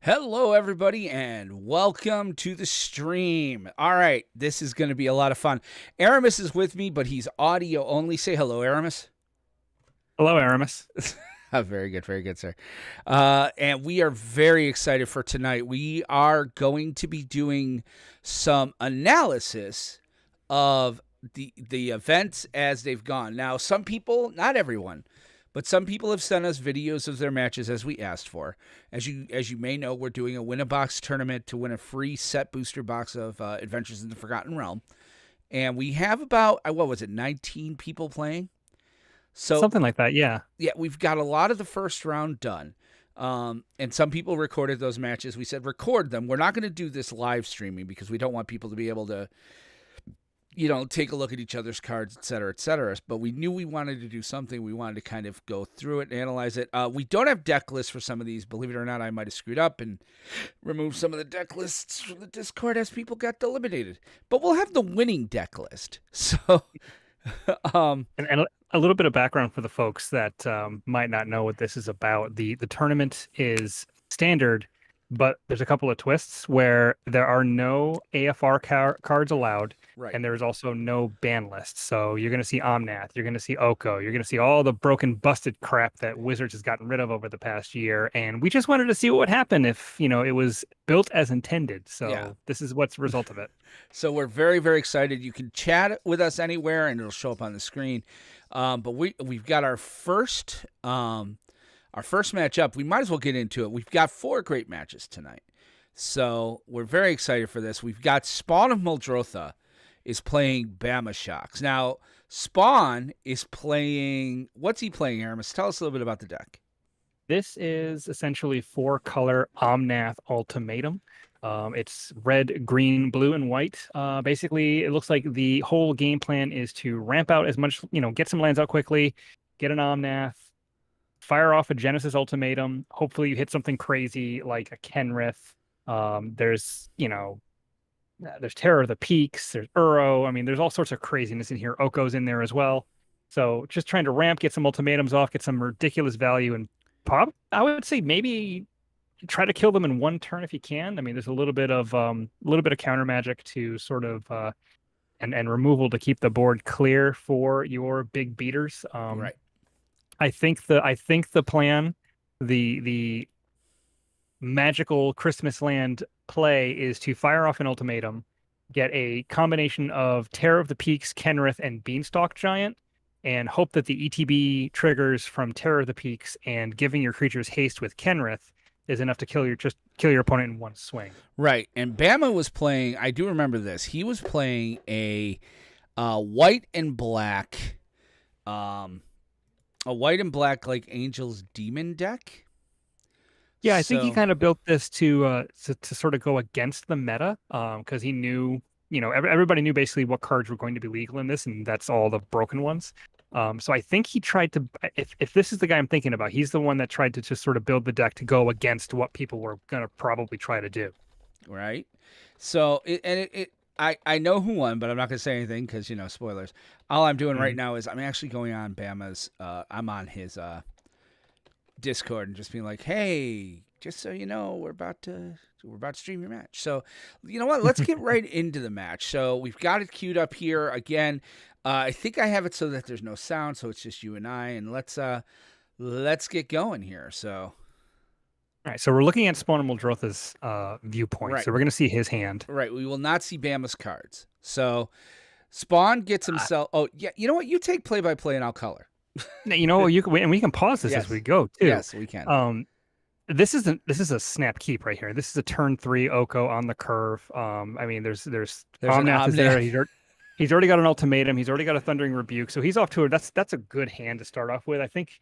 Hello, everybody, and welcome to the stream. All right, this is going to be a lot of fun. Aramis is with me, but he's audio only. Say hello, Aramis. Hello, Aramis. Very good, sir. And we are very excited for tonight. We are going to be doing some analysis of the events as they've gone. Now, some people, not everyone, but some people have sent us videos of their matches as we asked for. As you may know, we're doing a win-a-box tournament to win a free set booster box of Adventures in the Forgotten Realm. And we have about, 19 people playing? So Something like that, yeah. yeah, we've got a lot of the first round done. And some people recorded those matches. We said record them. We're not going to do this live streaming because we don't want people to be able to, take a look at each other's cards, et cetera, et cetera. But we knew we wanted to do something. We wanted to kind of go through it and analyze it. We don't have deck lists for some of these. Believe it or not, I might have screwed up and removed some of the deck lists from the Discord as people got eliminated. But we'll have the winning deck list. So, And a little bit of background for the folks that might not know what this is about. The tournament is standard, but there's a couple of twists where there are no AFR cards allowed, right. and there's also no ban list. So you're going to see Omnath, you're going to see Oko, you're going to see all the broken, busted crap that Wizards has gotten rid of over the past year. And we just wanted to see what would happen if, it was built as intended. So This is what's the result of it. So we're very, very excited. You can chat with us anywhere, and it'll show up on the screen. But we've got our first matchup. We might as well get into it. We've got 4 great matches tonight, so we're very excited for this. We've got Spawn of Muldrotha is playing Bama Shocks. Now, Spawn is playing. What's he playing, Aramis? Tell us a little bit about the deck. This is essentially 4-color Omnath Ultimatum. It's red, green, blue, and white. Basically, it looks like the whole game plan is to ramp out as much, get some lands out quickly, get an Omnath, fire off a Genesis Ultimatum. Hopefully you hit something crazy like a Kenrith. There's Terror of the Peaks, there's Uro. I mean, there's all sorts of craziness in here. Oko's in there as well. So just trying to ramp, get some ultimatums off, get some ridiculous value, and I would say maybe try to kill them in one turn if you can. I mean, there's a little bit of counter magic to sort of and removal to keep the board clear for your big beaters. Right. I think the plan, the magical Christmas land play is to fire off an ultimatum, get a combination of Terror of the Peaks, Kenrith, and Beanstalk Giant, and hope that the ETB triggers from Terror of the Peaks and giving your creatures haste with Kenrith is enough to kill your opponent in one swing. Right. And Bama was playing, I do remember this. He was playing a white and black like Angel's Demon deck. Yeah, I think he kind of built this to sort of go against the meta, because he knew, everybody knew basically what cards were going to be legal in this, and that's all the broken ones. So I think he tried to, if this is the guy I'm thinking about, he's the one that tried to just sort of build the deck to go against what people were going to probably try to do. Right. So, I know who won, but I'm not going to say anything because, spoilers. All I'm doing right now is I'm actually going on Bama's, I'm on his Discord and just being like, hey, just so you know, we're about to stream your match. So, you know what? Let's get right into the match. So we've got it queued up here again. I think I have it so that there's no sound, so it's just you and I. And let's get going here. So, all right. So we're looking at Spawn of Muldrotha's viewpoint. Right. So we're going to see his hand. Right. We will not see Bama's cards. So Spawn gets himself. Oh yeah. You know what? You take play-by-play and I'll color. We can pause this as we go too. Yes, we can. This is a snap keep right here. This is a turn 3 Oko on the curve. I mean, there's Omnath is there. He's already got an ultimatum. He's already got a Thundering Rebuke. So he's off to that's a good hand to start off with. I think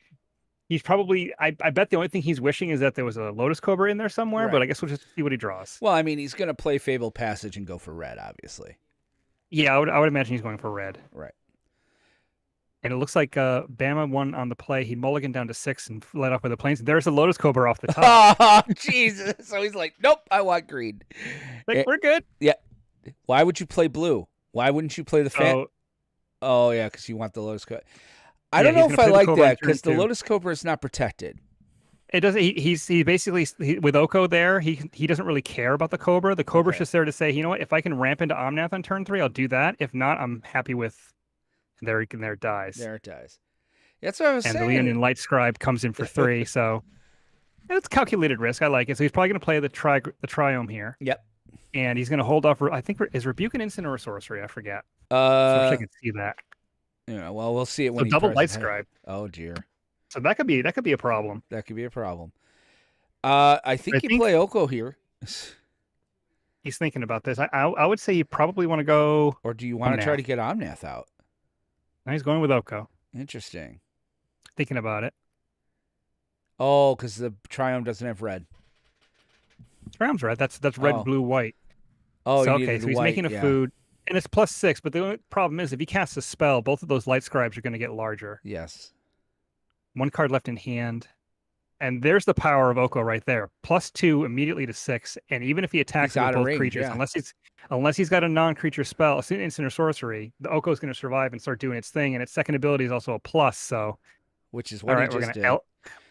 he's probably. I bet the only thing he's wishing is that there was a Lotus Cobra in there somewhere. Right. But I guess we'll just see what he draws. Well, I mean, he's going to play Fabled Passage and go for red, obviously. Yeah, I would imagine he's going for red. Right. And it looks like Bama won on the play. He mulliganed down to 6 and led off with the plains. There's a Lotus Cobra off the top. Oh, Jesus. So he's like, nope, I want green. We're good. Yeah. Why would you play blue? Why wouldn't you play the fan? Oh, yeah, because you want the Lotus Cobra. I don't know if I like that because the Lotus Cobra is not protected. It doesn't. He basically with Oko there. He doesn't really care about the Cobra. The Cobra's Okay. just there to say, you know what? If I can ramp into Omnath on turn 3, I'll do that. If not, I'm happy with there. There it dies. There it dies. That's what I was And the saying. Leonin Light Scribe comes in for 3. So it's calculated risk. I like it. So he's probably going to play the Triome here, Yep. and he's going to hold off. I think is Rebuke an instant or a sorcery? I forget. So I wish I could see that. Yeah. Well, we'll see it So when he double Light presses it. Scribe. Oh dear. So that could be a problem. That could be a problem. I think you play Oko here. He's thinking about this. I would say you probably want to go. Or do you want to try to get Omnath out? No, he's going with Oko. Interesting. Thinking about it. Oh, because the Triome doesn't have red. Triome's red. That's red, blue, white. Oh, so, okay. So he's making a food, and it's +6. But the only problem is if he casts a spell, both of those Light Scribes are going to get larger. Yes. 1 card left in hand. And there's the power of Oko right there. +2 immediately to 6. And even if he attacks with both creatures, unless he's got a non-creature spell, an instant or sorcery, the Oko is going to survive and start doing its thing. And its second ability is also a plus. So, which is what he just did. Elk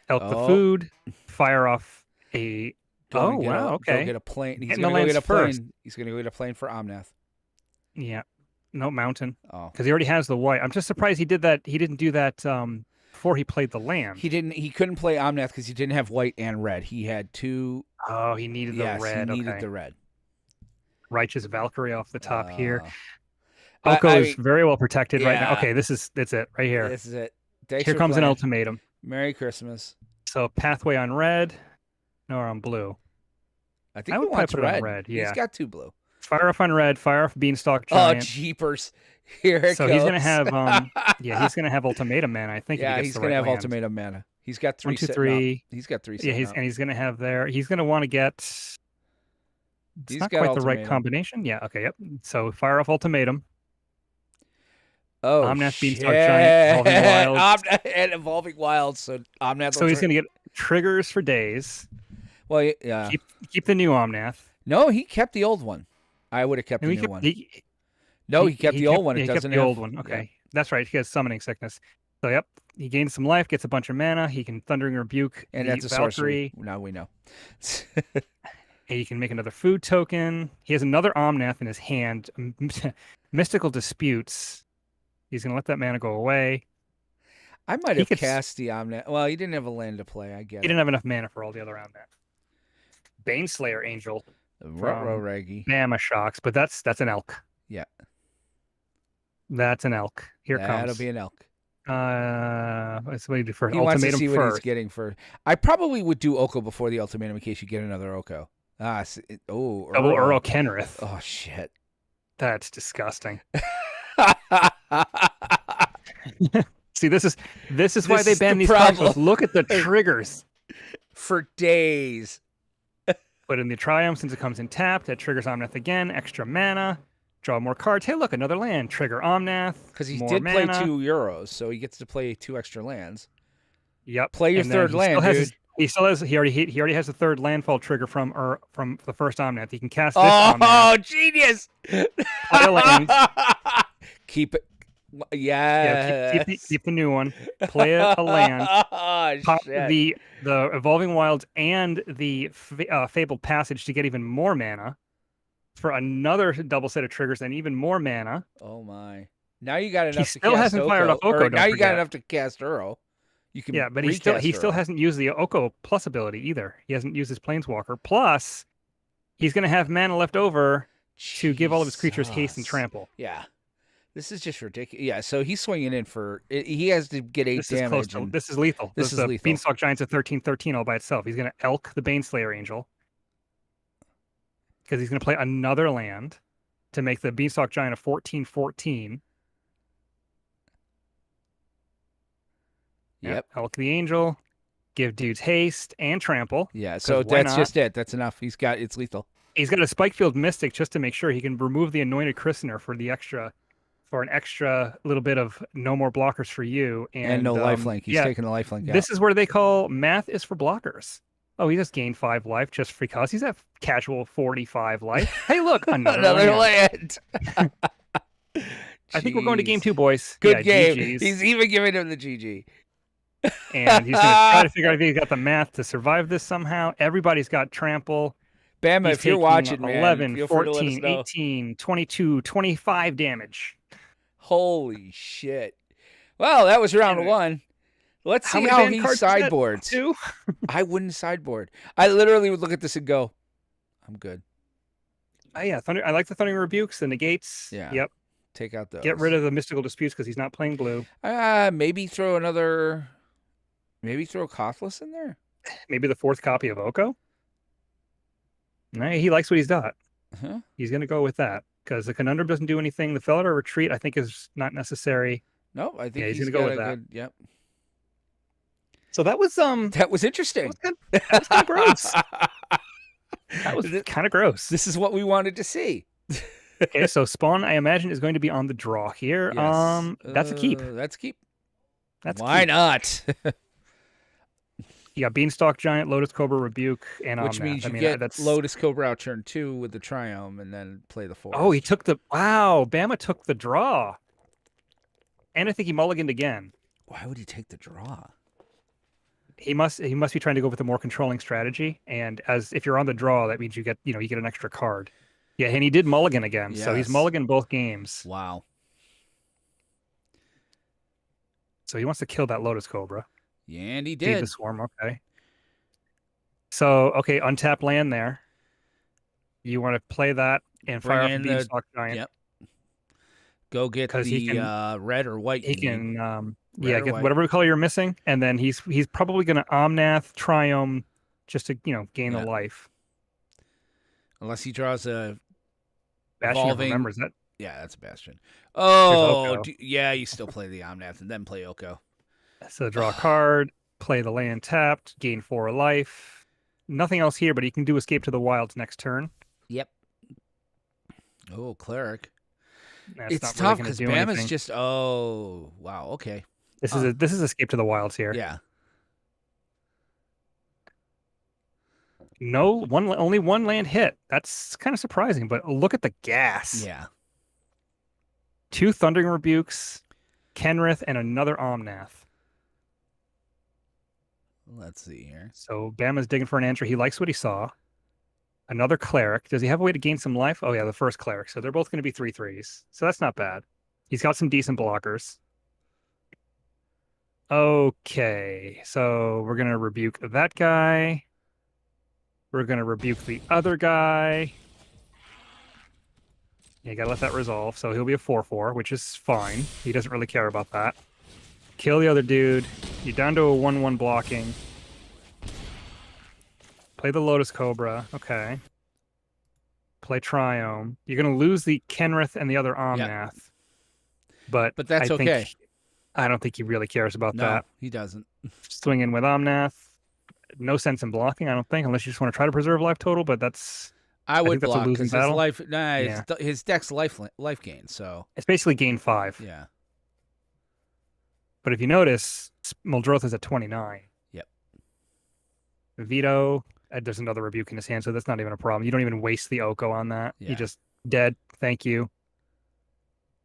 the food, fire off a. Okay. Go get a plane. He's going to go get a plane. He's going to go get a plane for Omnath. Yeah. No mountain. Oh, because he already has the white. I'm just surprised he did that. He didn't do that. Before he played the land. He couldn't play Omnath because he didn't have white and red. He had 2. Oh, he needed the red. He needed the red. Righteous Valkyrie off the top here. Oko is very well protected right now. Okay, that's it right here. This is it. Here comes an ultimatum. Merry Christmas. So pathway on red, or on blue. I would probably put it on red. Yeah, he's got 2 blue. Fire off on red. Fire off Beanstalk Giant. Oh, jeepers! Here it so goes. He's gonna have he's gonna have ultimatum mana. I think. Yeah, he's gonna have ultimatum mana. He's got 3. 1, 2, 3. He's got 3. Yeah, he's gonna have there. He's gonna want to get. It's not quite the right combination. Yeah. Okay. Yep. So fire off ultimatum. Oh, Omnath, Beanstalk Giant, Evolving Wilds. And Evolving Wilds. So Omnath. So he's gonna get triggers for days. Well, yeah. Keep the new Omnath. No, he kept the old one. I would have kept the new one. He kept the old one. It doesn't have the old one. Okay, that's right. He has summoning sickness. So yep, he gains some life, gets a bunch of mana. He can Thundering Rebuke and that's a sorcery. Now we know. He can make another food token. He has another Omnath in his hand. Mystical Disputes. He's gonna let that mana go away. I might have cast the Omnath. Well, he didn't have a land to play. I get it. He didn't have enough mana for all the other Omnath. Baneslayer Angel. Raggy. Bama Shocks, but that's an elk. Yeah. That's an elk. Here comes. That'll be an elk. Let's wait for he ultimatum wants to see first. What he's getting for. I probably would do Oko before the ultimatum in case you get another Oko. Double Uro Kenrith. Oh shit. That's disgusting. See, this is why they ban these cards. Look at the triggers. For days. But in the Triumph, since it comes in tapped, that triggers Omnath again, extra mana, draw more cards. Hey, look, another land, trigger Omnath. Because he did play 2 euros, so he gets to play 2 extra lands. Yep. Play your third land, dude. He already has the third landfall trigger from the first Omnath. He can cast this Omnath. Oh, genius! Play a land. Keep it. Yeah. Keep the new one. Play a land. Pop the Evolving Wilds and the Fabled Passage to get even more mana for another double set of triggers and even more mana. Oh my! Now you got enough. He still hasn't fired off Oko. Now you got enough to cast Uro. You can. But he still hasn't used the Oko Plus ability either. He hasn't used his Planeswalker. Plus, he's going to have mana left over to give all of his creatures haste and trample. Yeah. This is just ridiculous. Yeah, so he's swinging in for. He has to get 8 damage. This is lethal. This is lethal. Beanstalk Giant's a 13/13 all by itself. He's going to elk the Baneslayer Angel because he's going to play another land to make the Beanstalk Giant a 14/14. Yep. Elk the Angel, give dudes haste and trample. Yeah, so that's just it. That's enough. It's lethal. He's got a Spikefield Mystic just to make sure he can remove the Anointed Christener for an extra little bit of no more blockers for you. And no lifelink. He's taking the lifelink out. This is where they call math is for blockers. Oh, he just gained 5 life just because he's at casual 45 life. Hey, look, another land. I think we're going to game 2, boys. Good game. GGs. He's even giving him the GG. and he's going to try to figure out if he's got the math to survive this somehow. Everybody's got trample. Bama, He's if you're taking watching, man, 11, feel free to let us 14, know. 18, 22, 25 damage. Holy shit. Well, that was round And one. Let's how see many how band he cards is that? sideboards. 2? I wouldn't sideboard. I literally would look at this and go, I'm good. Oh, yeah. Thunder. I like the Thundering Rebukes, the Negates. Yeah. Yep. Take out those. Get rid of the Mystical Disputes because he's not playing blue. Maybe throw another. Maybe throw Cothless in there. Maybe the 4th copy of Oko. No, he likes what he's got. Huh? He's going to go with that because the Conundrum doesn't do anything. The Felidar Retreat, I think, is not necessary. No, I think he's he's going to go got with a that. good. Yep. So that was That was interesting. that was kind of gross. That was kind of gross. This is what we wanted to see. Okay, so Spawn, I imagine, is going to be on the draw here. Yes. That's a keep. That's a keep. That's Why keep. not? You got Beanstalk Giant, Lotus Cobra, Rebuke, and Which Omnath. means you I mean, get that's Lotus Cobra out turn 2 with the Triumph and then play the 4. Oh, he took the wow. Bama took the draw, and I think he mulliganed again. Why would he take the draw? He must be trying to go with a more controlling strategy. And as if you're on the draw, that means you get an extra card. Yeah, and he did mulligan again, so he's Yes. mulligan both games. Wow. So he wants to kill that Lotus Cobra. Yeah, and he Feed did. the Swarm, okay. So, okay, untap land there. You want to play that and Bring fire off in the the- Beanstalk Giant. Yep. Go get 'Cause he the can- red or white. He you need. can, Red yeah, or get white. whatever color you're missing, and then he's probably going to Omnath, Triumph, just to gain Yeah. a life. Unless he draws a Bastion of evolving. Remembers that. Yeah, that's a Bastion. Oh, Oko. yeah, you still play the Omnath and then play Oko. So draw a card, play the land tapped, gain 4 life. Nothing else here, but he can do Escape to the Wilds next turn. Yep. Oh, Cleric. That's It's not really tough gonna because do Bama's anything. just. Oh, wow. Okay. This is Escape to the Wilds here. Yeah. No, only one land hit. That's kind of surprising, but look at the gas. Yeah. 2 Thundering Rebukes, Kenrith, and another Omnath. Let's see here. So Bama's digging for an answer. He likes what he saw. Another Cleric. Does he have a way to gain some life? Oh, yeah, the first Cleric. So they're both going to be 3/3s. So that's not bad. He's got some decent blockers. Okay, so we're going to rebuke that guy. We're going to rebuke the other guy. Yeah, you got to let that resolve. So he'll be a 4/4, which is fine. He doesn't really care about that. Kill the other dude. You're down to a 1/1 blocking. Play the Lotus Cobra. Okay. Play Triome. You're going to lose the Kenrith and the other Omnath. But that's okay. I don't think he really cares about No, that. he doesn't. Swing in with Omnath. No sense in blocking, I don't think, unless you just want to try to preserve life total, but that's... I would think that's a block losing because his battle. life. Nah, Yeah. his deck's life gain. So It's basically gain 5. yeah. But if you notice, Muldroth is at 29. Yep. Veto, there's another rebuke in his hand, so that's not even a problem. You don't even waste the Oko on that. Yeah. You just dead. Thank you.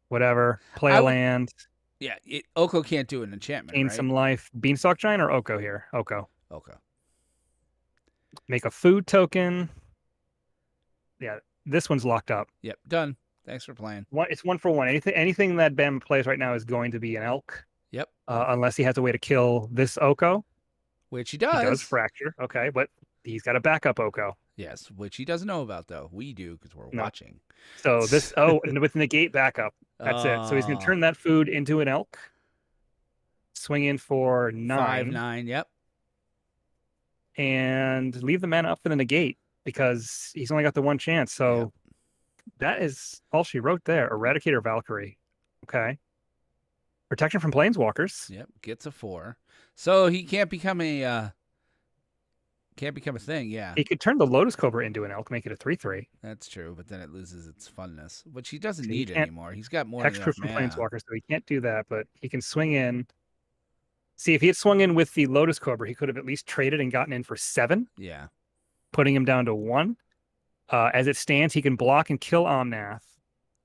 Whatever. Play I a would- land, Yeah. Oko can't do an enchantment. gain right? some life. Beanstalk Giant or Oko here? Oko. Okay. Make a food token. Yeah, this one's locked up. Yep. Done. Thanks for playing. It's 1-for-1. Anything that Bam plays right now is going to be an elk. Yep. Unless he has a way to kill this Oko. Which he He does. does fracture. Okay, but he's got a backup Oko. Yes, which he doesn't know about though. We do because we're No. watching. So this and with negate backup. That's it. So he's gonna Oh, turn that food into an elk. Swing in for 9 5/9. Yep. and leave the mana up for the negate because he's only got the one chance. So that is all she wrote there. Eradicator Valkyrie. Okay. Protection from Planeswalkers. Yep. Gets a 4. So he can't become a thing. Yeah, He could turn the Lotus Cobra into an elk, make it a 3/3. that's true. But then it loses its funness, which he doesn't So he need can't anymore. He's got more than Hexproof enough from mana. Planeswalkers, so he can't do that, but he can swing in. See, if he had swung in with the Lotus Cobra, he could have at least traded and gotten in for 7, Yeah. putting him down to 1. As it stands, he can block and kill Omnath.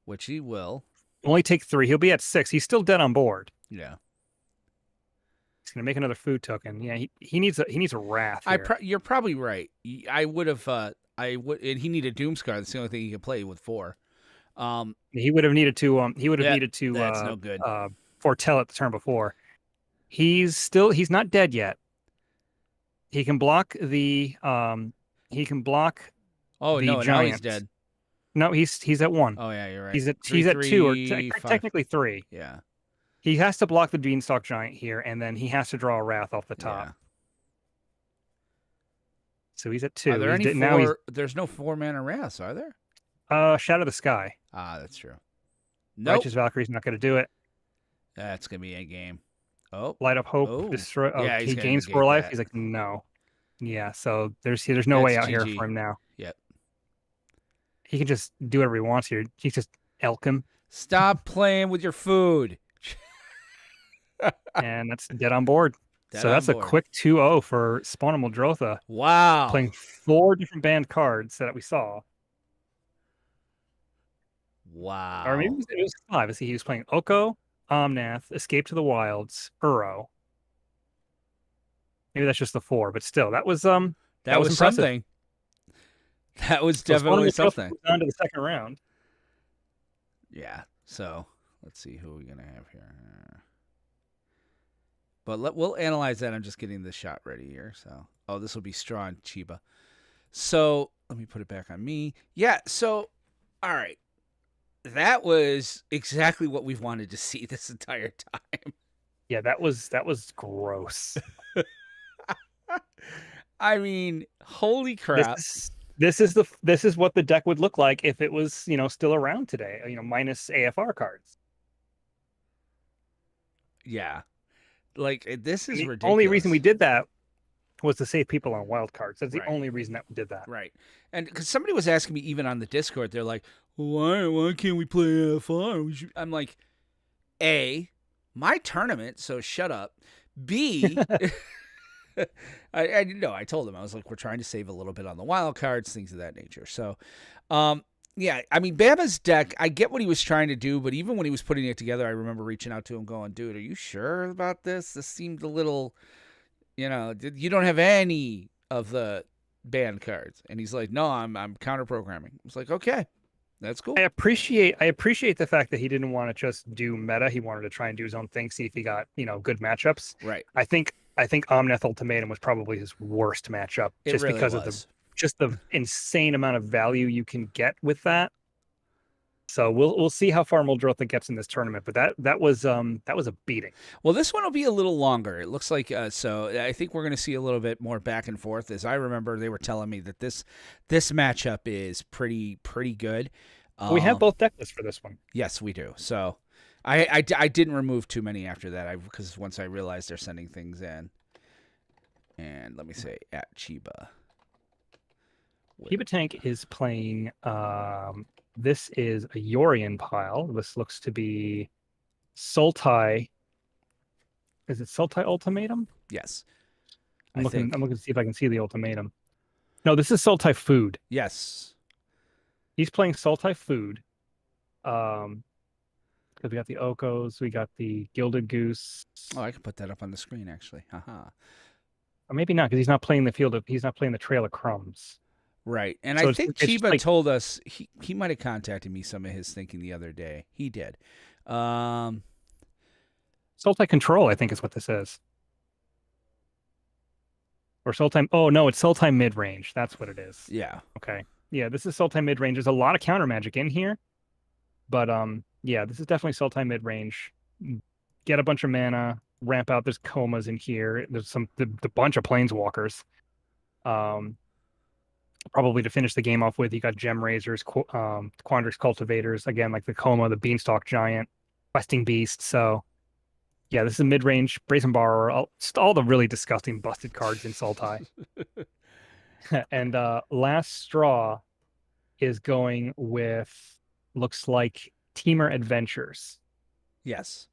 Which he will. Only take 3. He'll be at 6. He's still dead on board. Yeah. He's gonna make another food token. Yeah, he needs a wrath here. You're probably right. I would have. I would. And he needed Doomscar. That's the only thing he could play with 4. He would have needed to Yeah, that's no good. foretell it the turn before. He's not dead yet. He can block the Oh the no, now he's giant. dead. No, he's at 1. Oh yeah, you're right. He's at 3, 2 or 5. technically 3. Yeah. He has to block the beanstalk giant here, and then he has to draw a wrath off the top. Yeah. So he's at 2. Are there any now he's there's no 4-mana wraths, are there? Shadow the Sky. That's true. Nope. Righteous Valkyrie's not going to do it. That's gonna be a game. Oh, Light of Hope, oh. destroy. Oh, Yeah, he gains 4 life. He's like, no. Yeah, so there's no way out here for him now. Yep. He can just do whatever he wants here. He just elk him. Stop playing with your food. And that's dead on board. So that's a quick 2-0 for Spawn Muldrotha. Wow. Playing 4 different banned cards that we saw. Wow. Or maybe it was 5. Let's see, he was playing Oko, Omnath, Escape to the Wilds, Uro. Maybe that's just the 4, but still, that was something. That was definitely something. On to the second round. Yeah. So let's see who we're gonna have here. But we'll analyze that. I'm just getting the shot ready here. So this will be Straw and Chiba. So let me put it back on me. Yeah. So all right. That was exactly what we've wanted to see this entire time. Yeah, that was gross. I mean, holy crap. This is what the deck would look like if it was, still around today, minus AFR cards. Yeah. Like, this is ridiculous. The only reason we did that was to save people on wild cards. That's the only reason that we did that. Right. And because somebody was asking me even on the Discord, they're like, why can't we play AFR? I'm like, A, my tournament, so shut up. B, I told them, I was like, we're trying to save a little bit on the wild cards, things of that nature. So, yeah, I mean, Bama's deck, I get what he was trying to do, but even when he was putting it together, I remember reaching out to him going, dude, are you sure about this? This seemed a little, you don't have any of the banned cards. And he's like, no, I'm counter programming. I was like, okay, that's cool. I appreciate the fact that he didn't want to just do meta. He wanted to try and do his own thing, see if he got, good matchups. Right. I think Omnath Ultimatum was probably his worst matchup, just really because was. of the insane amount of value you can get with that. So we'll see how far Muldrotha gets in this tournament, but that was a beating. Well, this one will be a little longer. It looks like so. I think we're going to see a little bit more back and forth. As I remember, they were telling me that this matchup is pretty good. We have both deck lists for this one. Yes, we do. So I didn't remove too many after that because once I realized they're sending things in. And let me say at Chiba. Chiba Tank is playing. This is a Yorion pile. This looks to be Sultai. Is it Sultai Ultimatum? Yes. I'm looking to see if I can see the ultimatum. No, this is Sultai Food. Yes. He's playing Sultai Food. Because we got the Okos, we got the Gilded Goose. Oh, I can put that up on the screen actually. Haha. Or maybe not, because he's not playing the Trail of Crumbs. Right. And so I think Chiba told us he might have contacted me some of his thinking the other day. He did. Sultai Control, I think is what this is. Or Sultai. Oh, no, it's Sultai Midrange. That's what it is. Yeah. Okay. Yeah, this is Sultai Midrange. There's a lot of counter magic in here. But yeah, this is definitely Sultai Midrange. Get a bunch of mana, ramp out. There's comas in here. There's the bunch of planeswalkers. Probably to finish the game off with, you got Gem Razors, Quandrix Cultivators, again, like the Coma, the Beanstalk Giant, Questing Beast. So, yeah, this is a mid-range Brazen Borrower, just all the really disgusting busted cards in Sultai. And last straw is going with, looks like Teamer Adventures. Yes.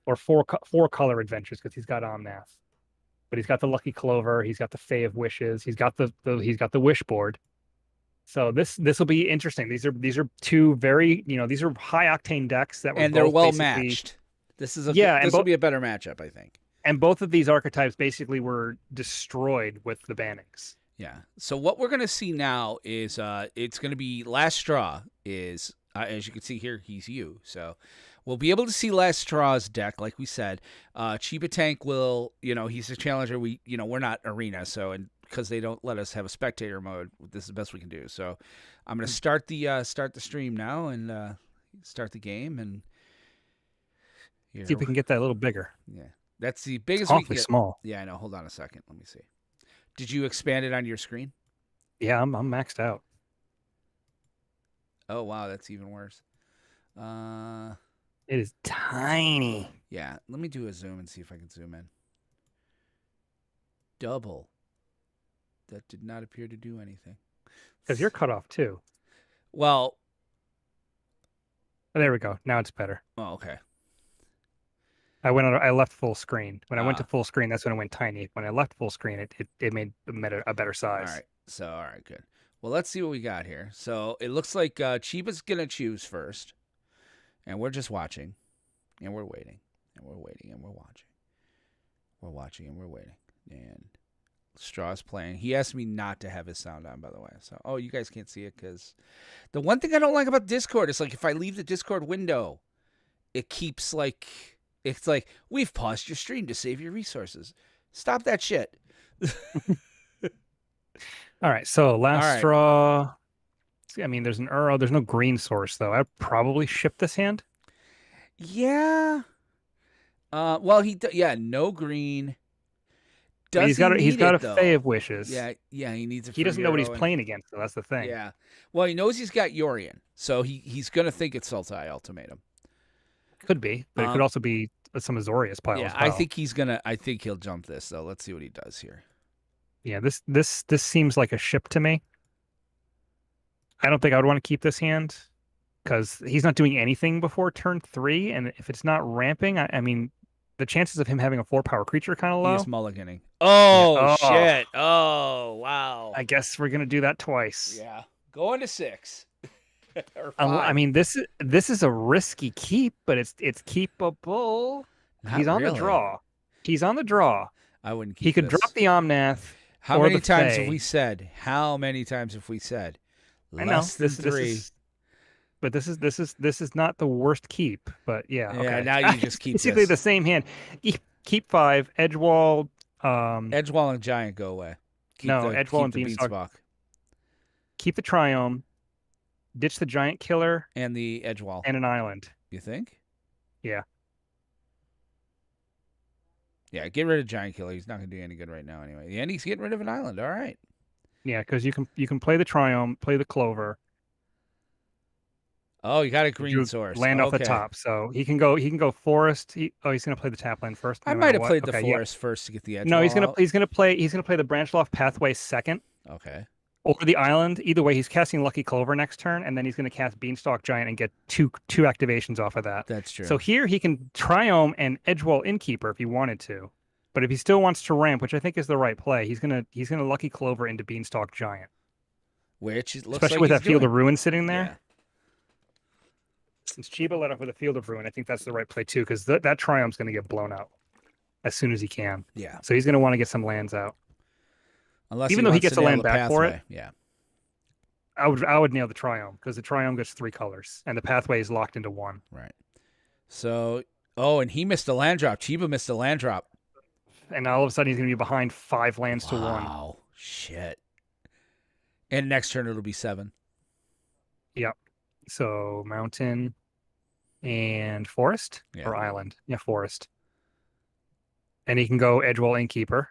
Or four color adventures, because he's got Omnath. But he's got the Lucky Clover, he's got the Fae of Wishes, he's got the Wish board. So this will be interesting. These are two very, these are high octane decks that were, and they're well matched. This will be a better matchup, I think. And both of these archetypes basically were destroyed with the bannings. Yeah. So what we're gonna see now is it's gonna be Last Straw is as you can see here, he's you. So we'll be able to see Last Straw's deck, like we said. Chiba Tank will, he's a challenger. We're not arena, so and because they don't let us have a spectator mode, this is the best we can do. So I'm gonna start the stream now and start the game and See if we can get that a little bigger. Yeah, that's the It's biggest we can awfully get. small. Yeah, I know. Hold on a second. Let me see. Did you expand it on your screen? Yeah, I'm maxed out. Oh wow, that's even worse. It is tiny. Yeah, let me do a zoom and see if I can zoom in. Double. That did not appear to do anything. Because you're cut off too. Well, oh, there we go. Now it's better. oh, okay. I left full screen. When I went to full screen, that's when it went tiny. When I left full screen, it made a better size. All right. So, all right, good. Well, let's see what we got here. So it looks like Chiba's going to choose first. And we're just watching. And we're waiting. And we're waiting. And we're watching. We're watching and we're waiting. And Straw's playing. He asked me not to have his sound on, by the way. So, oh, you guys can't see it because the one thing I don't like about Discord is like if I leave the Discord window, it keeps like... It's like, we've paused your stream to save your resources. Stop that shit. All right, so last All right. straw. I mean, there's an Uro. There's no green source, though. I'd probably ship this hand. Yeah. Well, no green. He's got a Fae of Wishes. Yeah, he needs a He doesn't know what he's playing against, so that's the thing. Yeah. Well, he knows he's got Yorion, so he's going to think it's Sultai Ultimatum. Could be, but it could also be some Azorius pile. Yeah, as well. I think he'll jump this though. Let's see what he does here. Yeah, this seems like a ship to me. I don't think I would want to keep this hand because he's not doing anything before turn 3, and if it's not ramping, I mean, the chances of him having a 4-power creature kind of low. He's mulliganing. Oh, yeah. shit! Oh wow! I guess we're gonna do that twice. Yeah, going to 6. I mean, this is a risky keep, but it's keepable. He's on the draw. He's on the draw. I wouldn't keep He could this. drop the Omnath. How many times have we said? How many times have we said? I know this 3. This is not the worst keep, but yeah. Yeah, okay. now you just keep basically this. the same hand. Keep 5, Edgewall. Edgewall and Giant go away. Edgewall and Beanstalk. Keep the Triome. Ditch the Giant Killer and the Edgewall and an island. You think? Yeah. Yeah, get rid of Giant Killer. He's not going to do any good right now anyway. And he's getting rid of an island. All right. Yeah, because you can play the Triome, play the Clover. Oh, you got a green source. Land off the top, so he can go forest. He's going to play the tap land first. I might have played the forest first to get the Edgewall. No, he's going to play the Branchloft Pathway second. Okay. Or the island. Either way, he's casting Lucky Clover next turn, and then he's going to cast Beanstalk Giant and get two activations off of that. That's true. So here he can Triome and Edgewall Innkeeper if he wanted to, but if he still wants to ramp, which I think is the right play, he's gonna Lucky Clover into Beanstalk Giant. Which it looks especially like with that doing. Field of Ruin sitting there. Yeah. Since Chiba let off with a Field of Ruin, I think that's the right play too, because that Triome's going to get blown out as soon as he can. Yeah. So he's going to want to get some lands out. Unless even though he gets a land back for it. Yeah. I would nail the Triome because the Triome gets 3 colors and the pathway is locked into 1. Right. So, and he missed a land drop. Chiba missed a land drop. And all of a sudden he's going to be behind 5 lands to 1. Wow. Shit. And next turn it'll be 7. Yep. So mountain and forest or island. Yeah, forest. And he can go Edgewall Innkeeper.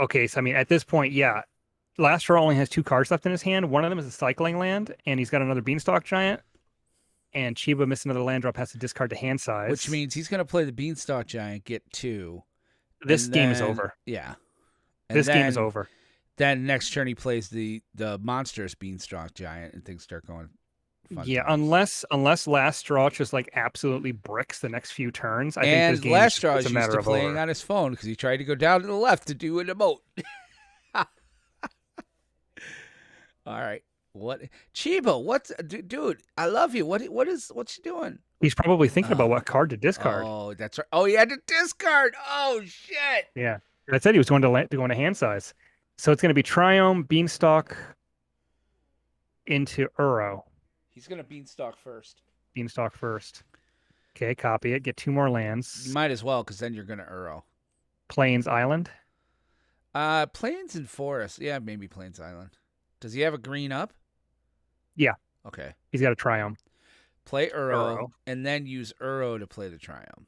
Okay, so I mean, at this point, yeah, Last Straw only has 2 cards left in his hand. One of them is a cycling land, and he's got another Beanstalk Giant. And Chiba missed another land drop, has to discard to hand size. Which means he's going to play the Beanstalk Giant, get 2. This game is over. Yeah. This game is over. Then next turn he plays the monstrous Beanstalk Giant, and things start going fun. Yeah, times. unless Last Straw just like absolutely bricks the next few turns. I think this game Last Straw is a used matter to of playing over. on his phone because he tried to go down to the left to do an emote. All right. What Chiba? What's dude? I love you. What's she doing? He's probably thinking about Oh, what card to discard. oh, that's right. Oh, he had to discard. Oh shit. Yeah. I said he was going to go into hand size. So it's going to be Triome, Beanstalk into Uro. He's gonna beanstalk first. Beanstalk first. Okay, copy it. Get 2 more You lands. might as well, because then you're gonna Uro. Plains Island. Plains and Forest. Yeah, maybe Plains Island. Does he have a green up? Yeah. Okay. He's got a Triome. Play Uro, Uro. and then use Uro to play the Triumph.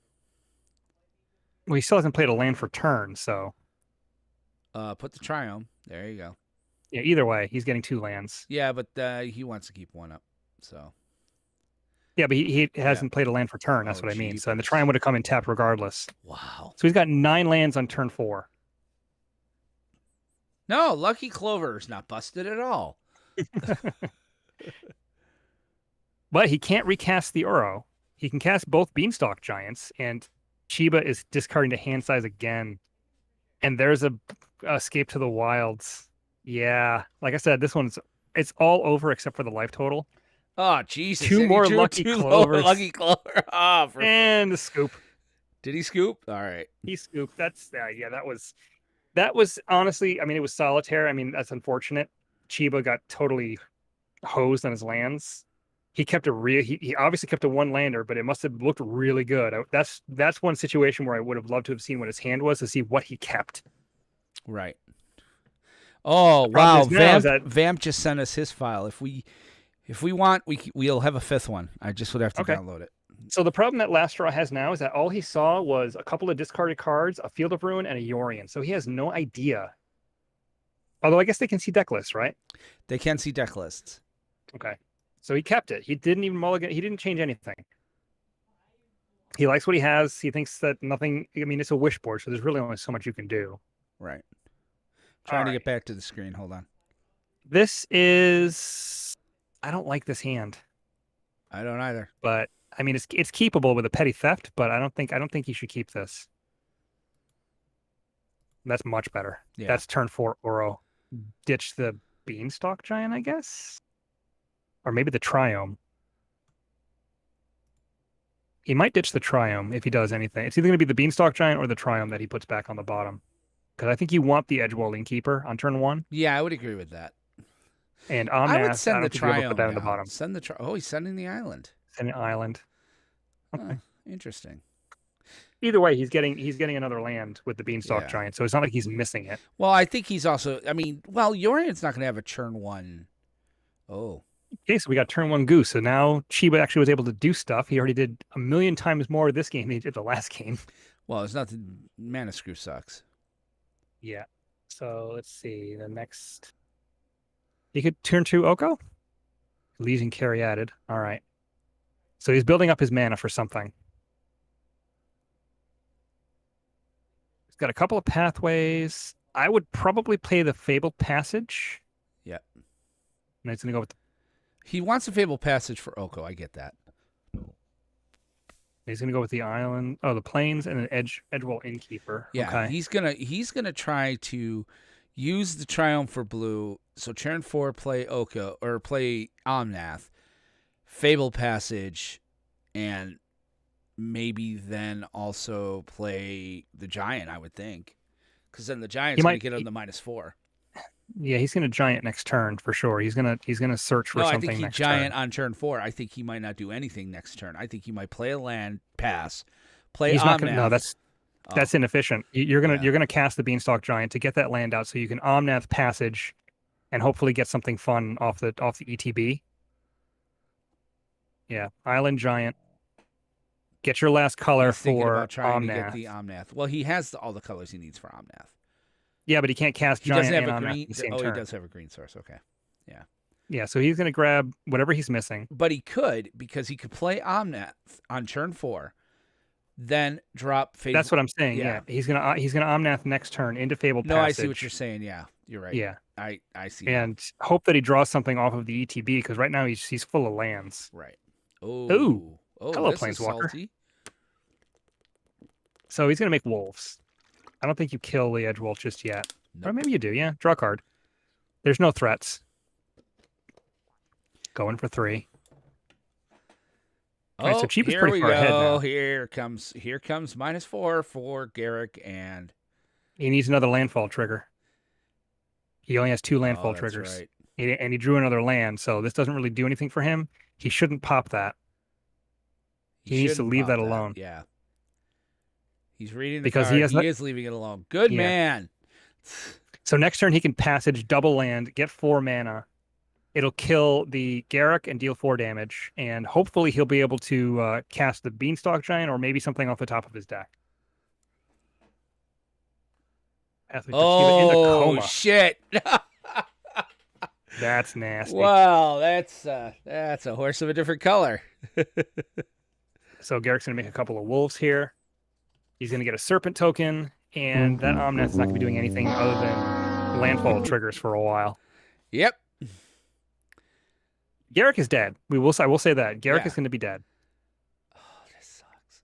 Well, he still hasn't played a land for turn, so Put the Triumph. There you go. yeah, either way, he's getting 2 lands. Yeah, but he wants to keep one up. So Yeah, but he hasn't played a land for turn. That's Oh, what I mean. So and the jeepers. Triumph would have come in tapped regardless. wow. So he's got 9 lands on turn 4. No, Lucky Clover is not busted at all. But he can't recast the Uro. He can cast both Beanstalk Giants, and Chiba is discarding to hand size again. And there's a Escape to the Wilds. Yeah, like I said, this one's it's all over except for the life total. Oh, Jesus. 2 And he more drew Lucky 2 Clovers. Lucky Clover. Oh, And the scoop. Did he scoop? All right. He scooped. That's yeah, that was honestly, I mean, it was solitaire. I mean, that's unfortunate. Chiba got totally hosed on his lands. He kept he obviously kept a 1-lander, but it must have looked really good. That's one situation where I would have loved to have seen what his hand was to see what he kept. Right. Oh, wow. Vamp just sent us his file. If we want, we'll have a 5th one. I just would have to download it. So the problem that Lastra has now is that all he saw was a couple of discarded cards, a Field of Ruin, and a Yorion. So he has no idea. Although I guess they can see deck lists, right? They can see deck lists. Okay. So he kept it. He didn't even mulligan. He didn't change anything. He likes what he has. He thinks that nothing. I mean, it's a wish board, so there's really only so much you can do. Right. Trying to get back to the screen. Hold on. This is. I don't like this hand. I don't either. But I mean, it's keepable with a petty theft. But I don't think you should keep this. That's much better. Yeah. That's turn 4 Uro. Ditch the Beanstalk Giant, I guess. Or maybe the Triome. He might ditch the Triome if he does anything. It's either going to be the Beanstalk Giant or the Triome that he puts back on the bottom. Because I think you want the Edgewall Innkeeper on turn 1. Yeah, I would agree with that. And Omnath, I would send the Triome put that in the bottom. Send the Oh, he's sending the island. Send an island. Okay. Interesting. Either way, he's getting another land with the Beanstalk Giant, so it's not like he's missing it. Well, I think he's also. I mean, Yorion's not going to have a turn 1. Oh. Okay, so we got turn 1 Goose. So now Chiba actually was able to do stuff. He already did a million times more this game than he did the last game. Well, it's nothing. Mana Screw sucks. Yeah. So let's see. The next. He could turn 2 Oko? Legion carry added. All right. So he's building up his mana for something. He's got a couple of pathways. I would probably play the Fabled Passage. Yeah. And he's going to go with He wants a Fabled Passage for Oko. I get that. He's gonna go with the island, the plains, and an Edgewall Innkeeper. Yeah, okay. he's gonna try to use the Triumph for blue. So turn 4, play Oko or play Omnath, Fabled Passage, and maybe then also play the Giant. I would think, because then the Giant's gonna get on the -4. Yeah, he's gonna Giant next turn for sure. He's gonna search for something. I think he next Giant turn. on turn 4. I think he might not do anything next turn. I think he might play a land, pass, play. He's Omnath. not gonna. No, that's inefficient. You're gonna cast the Beanstalk Giant to get that land out, so you can Omnath Passage, and hopefully get something fun off the ETB. Yeah, Island Giant. Get your last color for trying Omnath. to get the Omnath. Well, he has all the colors he needs for Omnath. Yeah, but he can't cast Giant. He doesn't have a green. He does have a green source. Okay. Yeah. Yeah, so he's gonna grab whatever he's missing. But he could, because he could play Omnath on turn 4, then drop Fabled. That's what I'm saying. Yeah. He's gonna Omnath next turn into Fabled Passage. No, I see what you're saying. Yeah, you're right. Yeah, I see. And hope that he draws something off of the ETB, because right now he's full of lands. Right. Oh. Hello, Planeswalker. So he's gonna make wolves. I don't think you kill the Edgewall just yet. Nope. Or maybe you do. Yeah, draw a card. There's no threats. Going for 3. All right, so Oh, cheap is here pretty we far ahead go. now. Here comes -4 for Garrick, and He needs another landfall trigger. He only has 2 oh, landfall that's triggers. right. And he drew another land, so this doesn't really do anything for him. He shouldn't pop that. He He needs to shouldn't leave pop that that. alone Yeah, he's reading the because he card. has He that. is leaving it alone. Good Yeah. man. So next turn he can passage, double land, get 4 mana. It'll kill the Garrick and deal 4 damage, and hopefully he'll be able to cast the Beanstalk Giant or maybe something off the top of his deck. Pathway for Chiba into Oh coma. shit! That's nasty. Wow, that's a horse of a different color. So Garrick's gonna make a couple of wolves here. He's gonna get a serpent token, and that Omnath's not gonna be doing anything other than landfall triggers for a while. Yep. Garrick is dead. I will say that. Garrick Yeah. is gonna be dead. Oh, this sucks.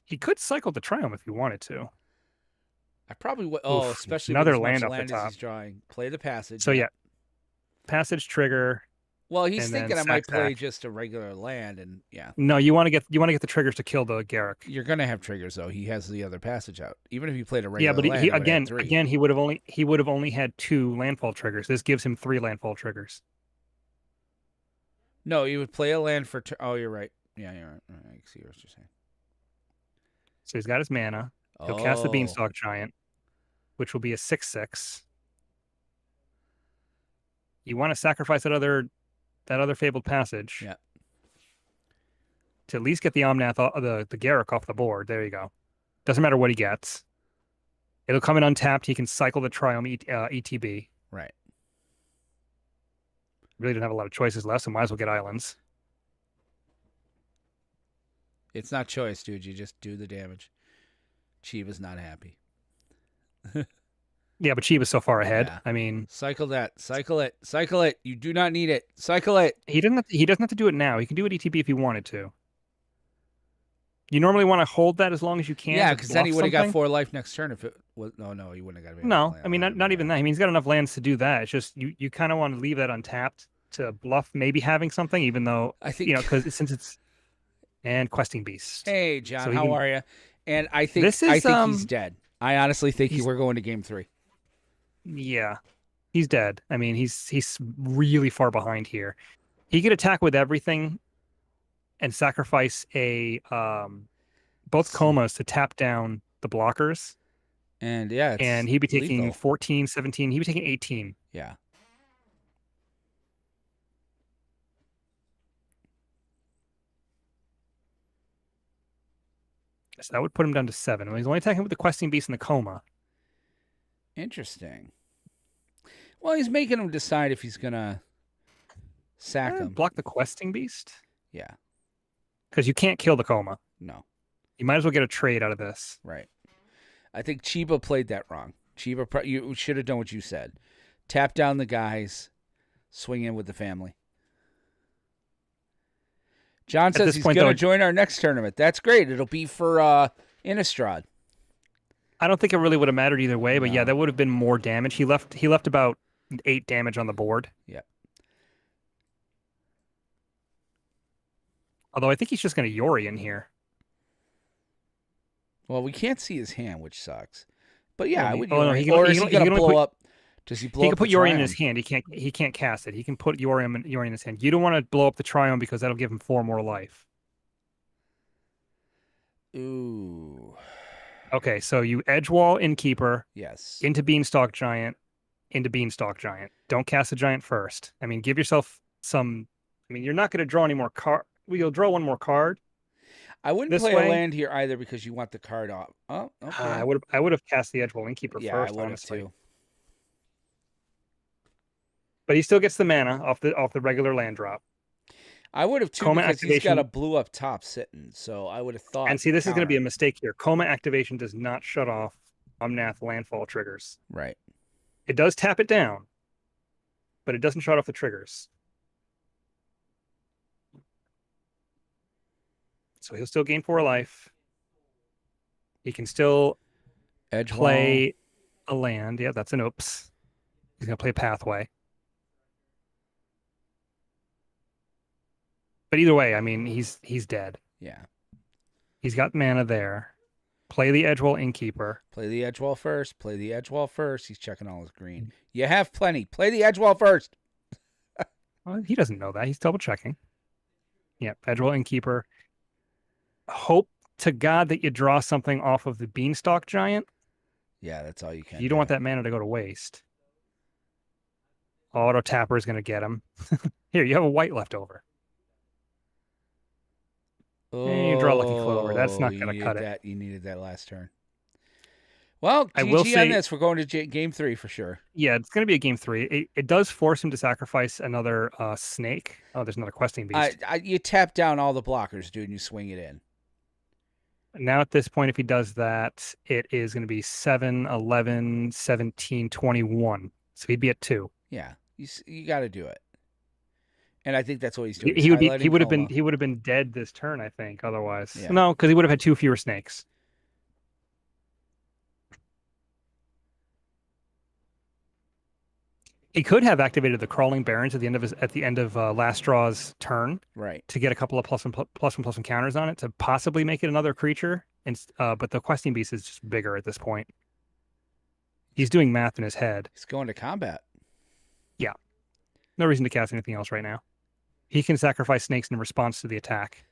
He could cycle the Triumph if he wanted to. I probably would. Oh, Oof, especially another with as much land off the land as top. he's drawing. Play the passage. So yeah, passage trigger. Well, he's and thinking then I might sack, play sack. just a regular land, and yeah. No, you want to get the triggers to kill the Garrick. You're gonna have triggers though. He has the other passage out. Even if you played a Yeah, regular but land, he it would have again, 3. again, he would have only had 2 landfall triggers. This gives him 3 landfall triggers. No, you would play a land for. Oh, you're right. Yeah, you're right. I see what you're saying. So he's got his mana. He'll Oh, cast the Beanstalk Giant, which will be a 6/6. You want to sacrifice that other fabled passage. Yeah. To at least get the Omnath, the Garrick off the board. There you go. Doesn't matter what he gets. It'll come in untapped. He can cycle the Triumph ETB. right. Really didn't have a lot of choices left, so might as well get islands. It's not choice, dude. You just do the damage. Chiba's not happy. Yeah, but Chiba's so far ahead. Yeah. I mean, Cycle that. Cycle it. Cycle it. You do not need it. Cycle it. he doesn't have to do it now. He can do it ETB if he wanted to. You normally want to hold that as long as you can. Yeah, to because then he bluff would have got something. 4 life next turn if it was. No, he wouldn't have got. No, I mean not even that. I mean he's got enough lands to do that. It's just you kind of want to leave that untapped to bluff maybe having something, even though I think because since it's and questing beast. Hey, John, So he how can- are you? And I think This is, he's dead. I honestly think he's- we're going to game 3. Yeah, he's dead. I mean he's really far behind here. He could attack with everything and sacrifice a both comas to tap down the blockers. And yeah, And he'd be taking lethal. 14, 17. He'd be taking 18. Yeah. So that would put him down to 7. Well, he's only attacking with the questing beast and the coma. Interesting. Well, he's making him decide if he's gonna sack him. Block the questing beast? Yeah. Because you can't kill the coma. No. You might as well get a trade out of this. Right. I think Chiba played that wrong. Chiba, you should have done what you said. Tap down the guys, swing in with the family. John says he's going to join our next tournament. That's great. It'll be for Innistrad. I don't think it really would have mattered either way, but yeah, that would have been more damage. He left about 8 damage on the board. Yeah. Although I think he's just going to Yori in here. Well, we can't see his hand, which sucks. But yeah, I would. Oh, no, or is he going to blow up? Does he blow up? He can put Yori in his hand. He can't cast it. He can put Yori in his hand. You don't want to blow up the Triumph because that'll give him 4 more life. Ooh. Okay, so you Edgewall Innkeeper. Yes. Into Beanstalk Giant. Into Beanstalk Giant. Don't cast the Giant first. I mean, give yourself some. I mean, you're not going to draw any more card. Well, you'll draw one more card. I wouldn't play a land here either because you want the card off. Oh, okay. I would have cast the Edgewall Innkeeper first. I would honestly. have too. But he still gets the mana off the regular land drop. I would have too Coma because activation, he's got a blue up top sitting. So I would have thought. And see, this is going to be a mistake here. Coma activation does not shut off Omnath landfall triggers. Right. It does tap it down, but it doesn't shut off the triggers. So he'll still gain 4 life. He can still play a land. Yeah, that's an oops. He's going to play Pathway. But either way, I mean, he's dead. Yeah. He's got mana there. Play the Edgewall Innkeeper. Play the edge wall first. Play the edge wall first. He's checking all his green. You have plenty. Play the edge wall first. Well, he doesn't know that. He's double checking. Yeah, Edgewall Innkeeper. Hope to God that you draw something off of the Beanstalk Giant. Yeah, that's all you can You don't want that mana to go to waste. Auto Tapper is going to get him. Here, you have a white left over. And you draw Lucky Clover. That's not going to cut it. You needed that last turn. Well, I will GG on say, this. We're going to game 3 for sure. yeah, it's going to be a game 3. It does force him to sacrifice another snake. Oh, there's another questing beast. You tap down all the blockers, dude, and you swing it in. Now at this point, if he does that, it is going to be 7, 11, 17, 21. So he'd be at 2. Yeah, you got to do it. And I think that's what he's doing. He would have been dead this turn, I think, otherwise. Yeah. No, because he would have had 2 fewer snakes. He could have activated the Crawling Barrens at the end of Last Straw's turn, right, to get a couple of plus one counters on it to possibly make it another creature. And but the Questing Beast is just bigger at this point. He's doing math in his head. He's going to combat. Yeah, no reason to cast anything else right now. He can sacrifice snakes in response to the attack.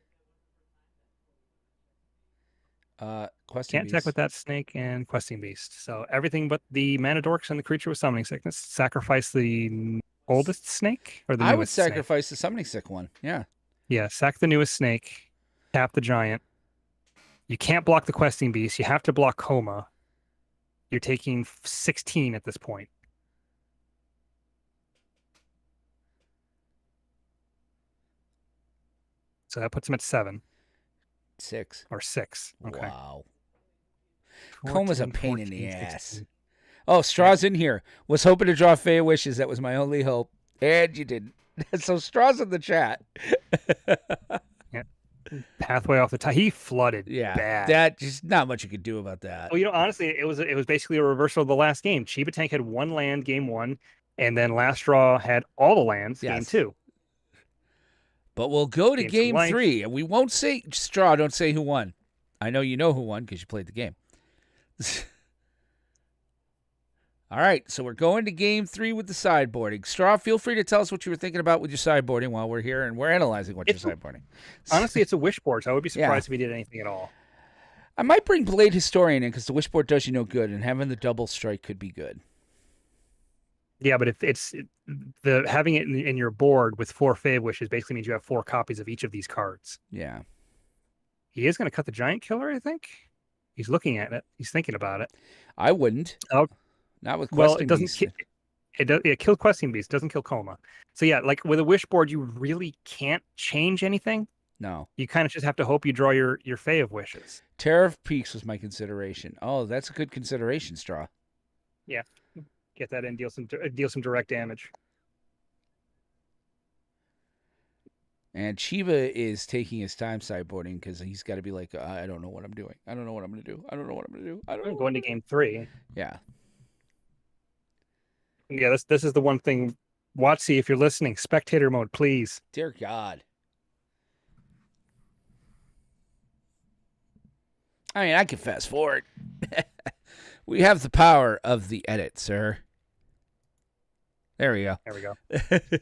Can't attack with that snake and Questing Beast. So everything but the Mana Dorks and the creature with Summoning Sickness. Sacrifice the oldest snake or the newest I would sacrifice the Summoning Sick one. Yeah. Yeah, sack the newest snake. Tap the giant. You can't block the Questing Beast. You have to block Coma. You're taking 16 at this point. So that puts him at 7. 6. Or 6. Okay. Wow. 14, Coma's a pain 14, in the 16. ass. Oh, Straw's in here. Was hoping to draw Fey Wishes. That was my only hope. And you didn't. So Straw's in the chat. Yeah. Pathway off the top. He flooded. Yeah. Bad. That just not much you could do about that. Well, honestly, it was basically a reversal of the last game. Chiba Tank had 1 land game 1, and then Last Straw had all the lands game 2. But we'll go to game 3, and we won't say Straw. Don't say who won. I know you know who won because you played the game. All right, so we're going to game 3 with the sideboarding. Straw, feel free to tell us what you were thinking about with your sideboarding while we're here, and we're analyzing what you're sideboarding. Honestly, it's a wish board, so I would be surprised if he did anything at all. I might bring Blade Historian in because the wish board does you no good, and having the double strike could be good. Yeah, but if it's having it in your board with 4 Fey Wishes basically means you have 4 copies of each of these cards. Yeah. He is going to cut the Giant Killer, I think. He's looking at it. He's thinking about it. I wouldn't. Oh, not with Questing Beast. It kills Questing Beast. Doesn't kill Coma. So yeah, like with a wish board, you really can't change anything. No. You kind of just have to hope you draw your Fey of Wishes. Terror of Peaks was my consideration. Oh, that's a good consideration, Straw. Yeah. Get that in, deal some direct damage. And Chiba is taking his time sideboarding because he's got to be like, I don't know what I'm doing. I don't know what I'm going to do. I don't know what I'm going to do. I'm going to game 3. Yeah. Yeah, this is the one thing. Watsy, if you're listening, spectator mode, please. Dear God. I mean, I can fast forward. We have the power of the edit, sir. There we go. There we go.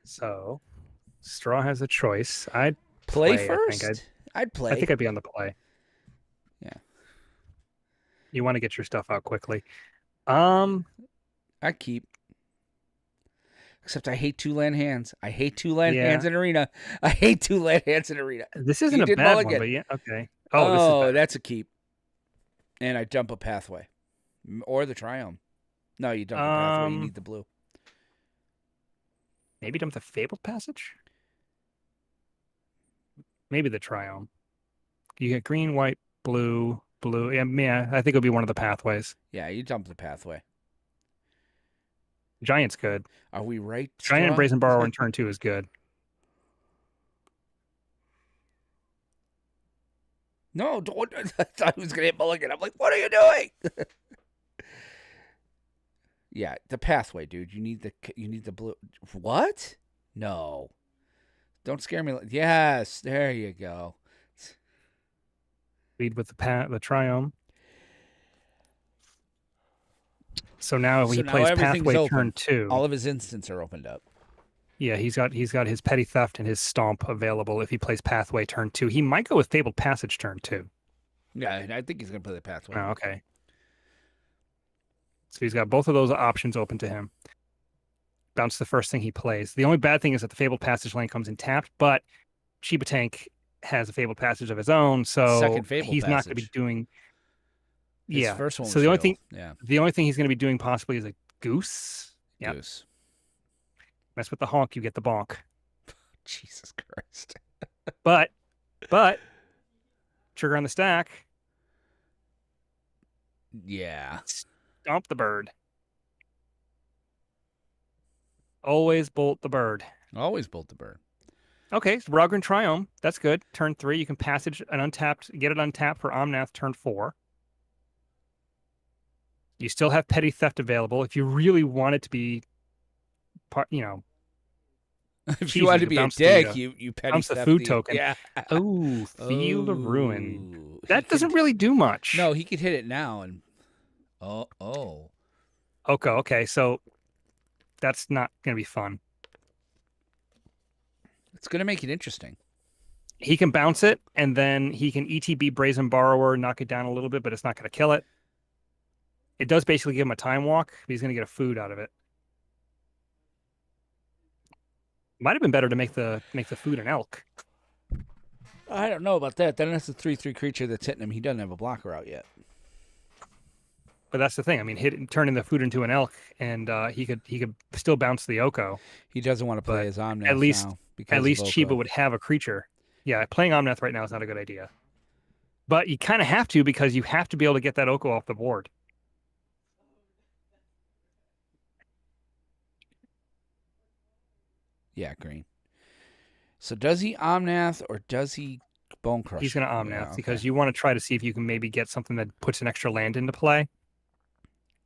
So, Straw has a choice. I'd play first. I'd play. I think I'd be on the play. Yeah. You want to get your stuff out quickly. I keep. Except I hate 2-land hands. I hate 2-land hands in Arena. I hate 2-land hands in Arena. This isn't a bad one, but yeah, okay. Oh, this is bad. That's a keep. And I dump a Pathway. Or the Triome. No, you dump the Pathway. You need the blue. Maybe dump the Fabled Passage? Maybe the Triome. You get green, white, blue, blue. Yeah, I think it'll be one of the pathways. Yeah, you dump the Pathway. Giant's good. Are we right? Giant and Brazen Borrower in turn 2 is good. No, don't. I thought he was going to hit Mulligan. I'm like, what are you doing? Yeah, the Pathway, dude. You need the blue. What? No. Don't scare me. Yes, there you go. Lead with the Triome. So now So he now plays everything's Pathway turn open. 2. All of his instants are opened up. Yeah, he's got his Petty Theft and his Stomp available if he plays Pathway turn 2. He might go with Fabled Passage turn 2. Yeah, I think he's gonna play the pathway. Oh, okay. So he's got both of those options open to him. Bounce the first thing he plays. The only bad thing is that the Fabled Passage lane comes in tapped, but Shiba Tank has a Fabled Passage of his own, so Second Fable he's not going to be passage. doing. His Yeah. first one So was fabled. Yeah, the only thing he's going to be doing possibly is a Goose. Yeah. goose. Mess with the honk, you get the bonk. Jesus Christ. But trigger on the stack, Yeah. stomp the bird. Always bolt the bird. Always bolt the bird. Okay, so Rogran Triome. That's good. Turn 3, you can passage an untapped, get it untapped for Omnath turn 4. You still have Petty Theft available. If you really want it to be, If cheesy, you wanted to be a bounce dick, the, you petty bounce the theft food the token. Yeah. Oh, Field of Ruin. Oh, That doesn't really do much. No, he could hit it now and. Oh. Okay, so that's not going to be fun. It's gonna make it interesting. He can bounce it, and then he can ETB Brazen Borrower, knock it down a little bit, but it's not going to kill it. It does basically give him a time walk, but he's going to get a food out of it. Might have been better to make the food an elk. I don't know about that. Then it's a 3/3 creature that's hitting him. He doesn't have a blocker out yet. But that's the thing. I mean, turning the food into an elk, and he could still bounce the Oko. He doesn't want to play his Omnath At least now because of Chiba Oko. would have a creature. Yeah, playing Omnath right now is not a good idea. But you kind of have to, because you have to be able to get that Oko off the board. Yeah, green. So does he Omnath or does he Bone Crusher? He's going to Omnath, Yeah, okay. because you want to try to see if you can maybe get something that puts an extra land into play.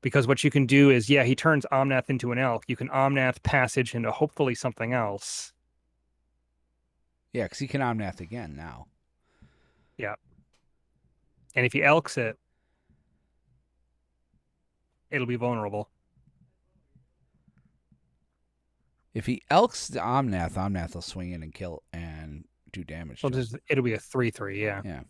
Because what you can do is, he turns Omnath into an elk. You can Omnath Passage into hopefully something else. Yeah, because he can Omnath again now. Yeah. And if he elks it, it'll be vulnerable. If he elks the Omnath, Omnath will swing in and kill and do damage. So it'll be a 3/3, yeah. Yeah.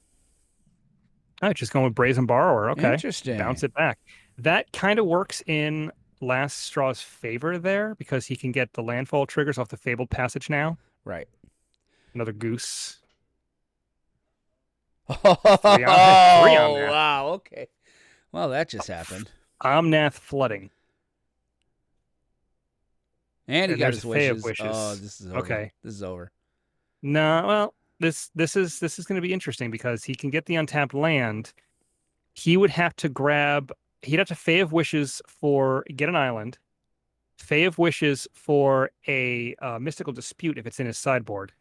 Oh, just going with Brazen Borrower. Okay. Interesting. Bounce it back. That kind of works in Last Straw's favor there, because he can get the landfall triggers off the Fabled Passage now. Right. Another Goose. Oh, Three on that. wow. Okay. Well, that just happened. Omnath Flooding. And he And got there's his Fae of wishes. Wishes. Oh, this is over. Okay. This is over. No, well, this is going to be interesting, because he can get the untapped land. He would have to grab. He'd have to Fae of Wishes get an island. Fae of Wishes for a Mystical Dispute if it's in his sideboard.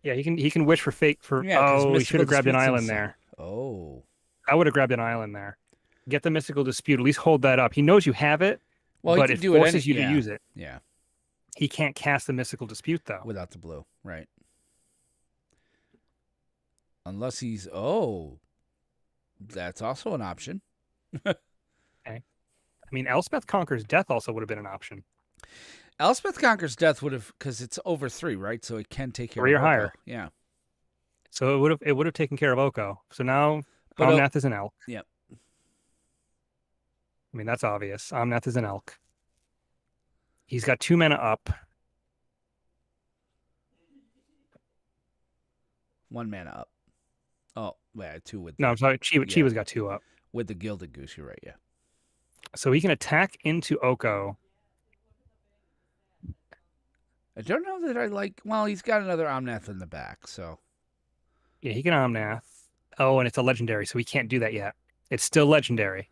Yeah, he can wish for fake for. Yeah, 'cause Oh, he should Mystical have grabbed an Dispute's island inside. there. Oh. I would have grabbed an island there. Get the Mystical Dispute. At least hold that up. He knows you have it, Well, but he it can do it forces you yeah. to use it. Yeah. He can't cast the Mystical Dispute though. Without the blue. Right. Unless he's. Oh. That's also an option. I mean, Elspeth Conquers Death also would have been an option. Elspeth Conquers Death would have, because it's over 3, right? So it can take care 3 of or Oko. higher. Yeah. So it would have taken care of Oko. So now But Omnath is an elk. Yep. I mean, that's obvious. Omnath is an elk. He's got 2 mana up. 1 mana up. Oh, yeah, 2 with. No, I'm sorry. Chiva's got 2 up. With the Gilded Goose, you're right. Yeah. So he can attack into Oko. I don't know that I like. Well, he's got another Omnath in the back, so. Yeah, he can Omnath. Oh, and it's a legendary, so he can't do that yet. It's still legendary.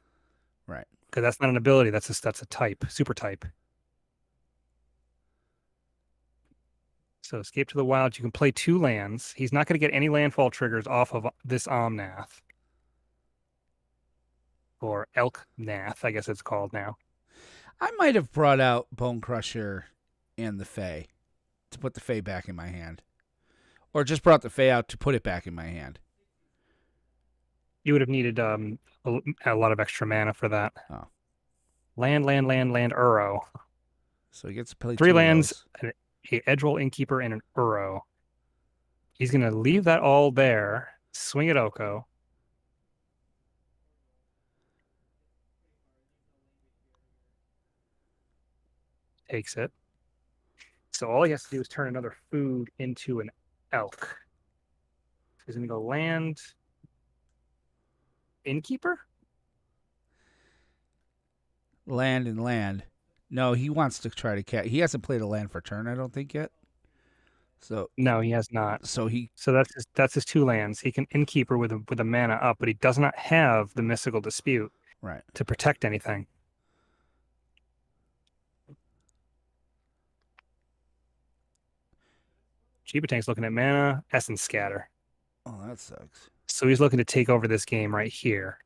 Right. Because that's not an ability. That's a type, super type. So Escape to the Wild. You can play 2 lands. He's not going to get any landfall triggers off of this Omnath. Or Elk Nath, I guess it's called now. I might have brought out Bone Crusher and the Fae to put the Fae back in my hand. Or just brought the Fae out to put it back in my hand. You would have needed a lot of extra mana for that. Oh. Land, Uro. So he gets to play 3 two of lands, those. a Edgewall Innkeeper, and an Uro. He's going to leave that all there, swing at Oko. Takes it. So all he has to do is turn another food into an elk. He's going to go land Innkeeper? Land and land. No, he wants to try to catch. He hasn't played a land for turn, I don't think yet. So No, he has not. So that's his 2 lands. He can Innkeeper with a mana up, but he does not have the Mystical Dispute right to protect anything. Tank's looking at mana, Essence Scatter. Oh, that sucks. So he's looking to take over this game right here.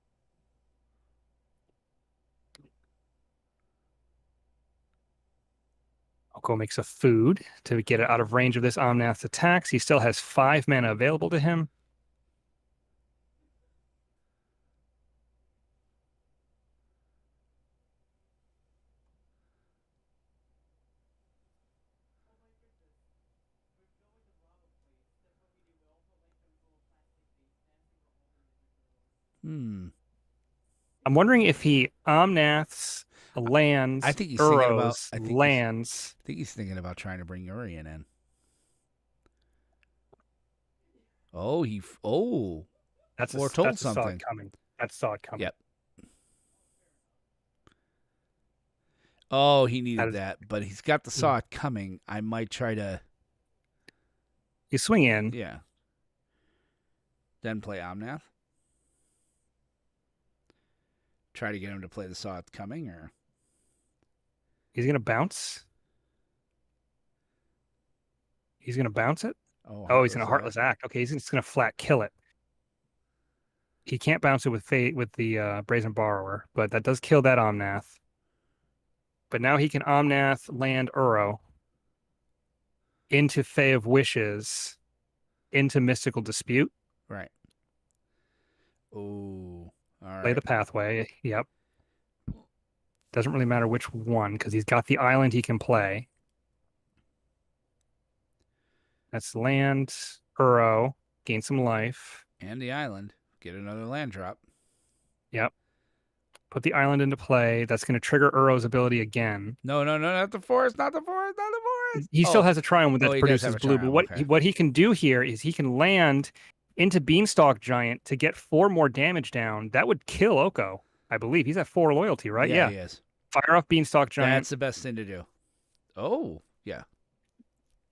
Oko makes a food to get it out of range of this Omnath's attacks. He still has 5 mana available to him. I'm wondering if he Omnaths lands, I think he's Uros, thinking about lands. I think he's thinking about trying to bring Urian in. That's foretold that's something. Saw it coming. That saw it coming. Yep. Oh, he needed that, but he's got the saw it coming. I might try to. You swing in. Yeah. Then play Omnath. Try to get him to play the saw it coming, or he's gonna bounce. He's gonna bounce it. Oh, he's gonna Heartless Act. Okay, he's just gonna flat kill it. He can't bounce it with the Brazen Borrower, but that does kill that Omnath. But now he can Omnath land Uro into Fae of Wishes, into Mystical Dispute. Right. Oh, all right. Play the pathway. Yep. Doesn't really matter which one because he's got the island he can play. That's land, Uro, gain some life. And the island. Get another land drop. Yep. Put the island into play. That's going to trigger Uro's ability again. No, not the forest, not the forest, not the forest. He still has a Triumph that produces blue, triumph, but what he can do here is he can land into Beanstalk Giant to get 4 more damage down. That would kill Oko, I believe. He's at 4 loyalty, right? Yeah, he is. Fire off Beanstalk Giant. That's the best thing to do. Oh, yeah.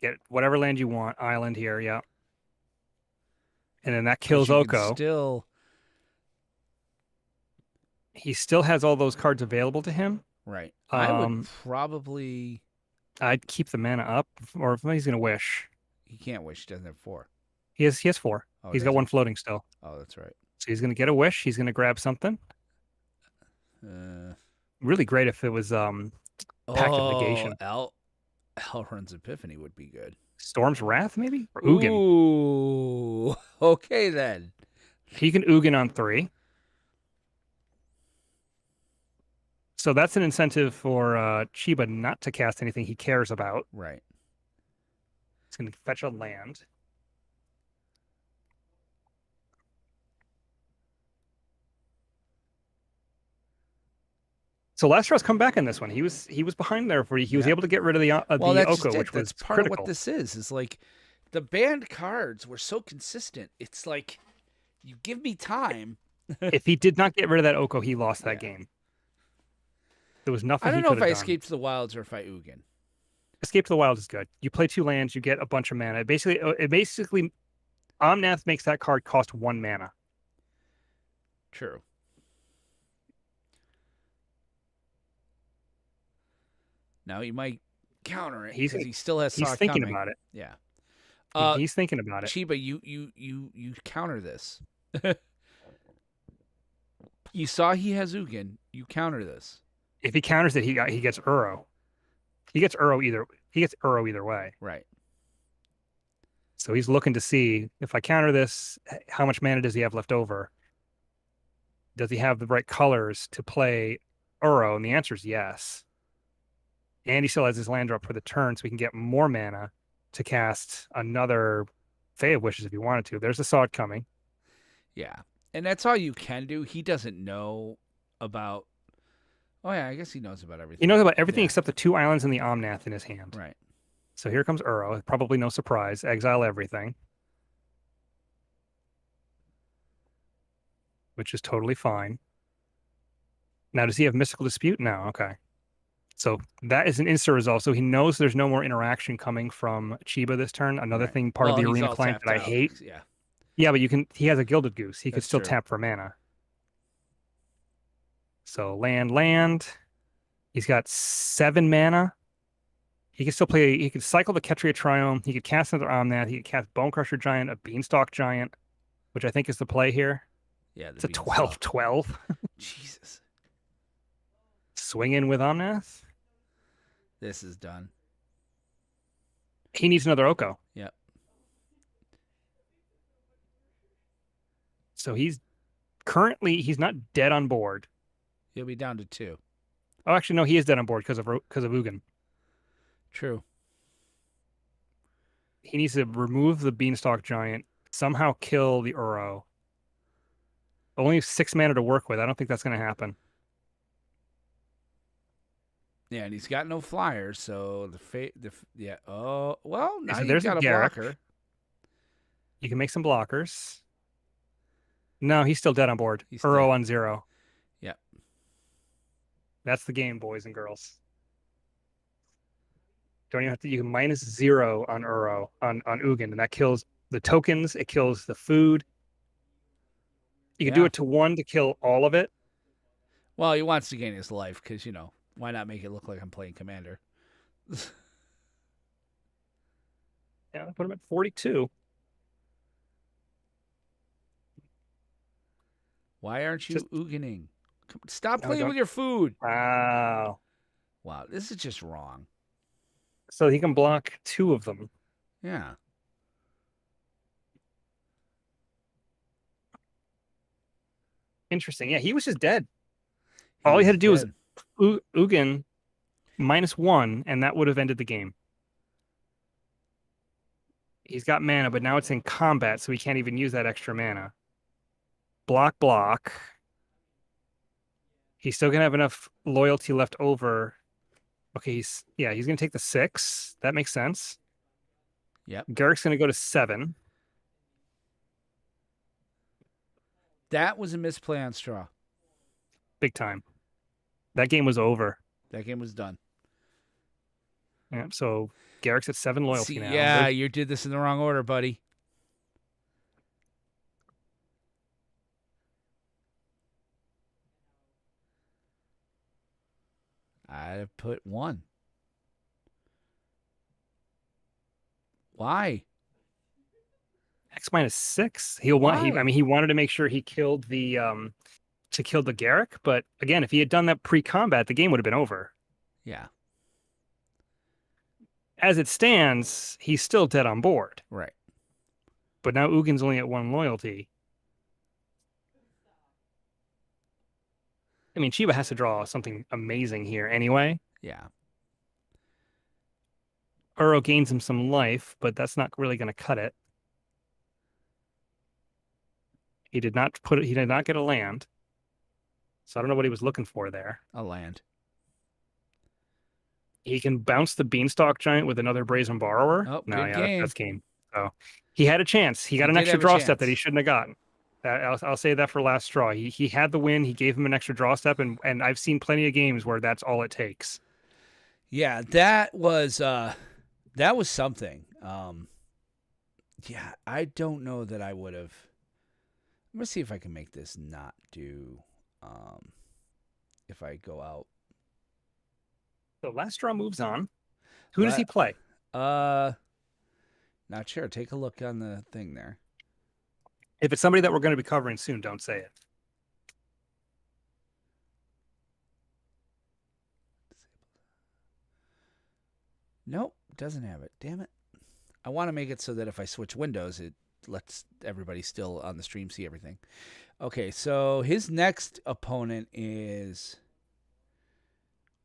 Get whatever land you want. Island here, yeah. And then that kills Oko. He still has all those cards available to him. Right. I would probably... I'd keep the mana up, or if he's going to wish. He can't wish. He doesn't have 4. He has 4. Oh, he's got 1 floating still. Oh, that's right. So he's going to get a wish. He's going to grab something. Really great if it was Pact of Negation. Elrond's Epiphany would be good. Storm's Wrath, maybe? Or Ugin. Ooh. Okay, then. He can Ugin on 3. So that's an incentive for Chiba not to cast anything he cares about. Right. He's going to fetch a land. So Lastra's come back in this one. He was behind there for he was able to get rid of the Oko, which was part critical. of what this is like the banned cards were so consistent. It's like you give me time. If he did not get rid of that Oko, he lost that game. There was nothing. I don't know if I escaped to the wilds or if I Ugin. Escape to the Wild is good. You play 2 lands, you get a bunch of mana. It basically, Omnath makes that card cost 1 mana. True. Now he might counter it because he still has. He's thinking about it. Yeah. He's thinking about it. Chiba, you counter this. You saw he has Ugin. You counter this. If he counters it, he gets Uro. He gets Uro either way. Right. So he's looking to see if I counter this, how much mana does he have left over? Does he have the right colors to play Uro? And the answer is yes. And he still has his land drop for the turn, so he can get more mana to cast another Fae of Wishes if he wanted to. There's the Sod coming. Yeah. And that's all you can do. He doesn't know about. Oh, yeah, I guess he knows about everything. He knows about everything Yeah. except the 2 islands and the Omnath in his hand. Right. So here comes Uro. Probably no surprise. Exile everything. Which is totally fine. Now, does he have Mystical Dispute? No. Okay. So that is an instant resolve. So he knows there's no more interaction coming from Chiba this turn. Another Right. thing, part of Well, the he's arena all client tapped that I out. hate. Yeah. Yeah, but he has a Gilded Goose. He could That's still true. tap for mana. So land. He's got 7 mana. He can still play, he could cycle the Ketria Triome. He could cast another Omnath. He could cast Bone Crusher Giant, a Beanstalk Giant, which I think is the play here. Yeah. It's a 12/12. Jesus. Swing in with Omnath. This is done. He needs another Oko. Yep. So he's not dead on board. He'll be down to 2. Oh, actually, no, he is dead on board because of Ugin. True. He needs to remove the Beanstalk Giant, somehow kill the Uro. Only 6 mana to work with. I don't think that's going to happen. Yeah, and he's got no flyers, so yeah. Oh, well, now There's you've got a a Garruk. blocker. You can make some blockers. No, he's still dead on board. He's Uro dead. on 0. Yep. That's the game, boys and girls. Don't even have to. You can -0 on Uro on Ugin, and that kills the tokens. It kills the food. You can do it to 1 to kill all of it. Well, he wants to gain his life because why not make it look like I'm playing Commander? Yeah, put him at 42. Why aren't you Just- Ugining? Stop No, playing don't- with your food. Wow. Wow, this is just wrong. So he can block 2 of them. Yeah. Interesting. Yeah, he was just dead. All he had to do was Ugin -1, and that would have ended the game. He's got mana, but now it's in combat, so he can't even use that extra mana. Block. He's still gonna have enough loyalty left over. Okay, he's gonna take the 6. That makes sense. Yep. Garrick's gonna go to 7. That was a misplay on straw. Big time. That game was over. That game was done. Yeah, so Garrick's at 7 loyalty See, now. yeah, you did this in the wrong order, buddy. I put 1. Why? X -6. He wanted to make sure he killed the Garrick, but again, if he had done that pre-combat, the game would have been over. Yeah. As it stands, he's still dead on board. Right. But now Ugin's only at 1 loyalty. I mean, Chiba has to draw something amazing here anyway. Yeah. Uro gains him some life, but that's not really going to cut it. He did not get a land. So I don't know what he was looking for there. A land. He can bounce the Beanstalk Giant with another Brazen Borrower. Oh, no, good yeah, game. that's game. So he had a chance. He got an did extra have a draw step chance. that he shouldn't have gotten. I'll say that for last straw. He had the win. He gave him an extra draw step, and I've seen plenty of games where that's all it takes. Yeah, that was something. Yeah, I don't know that I would have. I'm gonna see if I can make this not do. If I go out. So last straw moves on. Who does he play? Not sure. Take a look on the thing there. If it's somebody that we're going to be covering soon, don't say it. Nope, doesn't have it. Damn it. I want to make it so that if I switch windows, it lets everybody still on the stream see everything. Okay, so his next opponent is.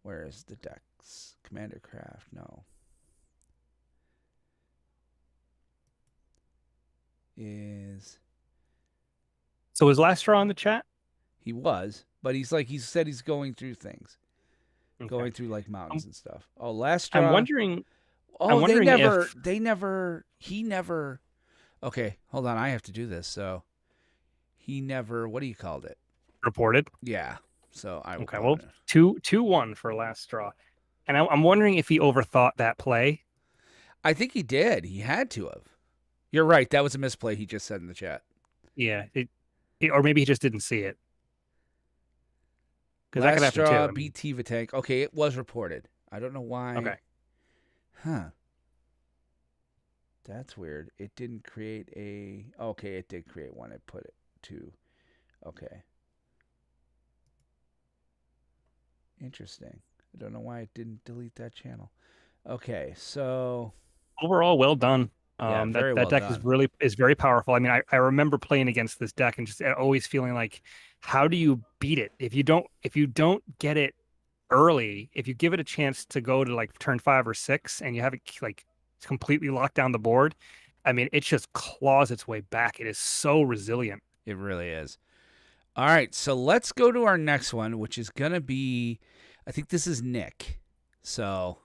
Where is the decks? Commander Craft, no. Is. So is last straw in the chat? He was, but he said he's going through things. Okay. Going through like mountains I'm, and stuff. Oh, last I'm straw. wondering. I'm Oh, wondering if he never. Okay, hold on. I have to do this. So he never. What do you called it? reported. Yeah. So I will Okay, call well, it. 2-1 for last straw, and I'm wondering if he overthought that play. I think he did. He had to have. You're right. That was a misplay. He just said in the chat. Yeah, or maybe he just didn't see it. Because that could Last happen too. straw. I mean, BT Vitank. Okay, it was reported. I don't know why. okay. Huh. That's weird. It didn't create a. Okay, it did create one. It put it to. Okay. Interesting. I don't know why it didn't delete that channel. Okay, so Overall, well done. yeah, That very that well deck done. is very powerful. I mean, I remember playing against this deck and just always feeling like, how do you beat it if you don't get it early? If you give it a chance to go to like turn 5 or 6 and you have it like completely locked down the board, I mean, it just claws its way back. It is so resilient. It really is. All right, so let's go to our next one, which is gonna be, I think this is Nick. So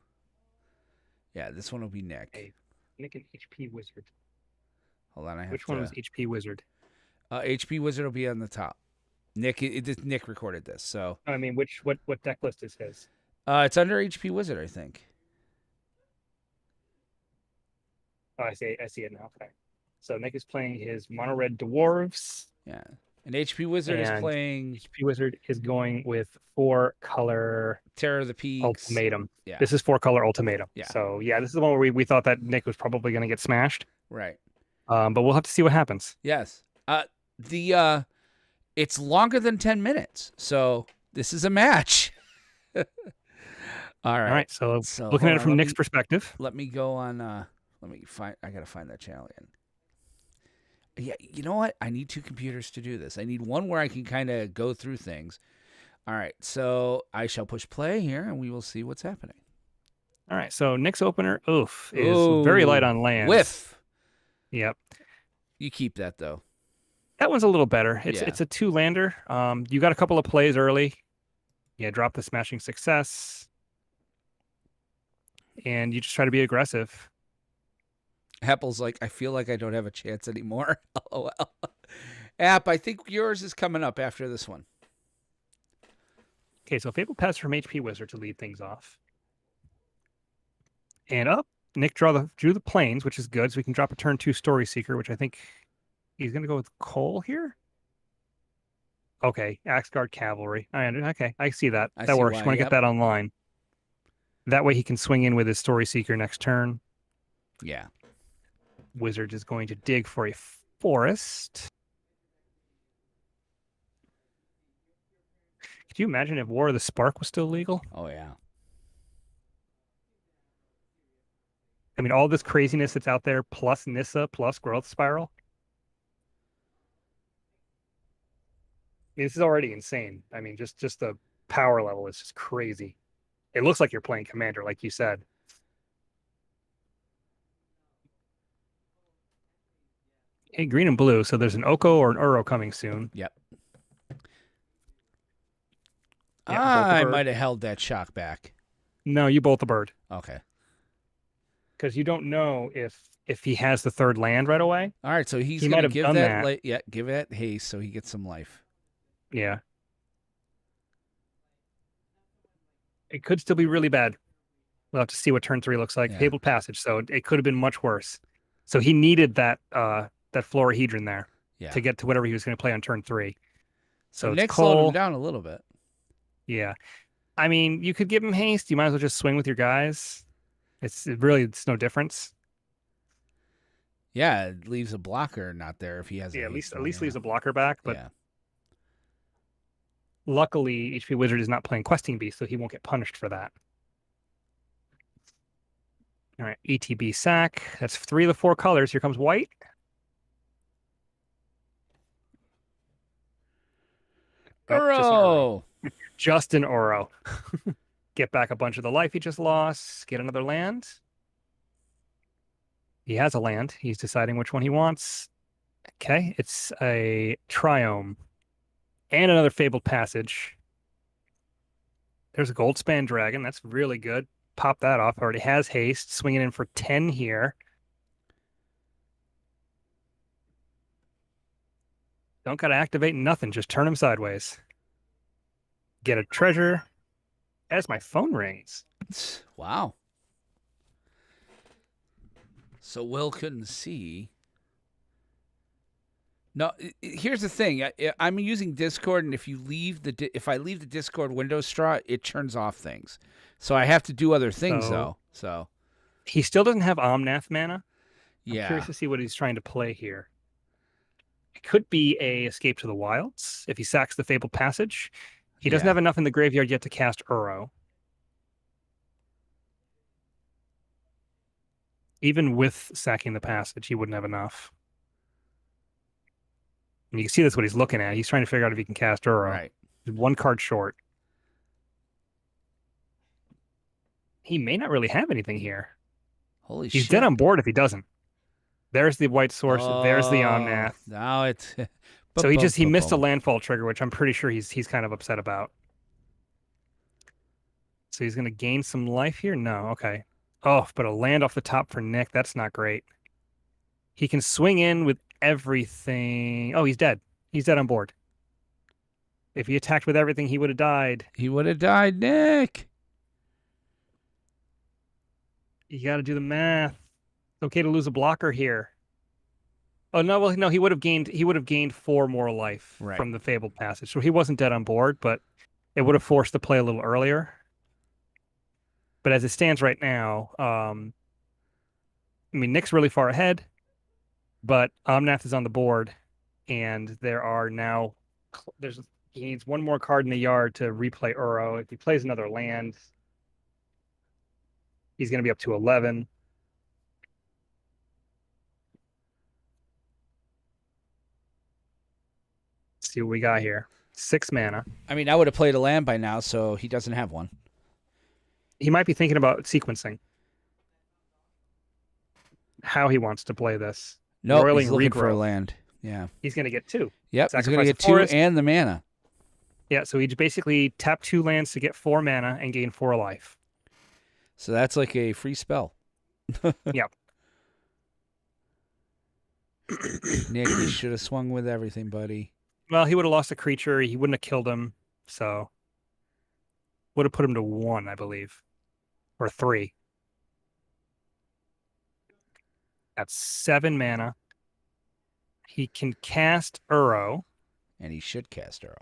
yeah, this one will be Nick. Hey, Nick and HP Wizard. Hold on, I have Which to. one was HP Wizard? HP Wizard will be on the top. Nick, Nick recorded this, so I mean, what deck list is his? it's under HP Wizard, I think. Oh, I see it now. Okay. So Nick is playing his mono red dwarves. Yeah, and HP Wizard is And playing HP Wizard is going with 4-color Terror of the Peaks. ultimatum. Yeah, This is 4-color ultimatum. Yeah. So yeah, this is the one where we thought that Nick was probably going to get smashed. right. But we'll have to see what happens. Yes. The it's longer than 10 minutes, so this is a match. All right. All right. So looking hold at it on, from Nick's perspective. let me go on. Let me find. I gotta find that channel again. Yeah, you know what? I need two computers to do this. I need one where I can kind of go through things. All right, so I shall push play here, and we will see what's happening. All right. So Nick's opener, is very light on lands. Whiff. Yep. You keep that though. That one's a little better. It's Yeah. it's a 2-lander. You got a couple of plays early. Yeah, drop the smashing success. And you just try to be aggressive. Apple's like, I feel like I don't have a chance anymore. LOL. App, I think yours is coming up after this one. Okay, so Fable Pass from HP Wizard to lead things off. And up, Nick drew the planes, which is good. So we can drop a turn 2 Story Seeker, which I think he's going to go with Cole here. Okay, Axe Guard Cavalry. Okay, I see that. I That see works. why, You want to yep. get that online. That way he can swing in with his Story Seeker next turn. Yeah. Wizard is going to dig for a forest. Could you imagine if War of the Spark was still legal? Oh yeah. I mean, all this craziness that's out there, plus Nissa, plus Growth Spiral. I mean, this is already insane. I mean, just the power level is just crazy. It looks like you're playing Commander, like you said. Hey, green and blue. So there's an Oko or an Uro coming soon. Yep. Yeah, bolt the I bird. might have held that shock back. No, you bolt the bird Okay. because you don't know if he has the third land right away. All right, so he's He going might to have give done that, that. yeah, give that haste so he gets some life. Yeah. It could still be really bad. We'll have to see what turn 3 looks like. Yeah. Fabled Passage, so it could have been much worse. So he needed that Florahedron there Yeah. to get to whatever he was going to play on turn 3. So Nick it's slowed Cole. him down a little bit. Yeah. I mean, you could give him haste. You might as well just swing with your guys. It's no difference. Yeah, it leaves a blocker not there if he has. Yeah, a at least haste on, leaves a blocker back. But yeah. luckily, HP Wizard is not playing Questing Beast, so he won't get punished for that. All right, ETB sack. That's 3 of the 4 colors. Here comes white. Oh, just an Uro. Uro. Just an Uro. Get back a bunch of the life he just lost. Get another land. He has a land. He's deciding which one he wants. Okay, it's a Triome and another Fabled Passage. There's a Goldspan Dragon. That's really good. Pop that off. Already has haste. Swinging in for 10 here. Don't got to activate nothing. Just turn him sideways. Get a treasure. As my phone rings. Wow. So Will couldn't see. No, here's the thing. I'm using Discord, and if I leave the Discord window straw, it turns off things. So I have to do other things though. So he still doesn't have Omnath mana. Yeah. I'm curious to see what he's trying to play here. It could be a Escape to the Wilds if he sacks the Fabled Passage. He doesn't have enough in the graveyard yet to cast Uro. Even with sacking the passage, he wouldn't have enough. And you can see that's what he's looking at. He's trying to figure out if he can cast Uro. Right. He's 1 card short. He may not really have anything here. Holy He's shit. dead on board if he doesn't. There's the white source. There's the Omnath. Now it's so he missed a landfall trigger, which I'm pretty sure he's kind of upset about. So he's going to gain some life here? No, okay. Oh, but a land off the top for Nick. That's not great. He can swing in with everything. Oh, he's dead. He's dead on board. If he attacked with everything, he would have died. He would have died, Nick. You got to do the math. It's okay to lose a blocker here. Oh no, well no, he would have gained 4 more life from the Fabled Passage. So he wasn't dead on board, but it would have forced the play a little earlier. But as it stands right now, I mean, Nick's really far ahead, but Omnath is on the board, and there are now he needs 1 more card in the yard to replay Uro. If he plays another land, he's going to be up to 11. Let's see what we got here. 6 mana. I mean, I would have played a land by now, so he doesn't have one. He might be thinking about sequencing. How he wants to play this. No, he's looking for a land. Yeah. He's going to get 2. Yep, he's going to get 2 and the mana. Yeah, so he basically tap 2 lands to get 4 mana and gain 4 life. So that's like a free spell. Yep. Nick, you should have swung with everything, buddy. Well, he would have lost a creature. He wouldn't have killed him. So would have put him to 1, I believe. Or 3. That's 7 mana. He can cast Uro. And he should cast Uro.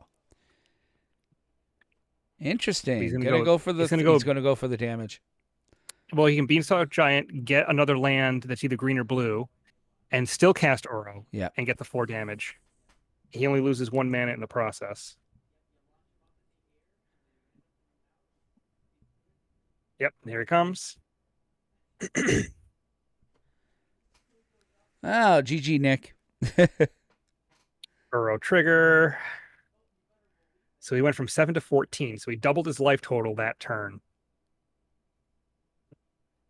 Interesting. He's going to go for the damage. Well, he can Beanstalk Giant, get another land that's either green or blue, and still cast Uro. Yeah. And get the 4 damage. He only loses 1 mana in the process. Yep, here he comes. Oh, GG, Nick. Uro trigger. So he went from 7 to 14. So he doubled his life total that turn.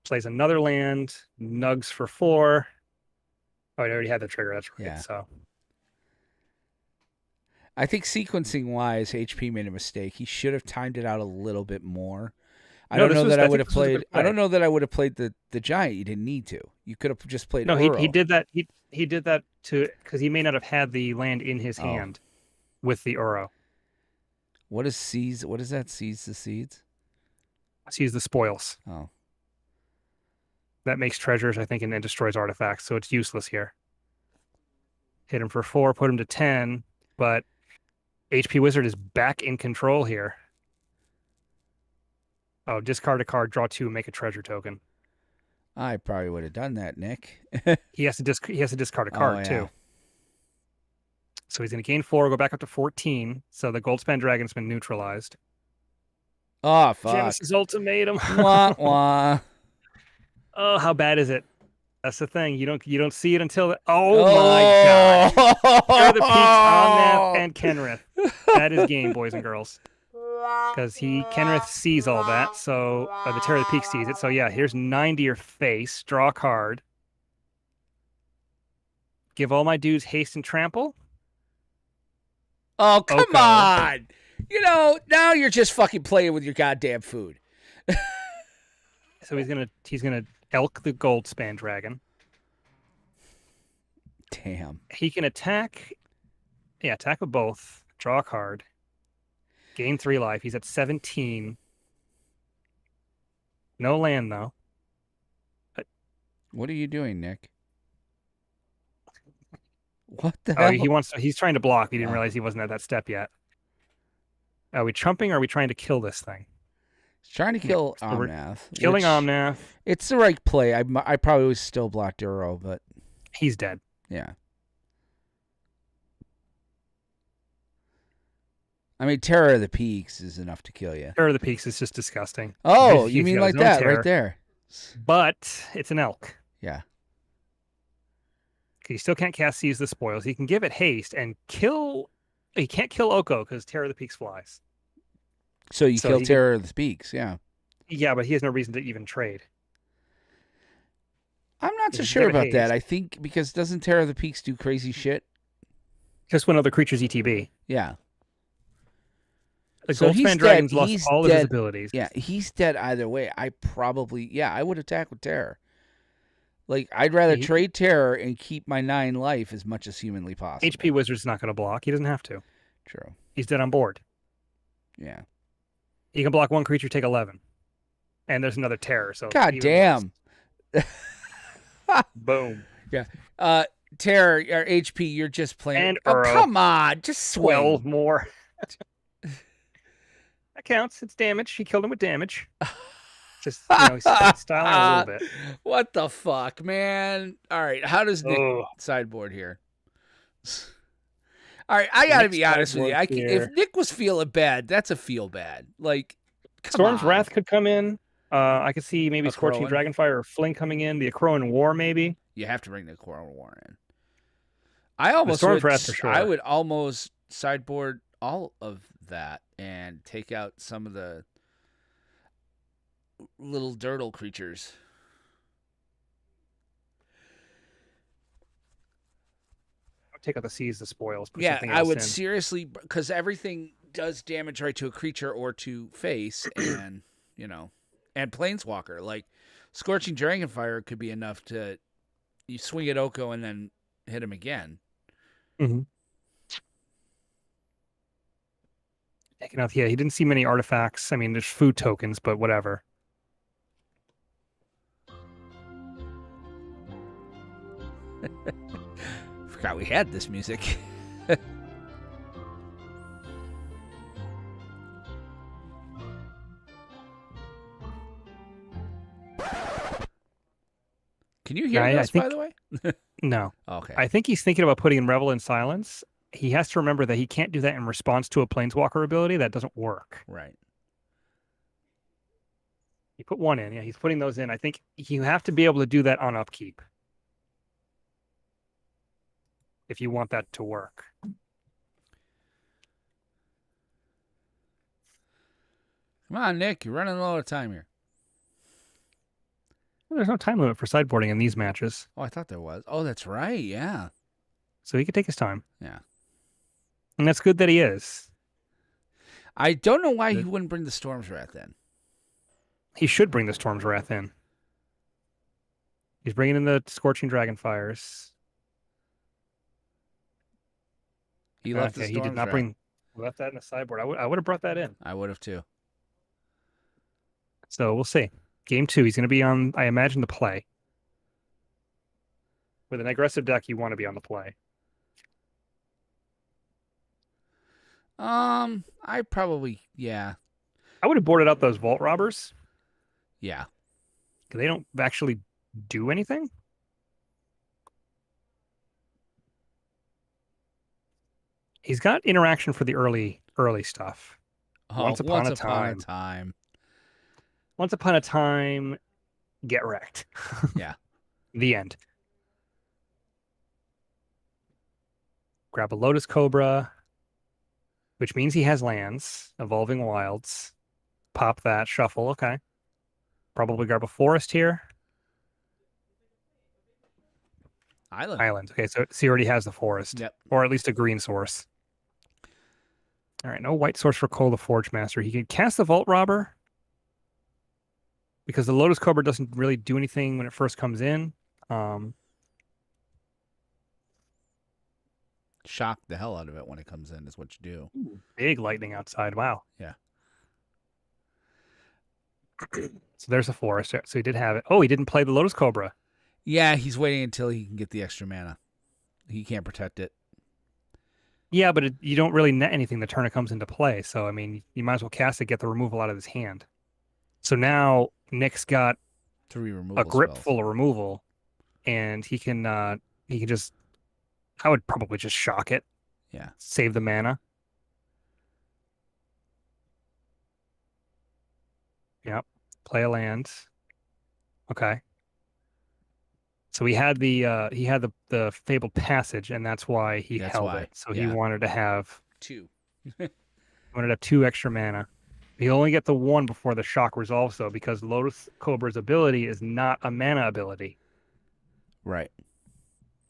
Plays another land. Nugs for 4. Oh, I already had the trigger. That's right. Yeah. So I think sequencing-wise, HP made a mistake. He should have timed it out a little bit more. I don't know that I would have played. I don't know that I would have played the giant. You didn't need to. You could have just played. No, Uro. he did that. He did that to because he may not have had the land in his hand with the Uro. What is seize? What is that? Seize the seeds? Seize the spoils. Oh, that makes treasures, I think, and then destroys artifacts. So it's useless here. Hit him for 4, put him to 10, but HP Wizard is back in control here. Oh, discard a card, draw 2, make a treasure token. I probably would have done that, Nick. He has to discard a card too. So he's going to gain 4, go back up to 14. So the Goldspan Dragon's been neutralized. Oh, fuck. Genesis Ultimatum. Wah, wah. Oh, how bad is it? That's the thing. You don't see it until oh my gosh. Terror of the Peaks, Omnath, Oh! and Kenrith. That is game, boys and girls. Because Kenrith sees all that, so the Terror of the Peaks sees it. So yeah, here's 9 to your face. Draw a card. Give all my dudes haste and trample. Oh, come Oko. on. Now you're just fucking playing with your goddamn food. So he's gonna elk the Goldspan Dragon. Damn. He can attack. Yeah, attack with both. Draw a card. Gain 3 life. He's at 17. No land though. What are you doing, Nick? What the Oh, hell? he's trying to block. He didn't Oh. realize he wasn't at that step yet. Are we trumping or are we trying to kill this thing? He's trying to kill So we're Omnath. killing which- Omnath. It's the right play. I probably would still block Duro, but He's dead. yeah. I mean, Terror of the Peaks is enough to kill you. Terror of the Peaks is just disgusting. Oh, He's you mean got like his own that terror, right there? But it's an elk. Yeah. He still can't cast Seize the Spoils. He can give it haste and kill. He can't kill Oko because Terror of the Peaks flies. So you So kill he Terror of the Peaks, yeah. Yeah, but he has no reason to even trade. I'm not If so you sure give it about that. haste. I think because doesn't Terror of the Peaks do crazy shit? Just when other creatures ETB. Yeah. The So he's Goldspan dead. Dragon's lost He's all of his dead. abilities. Yeah, he's dead either way. I would attack with Terror. Like, I'd rather He- trade Terror and keep my 9 life as much as humanly possible. HP Wizard's not going to block. He doesn't have to. True. He's dead on board. Yeah. He can block one creature, take 11. And there's another terror. So God even damn. worse. Boom. Terror or HP, you're just playing. And oh, Uro. come on, just swing. 12 more. That counts. It's damage. He killed him with damage. Just, he's styling a little bit. What the fuck, man? All right, how does Nick Oh, sideboard here? All right, I gotta Nick's be honest with you. sideboard If here. Nick was feeling bad, that's a feel bad. Like, come Storm's on. Wrath could come in. I could see maybe Scorching Akroan. Dragonfire or Fling coming in. The Akroan War, maybe. You have to bring the Coral War in. I almost Storm's would, Wrath for sure. I would almost sideboard all of that and take out some of the little dirtle creatures. Take out the Seize the Spoils. Put Yeah, something I else would in. seriously, because everything does damage right to a creature or to face, and and Planeswalker. Like Scorching Dragonfire could be enough to you swing at Oko and then hit him again. Mm-hmm. Taking out, yeah, he didn't see many artifacts. I mean, there's food tokens, but whatever. Forgot we had this music. Can you hear Yeah, I this, by think- the way? No, Okay. I think he's thinking about putting in Revel in Silence. He has to remember that he can't do that in response to a Planeswalker ability. That doesn't work. Right. He put one in. Yeah, he's putting those in. I think you have to be able to do that on upkeep if you want that to work. Come on, Nick. You're running low of time here. Well, there's no time limit for sideboarding in these matches, Oh, I thought there was. Oh, that's right. Yeah. so he could take his time. Yeah. And that's good that he is. I don't know why he Good. wouldn't bring the Storm's Wrath in. He should bring the Storm's Wrath in. He's bringing in the Scorching Dragonfires. He left the Okay, Storm's he did not Wrath. bring. Left that in the sideboard. I would have brought that in. I would have too. So we'll see. Game 2, he's going to be on, I imagine, the play. With an aggressive deck, you want to be on the play. I probably, yeah. I would have boarded out those Vault Robbers Yeah. because they don't actually do anything. He's got interaction for the early Oh, Once upon a time. Once Upon a Time get wrecked. Yeah. The end. Grab a Lotus Cobra, which means he has lands, Evolving Wilds. Pop that, shuffle. Okay. Probably grab a forest here. Island. Island. Okay, so he already has the forest, Yep. or at least a green source. All right, no white source for Cole the Forge Master. He can cast the Vault Robber because the Lotus Cobra doesn't really do anything when it first comes in. Shock the hell out of it when it comes in is what you do. Big lightning outside. Wow. Yeah. So there's a forest. So he did have it. Oh, he didn't play the Lotus Cobra. Yeah, he's waiting until he can get the extra mana. He can't protect it. Yeah, but you don't really net anything the turn it comes into play. So, I mean, you might as well cast it, get the removal out of his hand. So now Nick's got 3 removal a grip spells. full of removal, and he can just, I would probably just shock it. Yeah. Save the mana. Yep. Play a land. Okay. So he had the Fabled Passage, and that's why he That's held why. it. So Yeah. he wanted to have 2. 2 extra mana. He only get the 1 before the shock resolves, though, because Lotus Cobra's ability is not a mana ability. Right.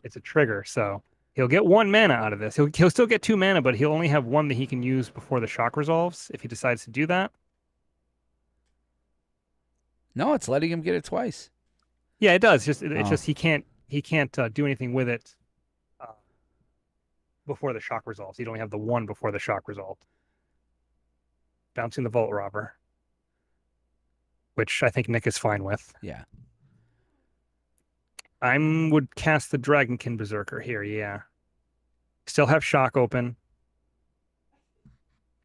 It's a trigger, so he'll get 1 mana out of this. He'll still get 2 mana, but he'll only have 1 that he can use before the shock resolves if he decides to do that. No, it's letting him get it twice. Yeah, it does. It's just he can't do anything with it before the shock resolves. He'd only have the 1 before the shock resolved. Bouncing the Vault Robber, which I think Nick is fine with. Yeah. I would cast the Dragonkin Berserker here, yeah. Still have Shock open.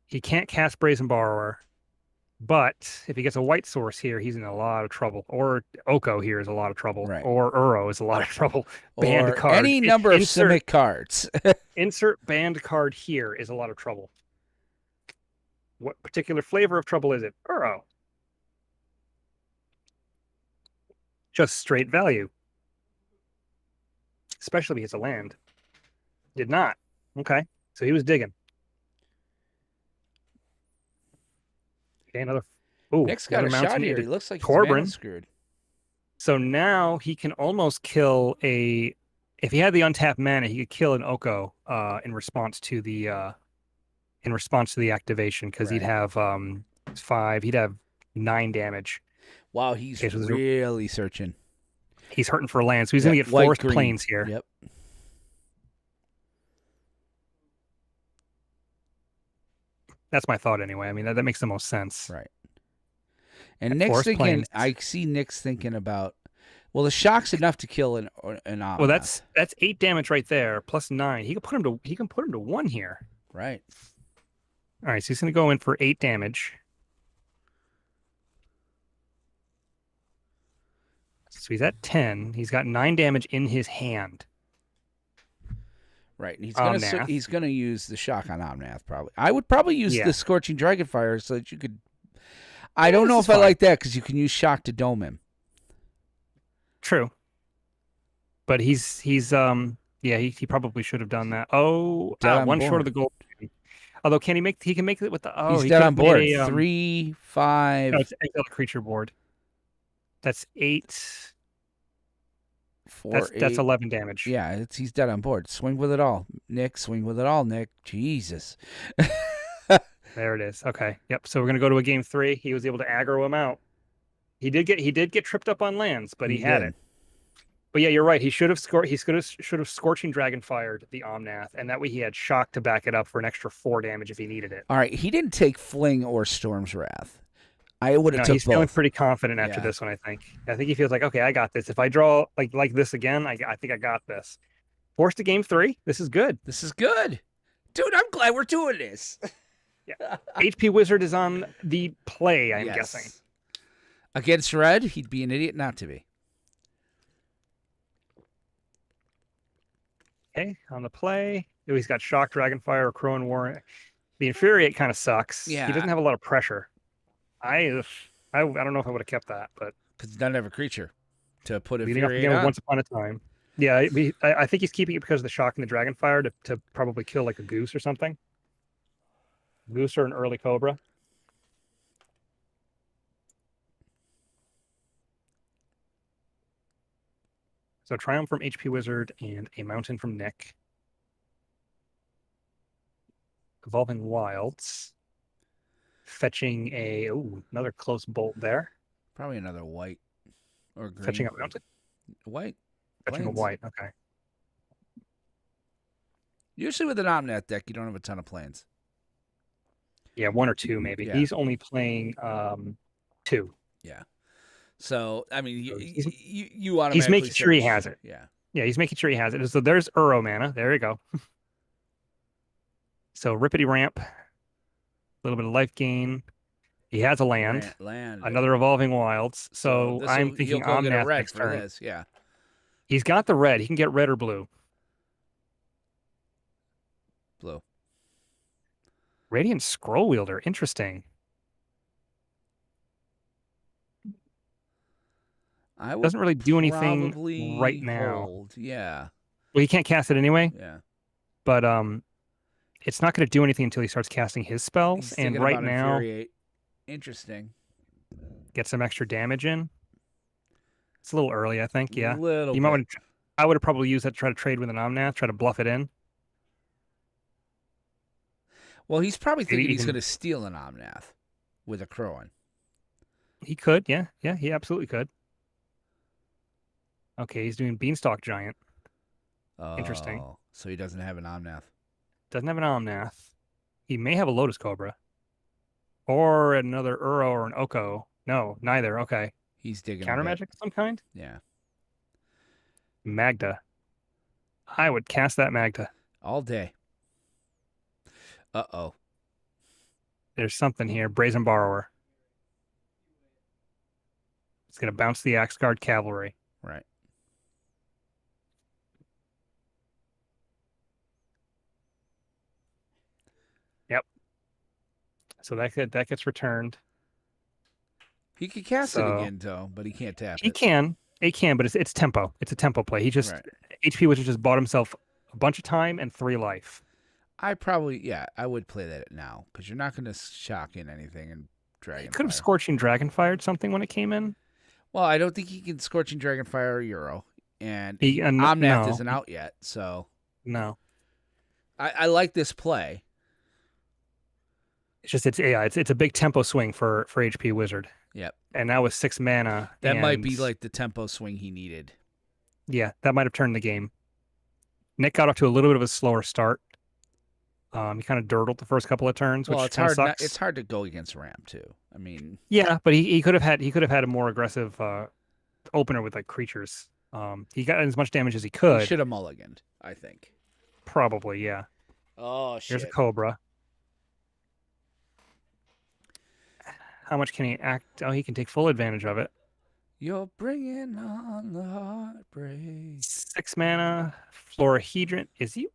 He can't cast Brazen Borrower, but if he gets a white source here, he's in a lot of trouble. Or Oko here is a lot of trouble. Right. Or Uro is a lot of trouble. Or any number of Simic cards. Insert banned card here is a lot of trouble. What particular flavor of trouble is it? Uro. Just straight value. Especially if he hits a land. Did not. Okay. So he was digging. Okay, another. Ooh, Nick's got a shot here. He looks like Corbin. he's screwed. So now he can almost kill a. If he had the untapped mana, he could kill an Oko in response to the activation, because he'd have 5. He'd have 9 damage. Wow, he's really searching. He's hurting for land, so he's going to get Forest Plains here. Yep. That's my thought anyway. I mean, that makes the most sense. Right. And Nick's thinking, I see Nick's thinking about, well, the shock's enough to kill an Omnath. Well, that's 8 damage right there, plus 9. He can put him to 1 here. Right. All right, so he's going to go in for 8 damage. So he's at 10. He's got 9 damage in his hand. Right, and he's gonna use the shock on Omnath probably. I would probably use the Scorching Dragonfire so that you could. I don't know if I like that because you can use shock to dome him. True, but he probably should have done that. Oh, one short of the goal. Although he can make it with the he's dead on board. 3, 5. No, it's exile creature board. That's 8. 4, that's 11 damage. Yeah, he's dead on board. Swing with it all, Nick. Swing with it all, Nick. Jesus. There it is. Okay. Yep. So we're gonna go to a game 3. He was able to aggro him out. He did get tripped up on lands, but he had it. But yeah, you're right. He should have Scorching Dragonfired the Omnath, and that way he had shock to back it up for an extra 4 damage if he needed it. All right. He didn't take Fling or Storm's Wrath. I would have took he's both. Feeling pretty confident after this one, I think. I think he feels like, okay, I got this. If I draw like this again, I think I got this. Forced to game 3. This is good. This is good. Dude, I'm glad we're doing this. Yeah. HP Wizard is on the play, I'm guessing. Against red, he'd be an idiot not to be. Okay, on the play. He's got Shock, Dragonfire, or Crow and War. The Infuriate kind of sucks. Yeah. He doesn't have a lot of pressure. I don't know if I would have kept that, but Because he doesn't have a creature to put Leading off Infuriate again with on. Once Upon a Time. Yeah, I think he's keeping it because of the shock and the Dragonfire to probably kill like a goose or something. Goose or an early Cobra. So Triumph from HP Wizard and a Mountain from Nick. Evolving Wilds. Fetching another close bolt there. Probably another white or Fetching green. a Mountain. White. Fetching a Plains. white. Okay. Usually with an Omnath deck, you don't have a ton of planes. Yeah, one or two maybe. Yeah. He's only playing two. Yeah. So, I mean, So you he's automatically making sure he search. has it. Yeah. Yeah, he's making sure he has it. So there's Uro mana. There you go. So Rippity Ramp, a little bit of life gain. He has a land, Land. another Evolving Wilds. So I'm he'll thinking go get a Omnath red next for turn. this. Yeah. He's got the red. He can get red or blue. Blue. Radiant Scroll Wielder. Interesting. I would Doesn't really do anything probably right now. hold. Yeah. Well, he can't cast it anyway, Yeah. but it's not going to do anything until he starts casting his spells. He's And thinking right about now, Infuriate. Interesting. get some extra damage in. It's a little early, I think. Yeah, Little you bit. might want to. I would have probably used that to try to trade with an Omnath, try to bluff it in. Well, he's probably Maybe thinking he's even- going to steal an Omnath with a Crowan. He could, yeah, he absolutely could. Okay, he's doing Beanstalk Giant. Interesting. So he doesn't have an Omnath. Doesn't have an Omnath. He may have a Lotus Cobra. Or another Uro or an Oko. No, neither. Okay. He's digging Counter a bit. magic of some kind? Yeah. Magda. I would cast that Magda. All day. Uh-oh. There's something here. Brazen Borrower. It's going to bounce the Axe Guard Cavalry. Right. Yep. So that gets returned. He could cast it So- again, though, but he can't tap He it. can. He can, but it's tempo. It's a tempo play. He just Right. HP Wizard just bought himself a bunch of time and 3 life. I would play that now because you're not going to shock in anything and Dragon. He could have Scorching Dragonfired something when it came in. Well, I don't think he can Scorching Dragonfire or Euro, and No. Omnath isn't out yet, so No. I like this play. It's just it's a big tempo swing for HP Wizard. Yep. And now with 6 mana, That might be and- like the tempo swing he needed. yeah, that might have turned the game. Nick got off to a little bit of a slower start. He kind of dirtled the first couple of turns, which Well, it's kind of hard. sucks. It's hard to go against Ram too. I mean, Yeah, but he could have had a more aggressive opener with like creatures. He got as much damage as he he could. should have mulliganed. I think. Probably, yeah. Oh Here's a Cobra. How much can he act? Oh, he can take full advantage of it. You're bringing on the heartbreak. 6 mana, Florahedron. Is he?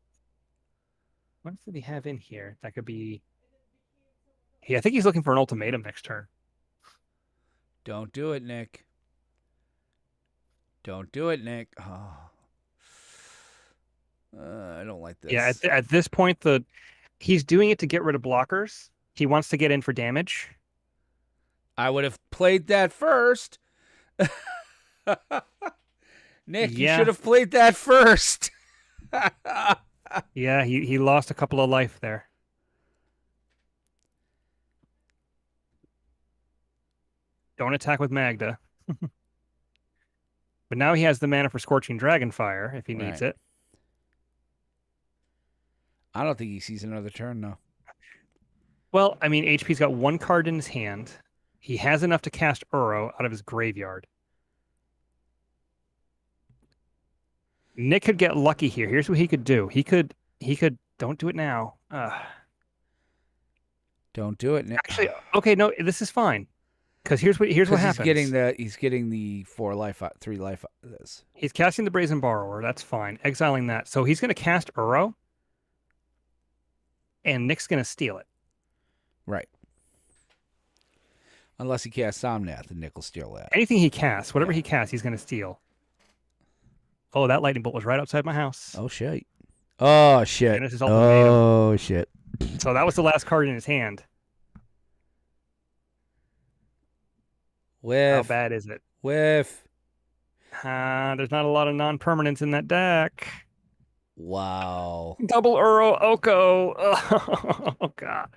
What else did he have in here? That could be. I think he's looking for an ultimatum next turn. Don't do it, Nick. Don't do it, Nick. Oh. I don't like this. Yeah, at this point, he's doing it to get rid of blockers. He wants to get in for damage. I would have played that first. Nick, you Yeah. should have played that first. Yeah, he lost a couple of life there. Don't attack with Magda. But now he has the mana for Scorching Dragonfire if he needs Right. it. I don't think he sees another turn, though. Well, I mean, HP's got 1 card in his hand. He has enough to cast Uro out of his graveyard. Nick could get lucky here. Here's what he could do. He could don't do it now. Don't do it, Nick. Actually, okay, no, this is fine. Because here's what 'Cause happens. He's getting the 4 life, 3 life. This. He's casting the Brazen Borrower. That's fine. Exiling that. So he's going to cast Uro. And Nick's going to steal it. Right. Unless he casts Somnath, and Nick will steal that. Anything he casts, whatever Yeah. he casts, he's going to steal. Oh, that lightning bolt was right outside my house. Oh shit. Oh shit. Genesis Ultimatum. Oh shit. So that was the last card in his hand. How Whiff. bad is it? Whiff. There's not a lot of non-permanents in that deck. Wow. Double Uro Oko. Oh, God.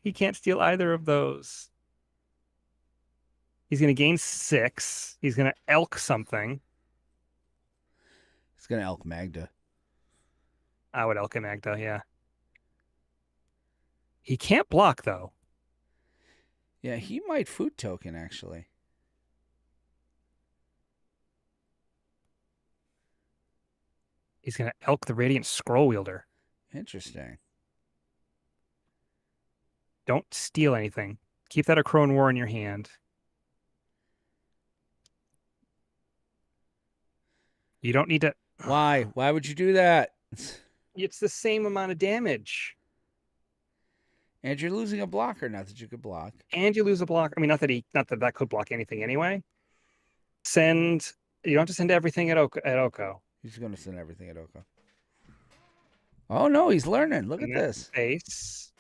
He can't steal either of those. He's going to gain 6. He's going to elk something. He's gonna elk Magda. I would elk him, Magda, yeah. He can't block, though. Yeah, he might food token actually. He's going to elk the Radiant Scroll Wielder. Interesting. Don't steal anything. Keep that Acrone War in your hand. You don't need to... Why? Why would you do that? It's the same amount of damage. And you're losing a blocker, not that you could block. And you lose a block. I mean, not that could block anything anyway. You don't have to send everything at Oko. He's gonna send everything at Oko. Oh no, he's learning. Look at this. Face.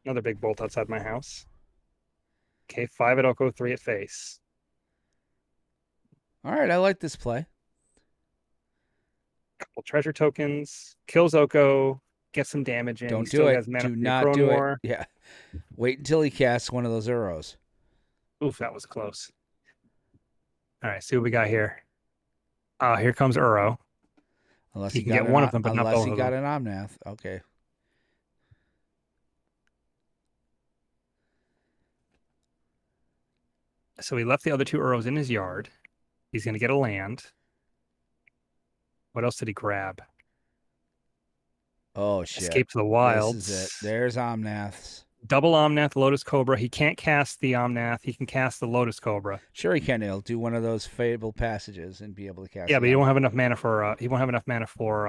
Another big bolt outside my house. Okay, 5 at Oko, 3 at face. All right, I like this play. Couple treasure tokens. Kills Oko. Gets some damage in. Don't He still do it. has mana Do for the not Acrone do War. it. Yeah. Wait until he casts one of those arrows. Oof, that was close. All right, see what we got here. Here comes Uro. Unless He he can got get an, one of them, but not unless both he of got them. an Omnath. Okay. So he left the other 2 Uros in his yard. He's going to get a land. What else did he grab? Oh shit. Escape to the Wilds. This is it. There's Omnaths. Double Omnath, Lotus Cobra. He can't cast the Omnath. He can cast the Lotus Cobra. Sure, he can. He'll do one of those Fable passages and be able to cast. Yeah, but he Omnath. won't have enough mana for. He won't have enough mana for.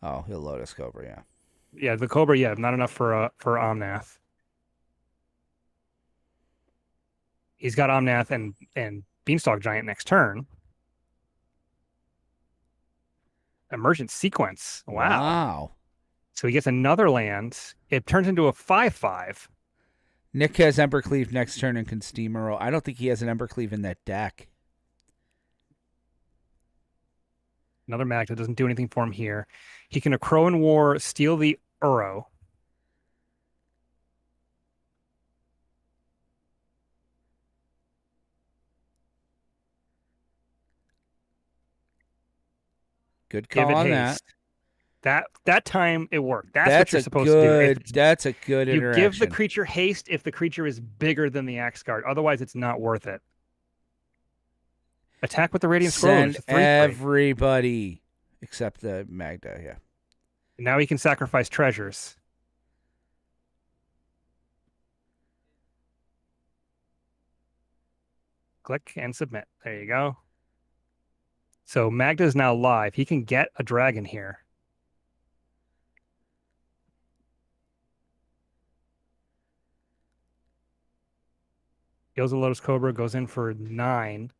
Oh, he'll Lotus Cobra. Yeah. Yeah, the Cobra. Yeah, not enough for Omnath. He's got Omnath and Beanstalk Giant next turn. Emergent Sequence. Wow. So he gets another land. It turns into a 5/5. Nick has Embercleave next turn and can Steamer. I don't think he has an Embercleave in that deck. Another Magda doesn't do anything for him here. He can Acrone War, steal the Uro. Good call Give it on haste. That time it worked. That's what That's you're a supposed to do. That's a good You interaction. give the creature haste if the creature is bigger than the Axe Guard. Otherwise, it's not worth it. Attack with the Radiant Scroll. Send everybody except the Magda. Yeah. Now he can sacrifice treasures. Click and submit. There you go. So Magda is now live. He can get a dragon here. Kills a Lotus Cobra, goes in for 9.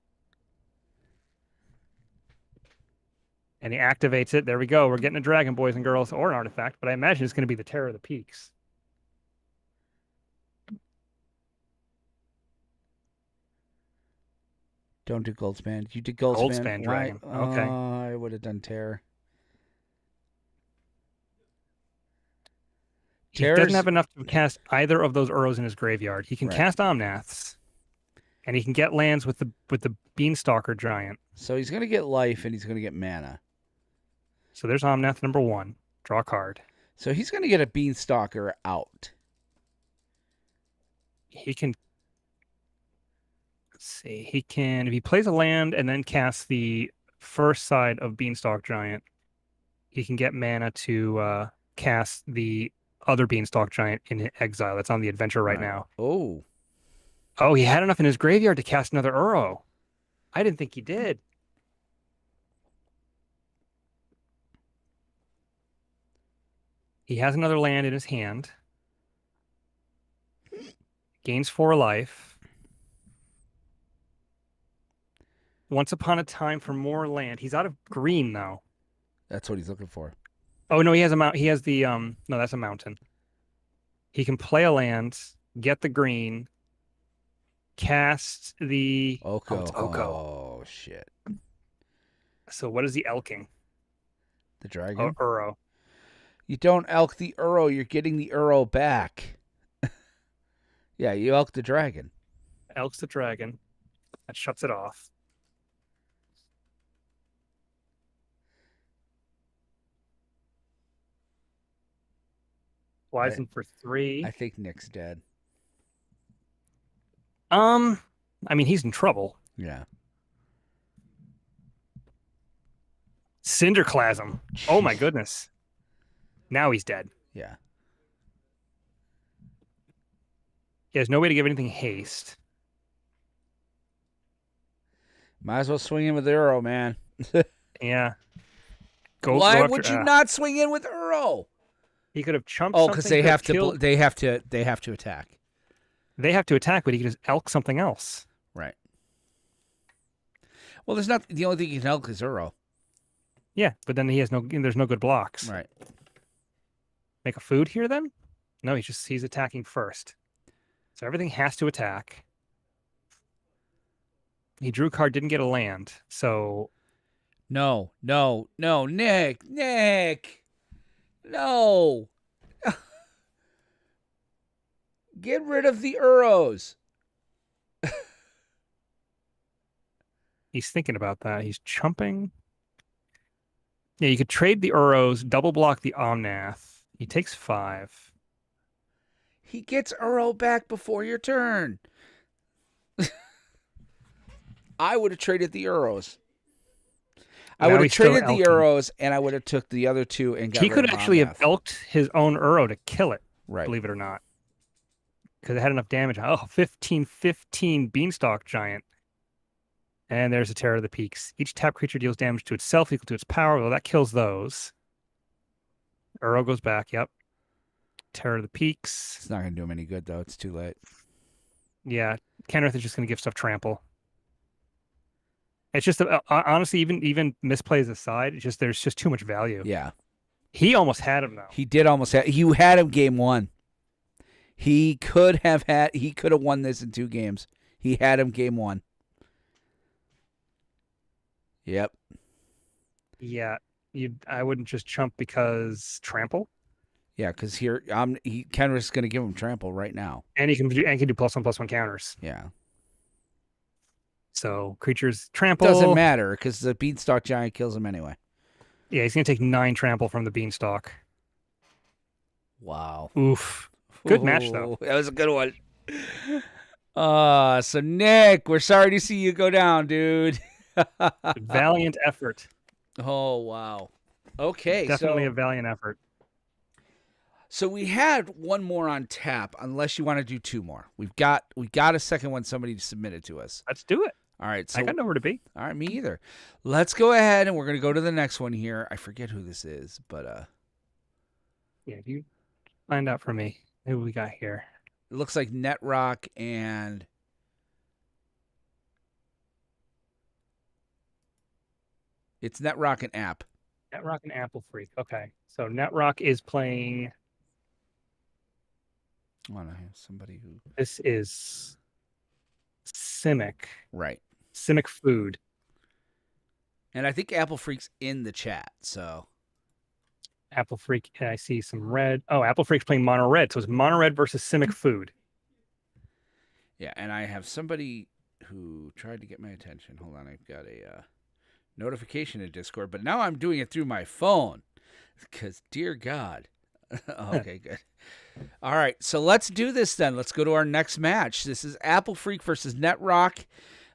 And he activates it. There we go. We're getting a dragon, boys and girls, or an artifact, but I imagine it's going to be the Terror of the Peaks. Don't do Goldspan. You did Goldspan. Goldspan dragon. Okay. I would have done Terror. He doesn't have enough to cast either of those Uros in his graveyard. He can cast Omnaths, and he can get lands with the Beanstalker Giant. So he's going to get life, and he's going to get mana. So there's Omnath number 1. Draw a card. So he's going to get a Beanstalker out. He can... Let's see. He can... If he plays a land and then casts the first side of Beanstalk Giant, he can get mana to cast the other Beanstalk Giant in exile. That's on the adventure right now. Oh. Oh, he had enough in his graveyard to cast another Uro. I didn't think he did. He has another land in his hand. Gains 4 life. Once upon a time for more land. He's out of green though. That's what he's looking for. Oh no, he has a mount. He has the no, that's a mountain. He can play a land, get the green, cast the oh, Oko. it's Oko. Oh shit. So what is the elking? The Oh, dragon. Uro. You don't elk the Uro. You're getting the Uro back. Yeah, you elk the dragon. Elks the dragon. That shuts it off. Flies in for 3. I think Nick's dead. Um, I mean, he's in trouble. Yeah. Cinderclasm. Oh my goodness. Now he's dead. Yeah. He has no way to give anything haste. Might as well swing in with Uro, man. Yeah. Why would you not swing in with Uro? He could have chumped. Oh, because they have to. They have to attack. They have to attack, but he could just elk something else. Right. Well, there's not. The only thing you can elk is Uro. Yeah, but then he has no. There's no good blocks. Right. Make a food here then? No, he's attacking first. So everything has to attack. He drew a card, didn't get a land. So No, Nick, no. Get rid of the Uros. he's thinking about that. He's chumping. Yeah, you could trade the Uros, double block the Omnath. He takes 5. He gets Uro back before your turn. I would have traded the Uros. I would have traded the Uros, and I would have took the other 2 and got rid of He could actually have elked his own Uro to kill it, right? Believe it or not. Because it had enough damage. Oh, 15/15 Beanstalk Giant. And there's a Terror of the Peaks. Each tap creature deals damage to itself equal to its power. Well, that kills those. Uro goes back, yep. Terror of the Peaks. It's not going to do him any good, though. It's too late. Yeah, Kenrith is just going to give stuff trample. It's just, honestly, even misplays aside, there's just too much value. Yeah. He almost had him, though. He did almost have. You had him game 1. He could have won this in 2 games. He had him game 1. Yep. Yeah, I wouldn't just chump because trample. Yeah, because here Kenrith's going to give him trample right now, and he can do +1/+1 counters. Yeah. So creatures trample doesn't matter because the Beanstalk Giant kills him anyway. Yeah, he's going to take 9 trample from the Beanstalk. Wow. Oof. Good match though. That was a good one. So Nick, we're sorry to see you go down, dude. Valiant effort. Oh wow. Okay, definitely a valiant effort. So we had one more on tap, unless you want to do 2 more. We got a second one somebody submitted to us. Let's do it. All right. So I got nowhere to be. All right, me either. Let's go ahead and we're gonna go to the next one here. I forget who this is, but yeah, you find out for me. Who we got here? It looks like Netrock and it's Netrock and App. Netrock and Apple Freak. Okay. So Netrock is playing. I want to have somebody who. This is Simic. Right. Simic Food. And I think Apple Freak's in the chat, so. Apple Freak, I see some red. Oh, Apple Freak's playing Mono Red. So it's Mono Red versus Simic Food. Yeah, and I have somebody who tried to get my attention. Hold on, I've got a notification in Discord, but now I'm doing it through my phone because, dear God. Okay, good. All right, so let's do this then. Let's go to our next match. This is Apple Freak versus Netrock.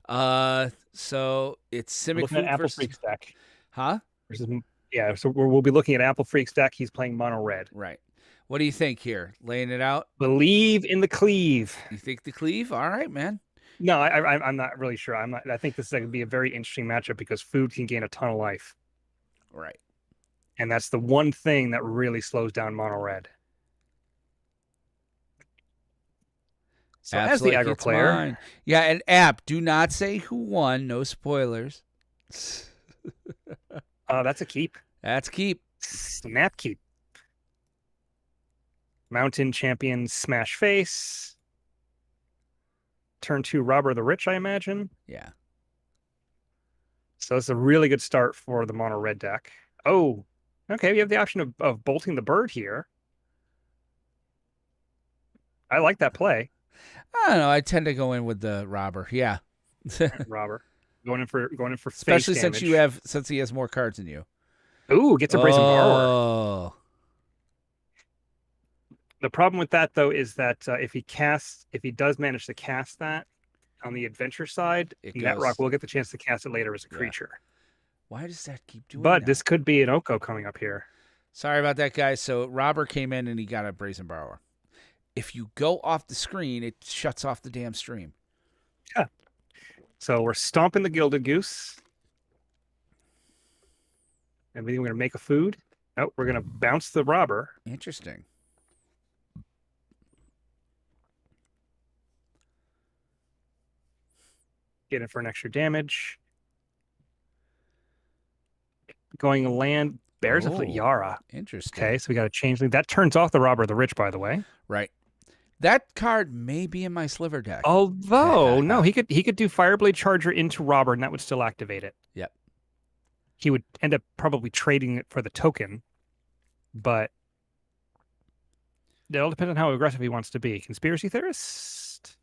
So it's Simic Food Apple versus Freak's deck. Huh? Versus, yeah, so we'll be looking at Apple Freak's deck. He's playing Mono Red. Right. What do you think here? Laying it out? Believe in the cleave. You think the cleave? All right, man. No, I'm not really sure. I think this is going to be a very interesting matchup because Food can gain a ton of life. Right. And that's the one thing that really slows down mono red. So as App's the like, aggro it's player, mine. Yeah, and App, do not say who won. No spoilers. that's a keep. That's keep. Snap keep. Mountain champion smash face. Turn 2 Robber the Rich, I imagine. Yeah. So it's a really good start for the mono red deck. Oh, okay. We have the option of bolting the bird here. I like that play. I don't know. I tend to go in with the robber. Yeah. Robber going in for face Especially since damage. since he has more cards than you. Ooh, gets a brazen borrower. Oh. The problem with that though is that if he does manage to cast that on the adventure side, It Netrock goes. will get the chance to cast it later as a Yeah. creature. Why does that keep doing But that? this could be an Oko coming up here. Sorry about that, guys. So robber came in and he got a brazen borrower. If you go off the screen, it shuts off the damn stream. Yeah. So we're stomping the Gilded Goose. And we're going to make a food. Oh, we're going to bounce the robber. Interesting. Get it for an extra damage. Going land, Bears of Yara. Interesting. Okay, so we got a changeling. That turns off the Robber of the Rich, by the way. Right. That card may be in my sliver deck. Although, no, he could do Fireblade Charger into Robber, and that would still activate it. Yep. He would end up probably trading it for the token, but it all depends on how aggressive he wants to be. Conspiracy Theorist?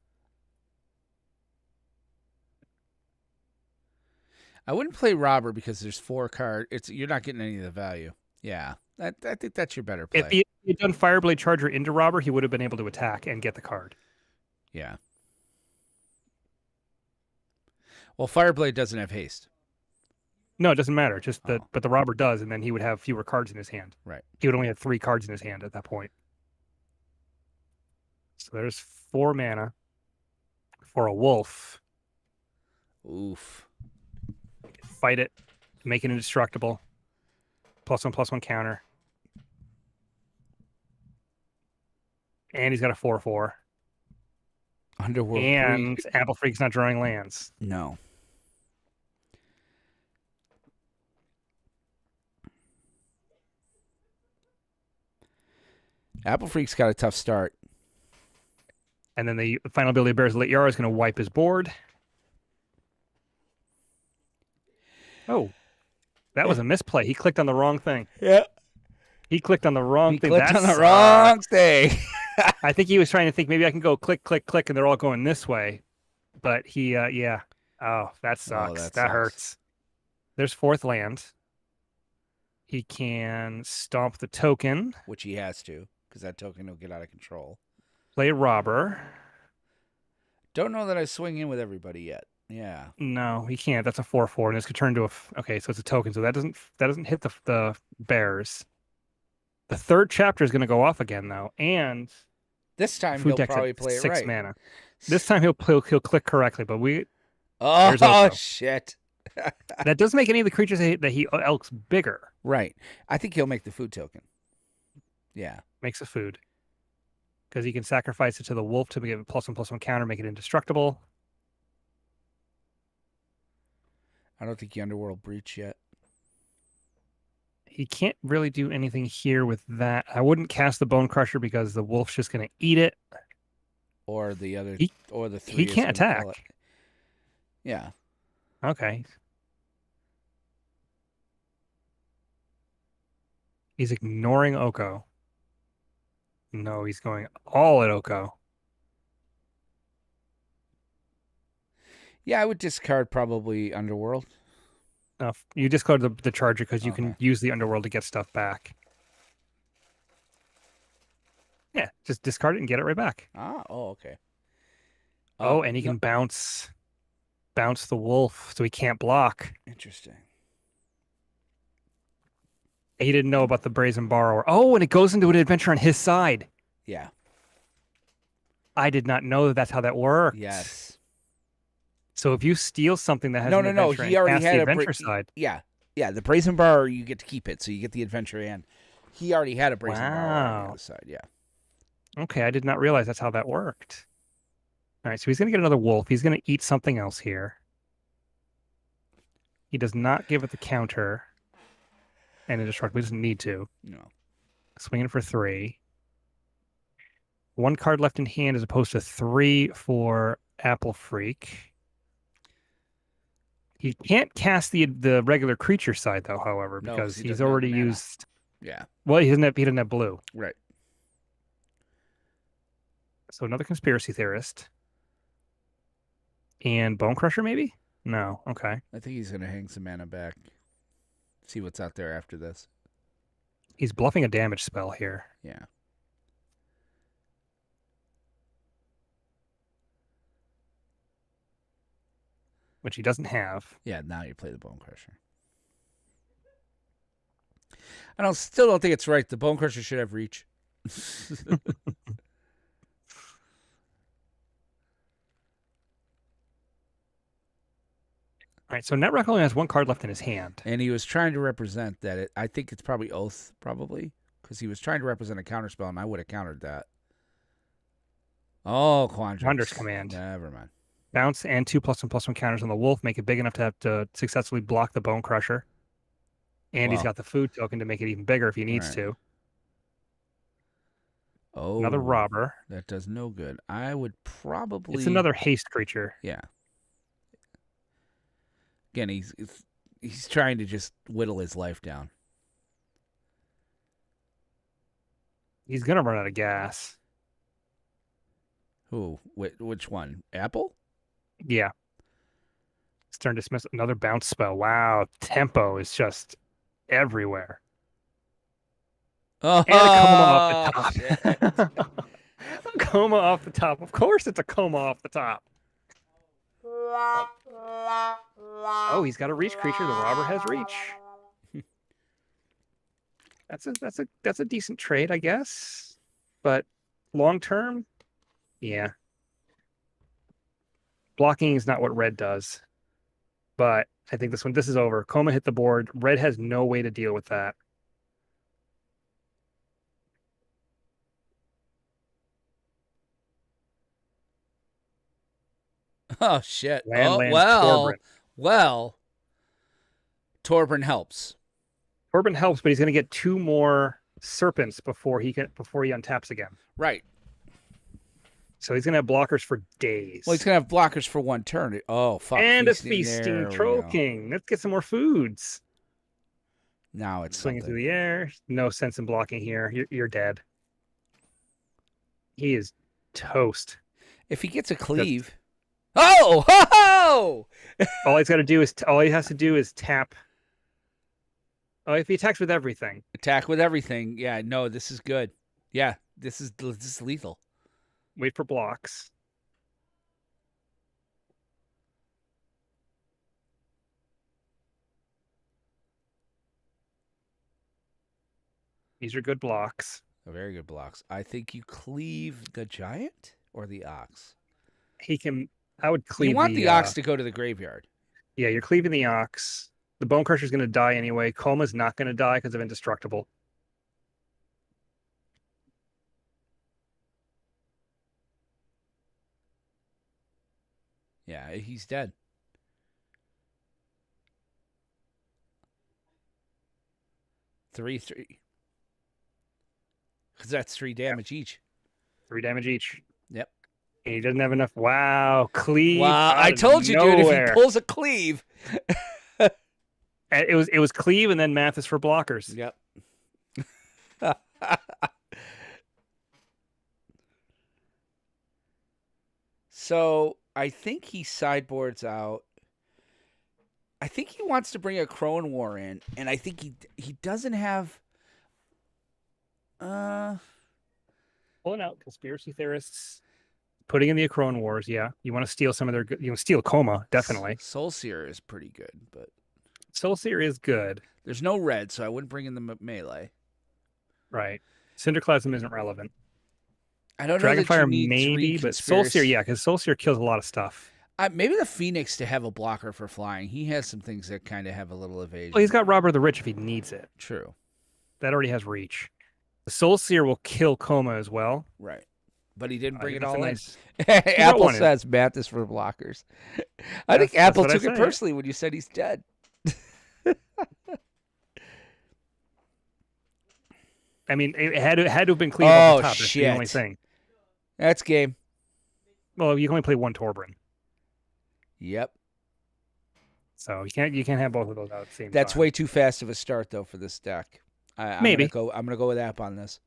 I wouldn't play robber because there's 4 cards. You're not getting any of the value. Yeah. I think that's your better play. If he had done Fireblade Charger into Robber, he would have been able to attack and get the card. Yeah. Well, Fireblade doesn't have haste. No, it doesn't matter. But the Robber does, and then he would have fewer cards in his hand. Right. He would only have 3 cards in his hand at that point. So there's 4 mana for a wolf. Oof. Fight it, make it indestructible. +1/+1 counter. And he's got a 4/4. Underworld. And Apple Freak's not drawing lands. No. Apple Freak's got a tough start. And then the final ability of Bears Lit Yara is going to wipe his board. Oh, that was a misplay. He clicked on the wrong thing. Yeah. He clicked on the wrong thing. He clicked on the wrong thing. I think he was trying to think maybe I can go click, click, click, and they're all going this way. But he, yeah. Oh, that sucks. That hurts. There's 4th land. He can stomp the token. Which he has to, because that token will get out of control. Play Robber. Don't know that I swing in with everybody yet. Yeah. No, he can't. That's a 4/4, and this could turn to okay. So it's a token. So that doesn't hit the bears. The 3rd chapter is going to go off again though, and this time he'll probably play it right. 6 mana. This time he'll click correctly, but we. Oh shit! That doesn't make any of the creatures that he elks bigger. Right. I think he'll make the food token. Yeah. Makes a food. Because he can sacrifice it to the wolf to give it +1/+1 counter, make it indestructible. I don't think he Underworld Breach yet. He can't really do anything here with that. I wouldn't cast the Bone Crusher because the wolf's just going to eat it. Or the other, or the 3. He can't attack. Yeah. Okay. He's ignoring Oko. No, he's going all at Oko. Yeah, I would discard probably Underworld. You discard the Charger because you can use the Underworld to get stuff back. Yeah, just discard it and get it right back. Okay. And he can bounce the wolf, so he can't block. Interesting. He didn't know about the Brazen Borrower. Oh, and it goes into an adventure on his side. Yeah. I did not know that's how that works. Yes. So if you steal something that has no, he already had the a adventure side. Yeah. Yeah, the brazen bar, you get to keep it, so you get the adventure and he already had a brazen bar on the Wow. other side. Yeah. Okay, I did not realize that's how that worked. All right, so he's going to get another wolf. He's going to eat something else here. He does not give it the counter and indestructible. He doesn't need to. No. Swinging for 3. 1 card left in hand as opposed to 3 for Apple Freak. He can't cast the regular creature side though, however, No, because because he he's doesn't have already mana. used. Yeah. Well, he doesn't have blue. Right. So another conspiracy theorist. And Bone Crusher, maybe? No. Okay. I think he's gonna hang some mana back. See what's out there after this. He's bluffing a damage spell here. Yeah. Which he doesn't have. Yeah, now you play the Bone Crusher. Still don't think it's right. The Bone Crusher should have reach. All right, so Netrock only has 1 card left in his hand. And he was trying to represent that. I think it's probably Oath, because he was trying to represent a counterspell, and I would have countered that. Oh, Quandrix. Wondrous Command. Never mind. Bounce and 2+1/+1 counters on the wolf make it big enough to have to successfully block the Bone Crusher. And he's got the food token to make it even bigger if he needs to. Oh. Another robber. That does no good. I would probably... It's another haste creature. Yeah. Again, he's trying to just whittle his life down. He's going to run out of gas. Who? Which one? Apple? Yeah. Stern dismiss. Another bounce spell. Wow. Tempo is just everywhere. Oh, and a coma off the top. A coma off the top. Of course it's a coma off the top. Oh, he's got a reach creature. The robber has reach. That's a decent trade, I guess. But long term, yeah. Blocking is not what red does. But I think this is over. Coma hit the board. Red has no way to deal with that. Oh, shit. Land, well. Torbran. Well. Torbran helps. Torbran helps, but he's going to get 2 more serpents before he untaps again. Right. So he's going to have blockers for days. Well, he's going to have blockers for 1 turn. Oh, fuck. And a feasting Troll King. Let's get some more foods. Now it's swinging something. through the air. No sense in blocking here. You're dead. He is toast. If he gets a cleave. Oh! Ho, ho! All he has to do is tap. Oh, if he attacks with everything. Attack with everything. Yeah, no, this is good. Yeah, this is lethal. Wait for blocks. These are good blocks. Very good blocks. I think you cleave the giant or the ox. I would cleave. You want the ox to go to the graveyard. Yeah, you're cleaving the ox. The Bone Crusher is going to die anyway. Coma's not going to die because of indestructible. Yeah, he's dead. Three. Because that's 3 damage each. 3 damage each. Yep. And he doesn't have enough. Wow, cleave. Wow, I told you, dude, if he pulls a cleave. It was cleave and then math is for blockers. Yep. So I think he sideboards out. I think he wants to bring a Crone War in, and I think he doesn't have. Pulling out conspiracy theorists, putting in the Crone Wars. Yeah, you want to steal some of their. You want to steal Coma, definitely. Soulseer is pretty good, but Soulseer is good. There's no red, so I wouldn't bring in the melee. Right. Cinderclasm isn't relevant. I don't know. Dragonfire maybe, but Soulseer, yeah, because Soulseer kills a lot of stuff. Maybe the Phoenix to have a blocker for flying. He has some things that kind of have a little Well, he's evasion. got Robber the Rich if he needs it. True. That already has reach. The Soul Seer will kill Coma as well. Right. But he didn't bring it That's a all in. nice. He brought Apple one in. says math is for blockers. I think That's Apple what I took it say. personally when you said he's dead. I mean, it had to have been cleave Oh, off the top. That's the only shit. thing. That's game. Well, you can only play one Torbran, Yep. so you can't have both of those out at the same That's time. way too fast of a start though for this deck. Maybe. I'm gonna go with App on this.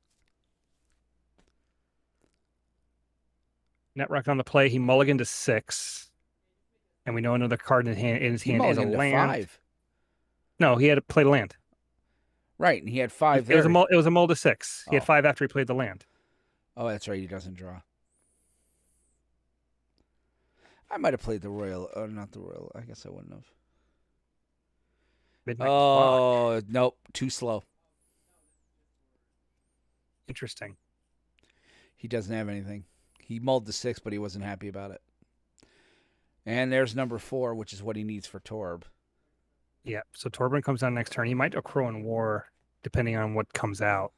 Netrock on the play. He mulliganed to 6, and we know another card in his He hand is a mulliganed to land. 5. No, he had to play the land. Right, and he had 5 It there. was a mull to 6. He had Oh. 5 after he played the land. Oh, that's right. He doesn't draw. I might have played the Royal. Oh, not the Royal. I guess I wouldn't have. Midnight Clock. Oh, nope. Too slow. Interesting. He doesn't have anything. He mulled the 6, but he wasn't happy about it. And there's number 4, which is what he needs for Torb. Yeah. So Torbran comes down next turn. He might Crow and War, depending on what comes out.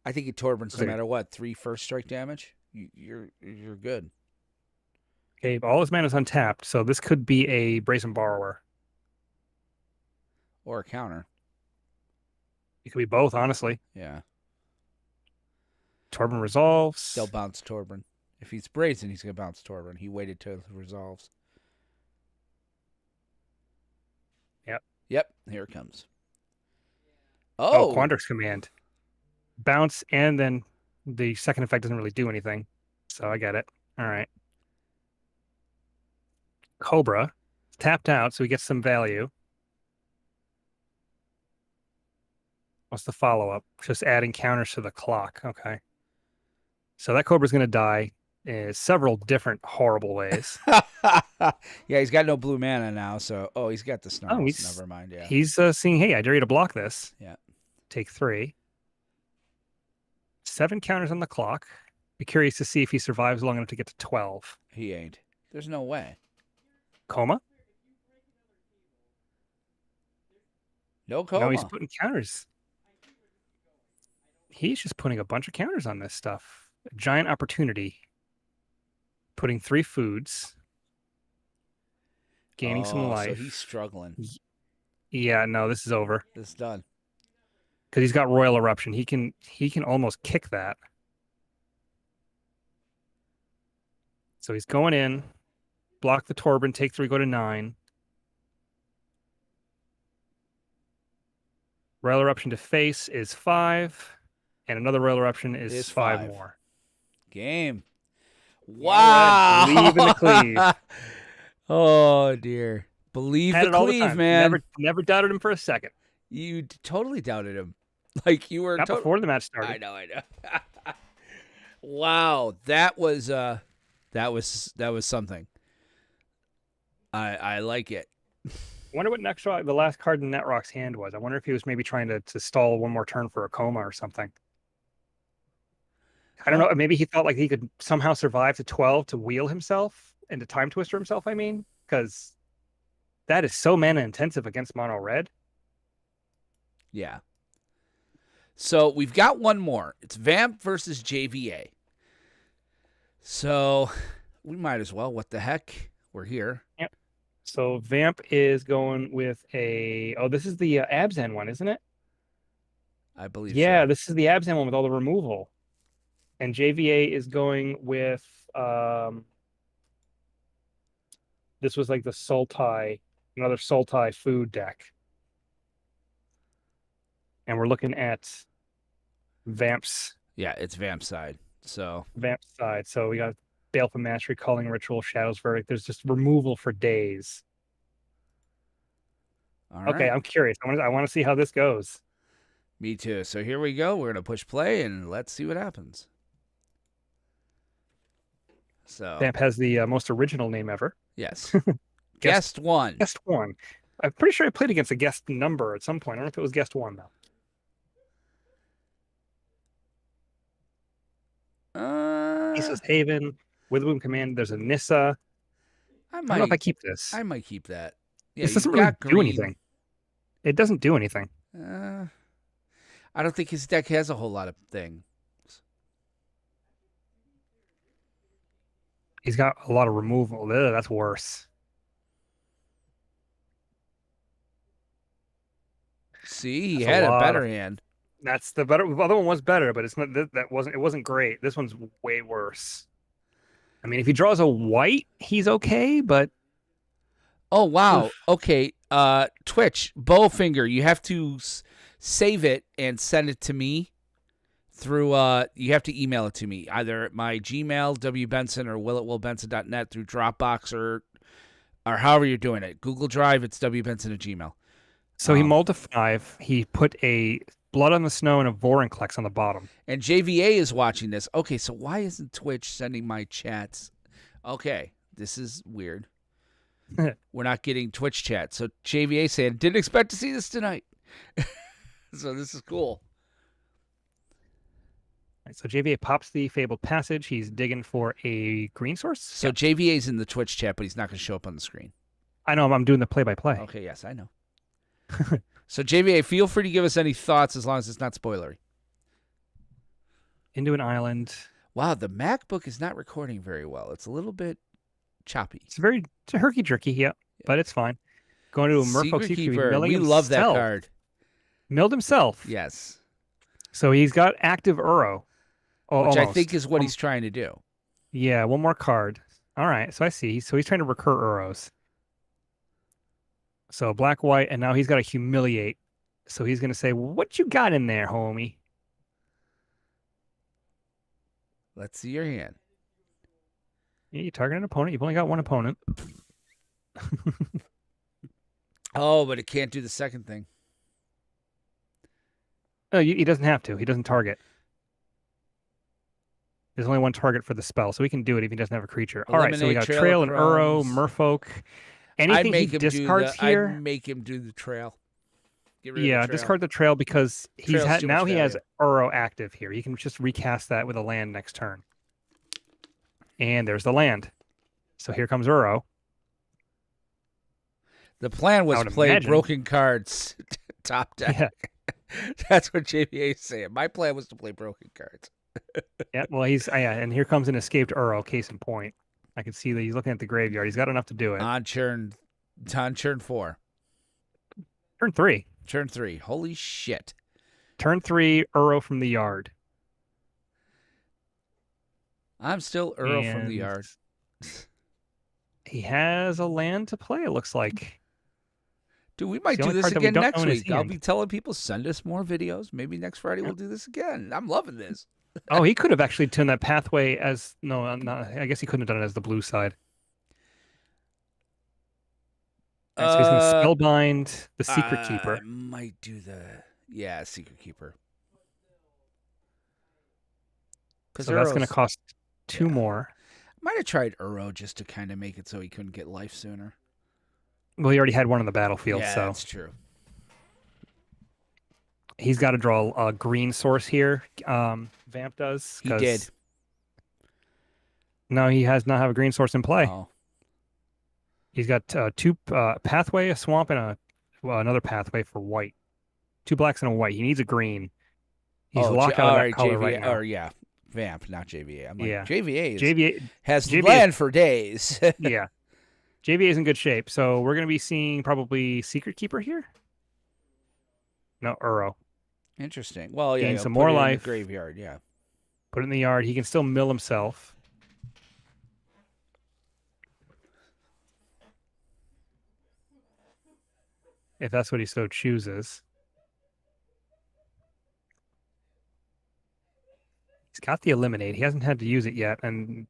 I think he Torbran's no Okay. matter what. 3 first strike damage. You're good. Okay, all his mana's untapped, so this could be a Brazen Borrower. Or a counter. It could be both, honestly. Yeah. Torbran resolves. They'll bounce Torbran. If he's brazen, he's going to bounce Torbran. He waited till it resolves. Yep. Here it comes. Oh, Oh. Quandrix Command. Bounce, and then the second effect doesn't really do anything. So I get it. All right. Cobra. Tapped out, so he gets some value. What's the follow-up? Just adding counters to the clock. Okay. So that Cobra's going to die in several different horrible ways. Yeah, he's got no blue mana now, so he's got the snarls. he's- Never mind. Yeah. He's seeing, hey, I dare you to block this. Yeah. Take 3. 7 counters on the clock. Be curious to see if he survives long enough to get to 12. He ain't. There's no way. Coma? No coma. No, he's putting counters. He's just putting a bunch of counters on this stuff. A giant opportunity. Putting 3 foods. Gaining some life. So he's struggling. Yeah, no, this is over. It's done. Because he's got Royal Eruption. He can almost kick that. So he's going in. Block the Torbran, take 3, go to 9. Royal Eruption to face is 5. And another Royal Eruption is 5 5. more. Game. Wow. Wow. Believe in the cleave. Oh, dear. Believe Had the it all the cleave, time. man. Never doubted him for a second. You totally doubted him. Like you were Not before the match started. I know. Wow, that was something. I like it. I wonder what the last card in Netrock's hand was. I wonder if he was maybe trying to stall one more turn for a coma or something. I don't know. Maybe he thought like he could somehow survive to 12 to wheel himself and to time twister himself, I mean, because that is so mana intensive against mono red. Yeah. So we've got one more. It's Vamp versus JVA. So we might as well. What the heck? We're here. Yep. So Vamp is going with this is the Abzan one, isn't it? I believe Yeah, so. this is the Abzan one with all the removal. And JVA is going with this was like the another Sultai food deck. And we're looking at Vamp's Yeah, it's Vamp side. So side. So we got Baleful Mastery, Calling Ritual, Shadow's Verdict. There's just removal for days. all Okay, right. I'm curious. I want to see how this goes. Me too. So here we go. We're gonna push play and let's see what happens. So Vamp has the most original name ever. yes. Guest one. Guest 1. I'm pretty sure I played against a guest number at some point. I don't know if it was guest 1 though. Aces Haven, Witherboom Command. There's a Nissa. I I don't know if I might keep this. I might keep that. Yeah, This you've doesn't really got do green. anything. It doesn't do anything. Uh, I don't think his deck has a whole lot of things. He's got a lot of removal. Ugh, that's worse. See, he That's a had a lot better of. hand. That's the better. The other one was better, but it's not. That wasn't. It wasn't great. This one's way worse. I mean, if he draws a white, he's okay, but Oh wow. oof. Okay. Twitch Bowfinger. You have to save it and send it to me through. You have to email it to me either at my Gmail wbenson or will@willbenson.net through Dropbox or however you're doing it. Google Drive. It's wbenson at Gmail. So he mulled to 5. He put a Blood on the Snow and a Vorinclex on the bottom. And JVA is watching this. Okay, so why isn't Twitch sending my chats? Okay, this is weird. We're not getting Twitch chat. So JVA saying, didn't expect to see this tonight. So this is cool. Right, so JVA pops the Fabled Passage. He's digging for a green source. So Yep. JVA's in the Twitch chat, but he's not going to show up on the screen. I know I'm doing the play-by-play. Okay, yes, I know. So JVA, feel free to give us any thoughts as long as it's not spoilery. Into an island. Wow, the MacBook is not recording very well. It's a little bit choppy. It's a herky-jerky, yeah, but it's fine. Going to a Merfolk Secret Keeper. We milling love that himself. card. Milled himself. Yes. So he's got active Uro. Oh, Which I almost. think is what he's trying to do. Yeah, one more card. All right, so I see. So he's trying to recur Uros. So black, white, and now he's got to humiliate. So he's going to say, what you got in there, homie? Let's see your hand. Yeah, you target an opponent. You've only got one opponent. Oh, but it can't do the second thing. No, he doesn't have to. He doesn't target. There's only one target for the spell, so he can do it if he doesn't have a creature. All right, so we got Trail and Uro, Merfolk. Anything he discards here. I'd make him do the Trail. Get rid of the trail. Discard the Trail because he has Uro active here. He can just recast that with a land next turn. And there's the land. So here comes Uro. The plan was to play broken cards top deck. Yeah. That's what JVA is saying. My plan was to play broken cards. Yeah, well, and here comes an escaped Uro, case in point. I can see that he's looking at the graveyard. He's got enough to do it. On turn 4. Turn 3. Turn 3. Holy shit. Turn 3, Uro from the yard. I'm still Uro from the yard. He has a land to play, it looks like. Dude, we might do this again next week. I'll be telling people, send us more videos. Maybe next Friday we'll do this again. I'm loving this. Oh, he could have actually turned that pathway as... No, not, I guess he couldn't have done it as the blue side. So he's going to Spellbind the Secret Keeper. I might do the... Secret Keeper. So that's going to cost 2 more. Might have tried Uro just to kind of make it so he couldn't get life sooner. Well, he already had one on the battlefield, so... that's true. He's got to draw a green source here. Vamp does. He did. No, he has not have a green source in play. Oh. He's got 2 pathway, a swamp, and another pathway for white. 2 blacks and a white. He needs a green. He's locked out of that color right now. Or Vamp, not JVA. I'm like, yeah. JVA has land for days. Yeah. JVA is in good shape. So we're going to be seeing probably Secret Keeper here. No, Uro. Interesting. Well, yeah, gain some more life. In the graveyard, yeah. Put it in the yard. He can still mill himself. If that's what he so chooses. He's got the Eliminate. He hasn't had to use it yet, and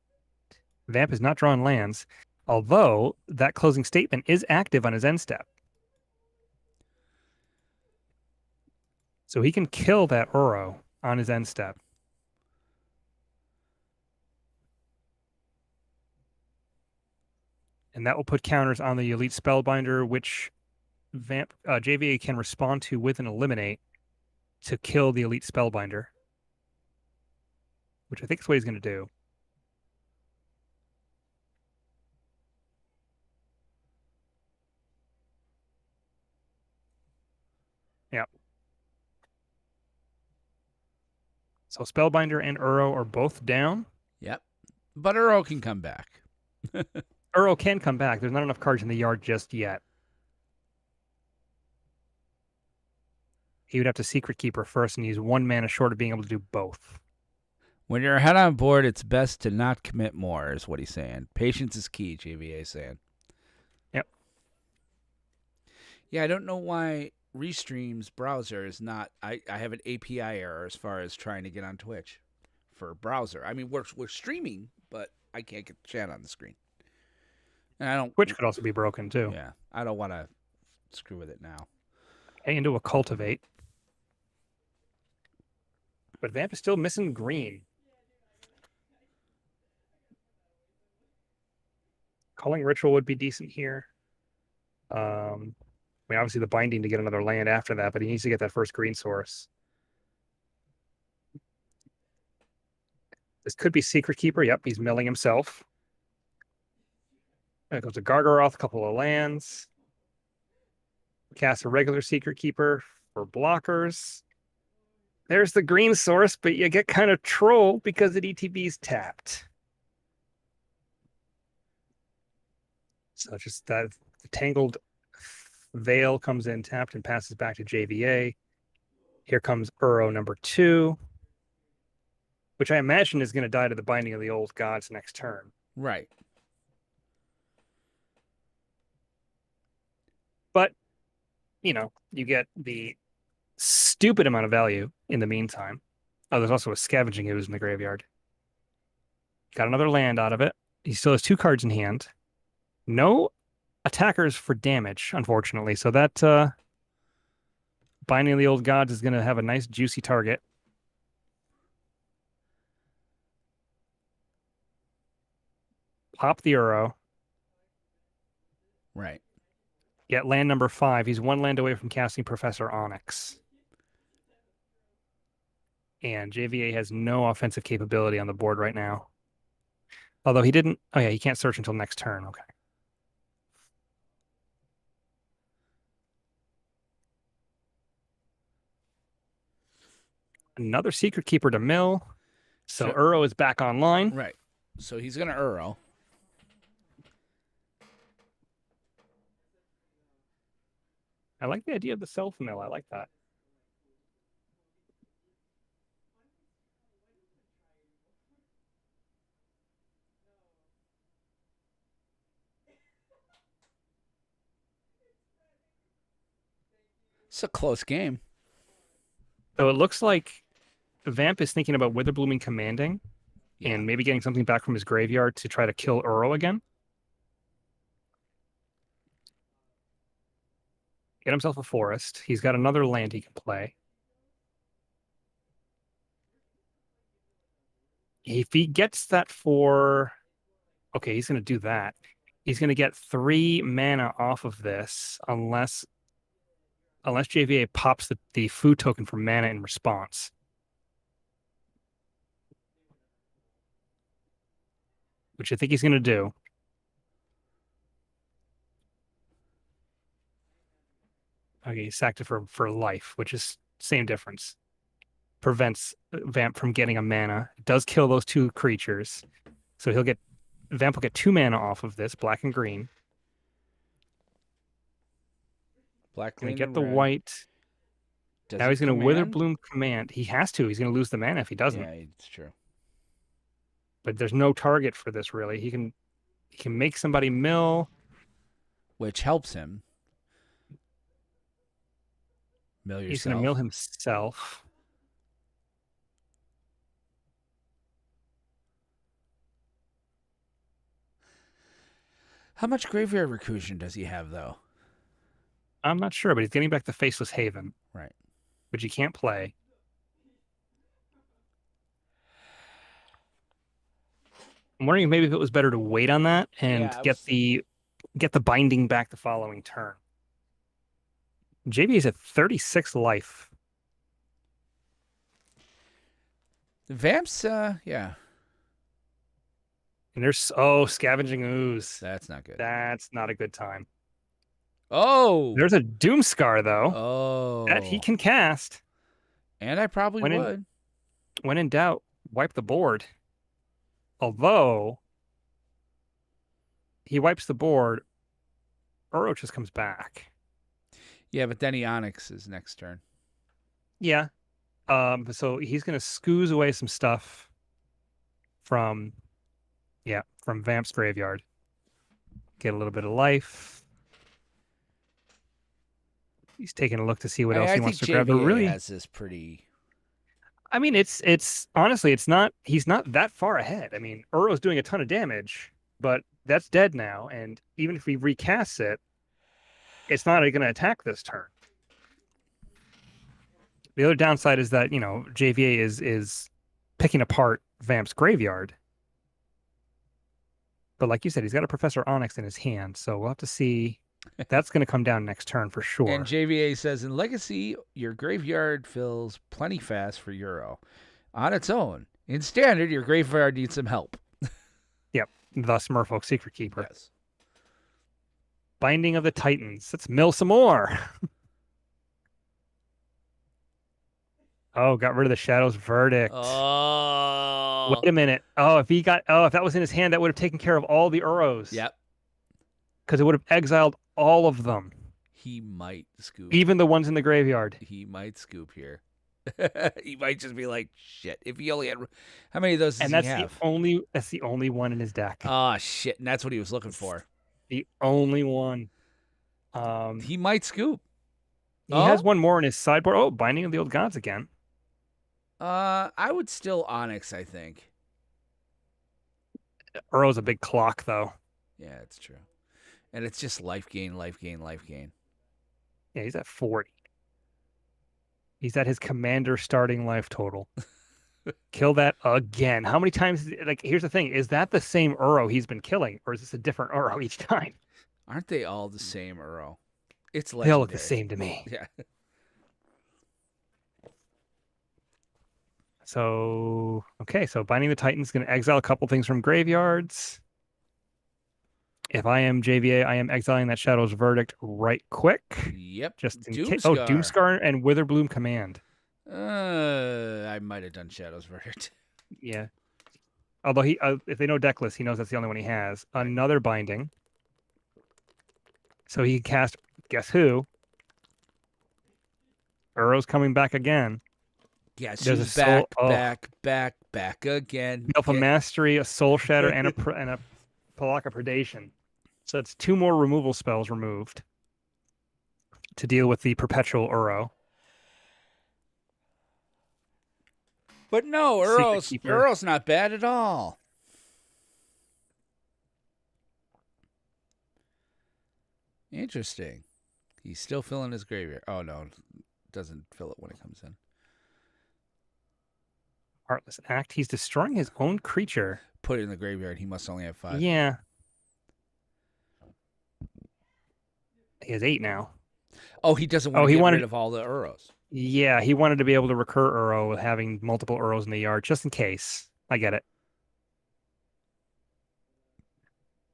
Vamp is not drawing lands, although that closing statement is active on his end step. So he can kill that Uro on his end step. And that will put counters on the Elite Spellbinder, which Vamp JVA can respond to with an Eliminate to kill the Elite Spellbinder. Which I think is what he's going to do. So Spellbinder and Uro are both down. Yep. But Uro can come back. Uro can come back. There's not enough cards in the yard just yet. He would have to Secret Keeper first, and he's 1 mana short of being able to do both. When you're ahead on board, it's best to not commit more, is what he's saying. Patience is key, JVA saying. Yep. Yeah, I don't know why Restream's browser is not. I have an API error as far as trying to get on Twitch for browser. I mean, we're streaming, but I can't get the chat on the screen. And I don't. Twitch could also be broken too. Yeah, I don't want to screw with it now. Okay, into a Cultivate. But Vamp is still missing green. Calling Ritual would be decent here. I mean, obviously the binding to get another land after that, but he needs to get that first green source. This could be Secret Keeper. Yep, he's milling himself. There goes a Gargaroth, a couple of lands. Cast a regular Secret Keeper for blockers. There's the green source, but you get kind of trolled because the ETB's tapped. So just that the Tangled Veil comes in tapped and passes back to JVA. Here comes Uro number 2, which I imagine is going to die to the Binding of the Old Gods next turn. Right. But, you know, you get the stupid amount of value in the meantime. Oh, there's also a Scavenging Ooze in the graveyard. Got another land out of it. He still has 2 cards in hand. No attackers for damage, unfortunately. So that Binding of the Old Gods is going to have a nice juicy target. Pop the Uro. Right. Get land number 5. He's 1 land away from casting Professor Onyx. And JVA has no offensive capability on the board right now. Although he didn't... Oh, yeah, he can't search until next turn. Okay. Another Secret Keeper to mill. So Uro is back online. Right. So he's going to Uro. I like the idea of the self-mill. I like that. It's a close game. So it looks like Vamp is thinking about Witherblooming Commanding and maybe getting something back from his graveyard to try to kill Uro again. Get himself a forest. He's got another land he can play. If he gets that for... Okay, he's going to do that. He's going to get 3 mana off of this unless JVA pops the food token for mana in response. Which I think he's going to do. Okay, he sacked it for life, which is same difference. Prevents Vamp from getting a mana. It does kill those 2 creatures. So Vamp will get 2 mana off of this, black and green. Black, Gonna green, get and the red. white. Does Now he's going to command? Witherbloom Command. He has to. He's going to lose the mana if he doesn't. Yeah, it's true. But there's no target for this, really. He can make somebody mill. Which helps him. Mill yourself. He's going to mill himself. How much graveyard recursion does he have, though? I'm not sure, but he's getting back the Faceless Haven. Right. Which he can't play. I'm wondering maybe if it was better to wait on that and get the binding back the following turn. JB is at 36 life. The Vamps, yeah. And there's Scavenging Ooze. That's not good. That's not a good time. Oh! There's a Doomscar, though. Oh. That he can cast. And I probably would. When in doubt, wipe the board. Although he wipes the board, Uro just comes back. Yeah, but then he onyxes next turn. Yeah. So he's gonna scooze away some stuff from from Vamp's graveyard. Get a little bit of life. He's taking a look to see what else I he think wants to grab. But JVA really, has this pretty. I mean, it's honestly, it's not. He's not that far ahead. I mean, Uro's doing a ton of damage, but that's dead now. And even if he recasts it, it's not going to attack this turn. The other downside is that JVA is picking apart Vamp's graveyard. But like you said, he's got a Professor Onyx in his hand, so we'll have to see. That's going to come down next turn for sure. And JVA says in Legacy, your graveyard fills plenty fast for Uro. On its own. In Standard, your graveyard needs some help. Yep. Thus, Merfolk Secret Keeper. Yes. Binding of the Titans. Let's mill some more. Oh, got rid of the Shadow's Verdict. Oh. Wait a minute. If that was in his hand, that would have taken care of all the Uros. Yep. Because it would have exiled all of them. He might scoop. Even the ones in the graveyard. He might scoop here. He might just be like, shit. If he only had, how many of those does he have? That's the only one in his deck. Oh shit! And that's what he was looking for. The only one. He might scoop. He has one more in his sideboard. Oh, Binding of the Old Gods again. I would still Onyx, I think. Uro's a big clock, though. Yeah, it's true. And it's just life gain, life gain, life gain. Yeah, he's at 40. He's at his commander starting life total. Kill that again. How many times? Like, here's the thing: is that the same Uro he's been killing, or is this a different Uro each time? Aren't they all the same Uro? It's legendary. They all look the same to me. Yeah. So Binding the Titans is going to exile a couple things from graveyards. If I am JVA, I am exiling that Shadow's Verdict right quick. Yep. Just in case. Oh, Doomscar and Witherbloom Command. I might have done Shadow's Verdict. Yeah. Although if they know decklist, he knows that's the only one he has. Another Binding. So he can cast, guess who? Uro's coming back again. Yeah, she's back again. Alpha Mastery, a Soul Shatter, and a Palaka Predation. So that's 2 more removal spells removed to deal with the perpetual Uro. But no, Uro's not bad at all. Interesting. He's still filling his graveyard. Oh, no. Doesn't fill it when it comes in. Heartless Act. He's destroying his own creature. Put it in the graveyard. He must only have 5. Yeah. He has 8 now. Oh, he doesn't want to get rid of all the Uros. Yeah, he wanted to be able to recur Uro with having multiple Uros in the yard, just in case. I get it.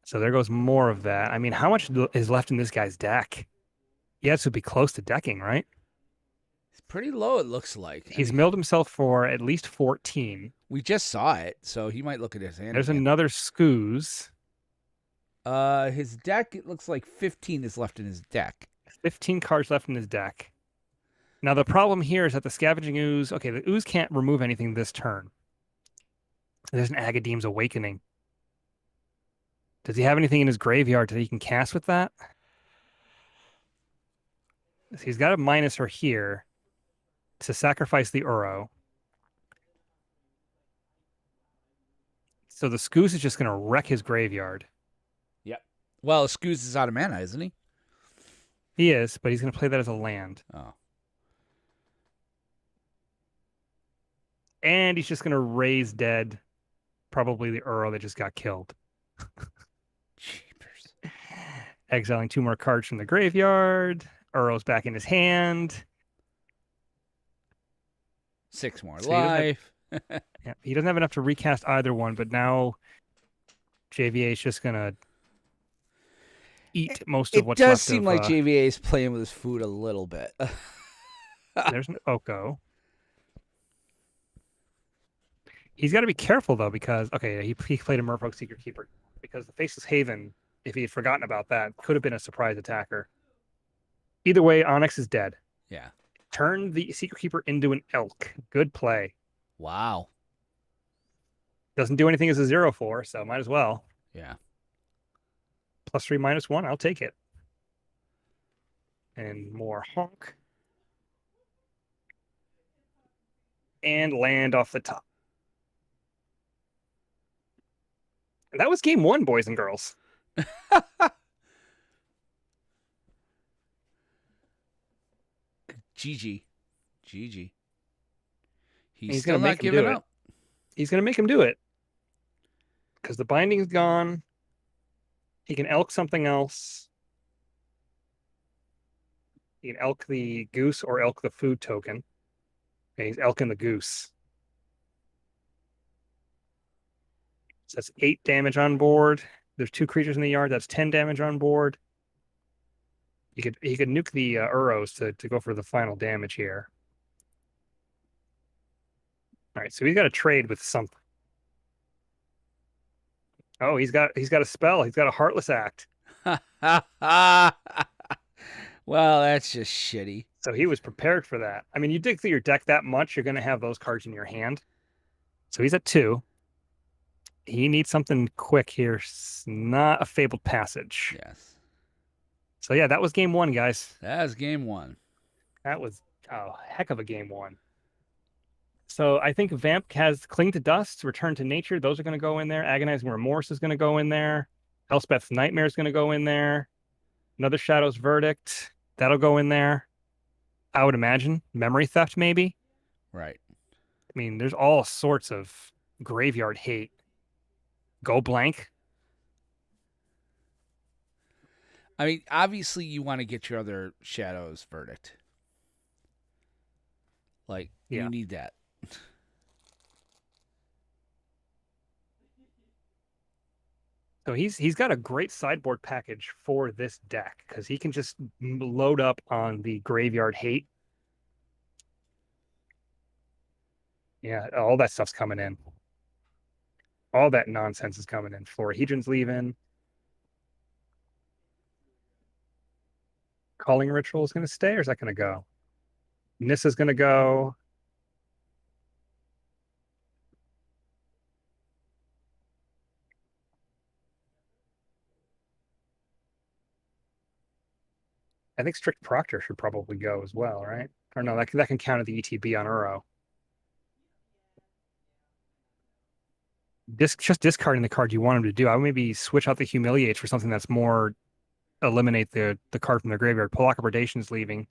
So there goes more of that. I mean, how much is left in this guy's deck? He has to be close to decking, right? It's pretty low, it looks like. He's milled himself for at least 14. We just saw it, so he might look at his hand. There's another Scooze. His deck, it looks like 15 is left in his deck. 15 cards left in his deck. Now, the problem here is that the Scavenging Ooze... Okay, the Ooze can't remove anything this turn. There's an Agadeem's Awakening. Does he have anything in his graveyard that he can cast with that? So he's got a minus her here to sacrifice the Uro. So the Scooze is just going to wreck his graveyard. Yep. Well, Scooze is out of mana, isn't he? He is, but he's going to play that as a land. Oh. And he's just going to raise dead probably the Uro that just got killed. Jeepers. Exiling 2 more cards from the graveyard. Uro's back in his hand. 6 more life. Yeah, he doesn't have enough to recast either one, but now JVA is just going to eat most of what's left. It does seem like JVA is playing with his food a little bit. There's an Oko. He's got to be careful though, because okay, he played a Merfolk Secret Keeper because the Faceless Haven, if he had forgotten about that, could have been a surprise attacker. Either way, Onyx is dead. Yeah. Turn the Secret Keeper into an elk. Good play. Wow. Doesn't do anything as a 0/4, so might as well. Yeah. +3, -1, I'll take it. And more honk. And land off the top. And that was game one, boys and girls. GG. GG. And He's he's still gonna not make him giving do it. up. He's gonna make him do it. Because the binding's gone. He can elk something else. He can elk the goose or elk the food token. Okay, he's elking the goose. So that's 8 damage on board. There's 2 creatures in the yard. That's 10 damage on board. He could nuke the Uros to go for the final damage here. All right, so he's got to trade with something. Oh, he's got a spell. He's got a Heartless Act. Well, that's just shitty. So he was prepared for that. I mean, you dig through your deck that much, you're going to have those cards in your hand. So he's at 2. He needs something quick here. Not a Fabled Passage. Yes. So yeah, that was game one, guys. That was game one. That was a heck of a game one. So I think Vamp has Cling to Dust, Return to Nature. Those are going to go in there. Agonizing Remorse is going to go in there. Elspeth's Nightmare is going to go in there. Another Shadow's Verdict. That'll go in there. I would imagine. Memory Theft, maybe. Right. I mean, there's all sorts of graveyard hate. Go blank. I mean, obviously, you want to get your other Shadows Verdict. Like, Yeah. you need that. So he's got a great sideboard package for this deck because he can just load up on the graveyard hate. Yeah, all that stuff's coming in. All that nonsense is coming in. Florahedron's leaving. Calling Ritual is going to stay, or is that going to go? Nissa's going to go. I think Strict Proctor should probably go as well, right? Or no, that can count at the ETB on Uro. Just discarding the card you want him to do. I would maybe switch out the Humiliates for something that's more eliminate the card from the graveyard. Polaka Predation's leaving.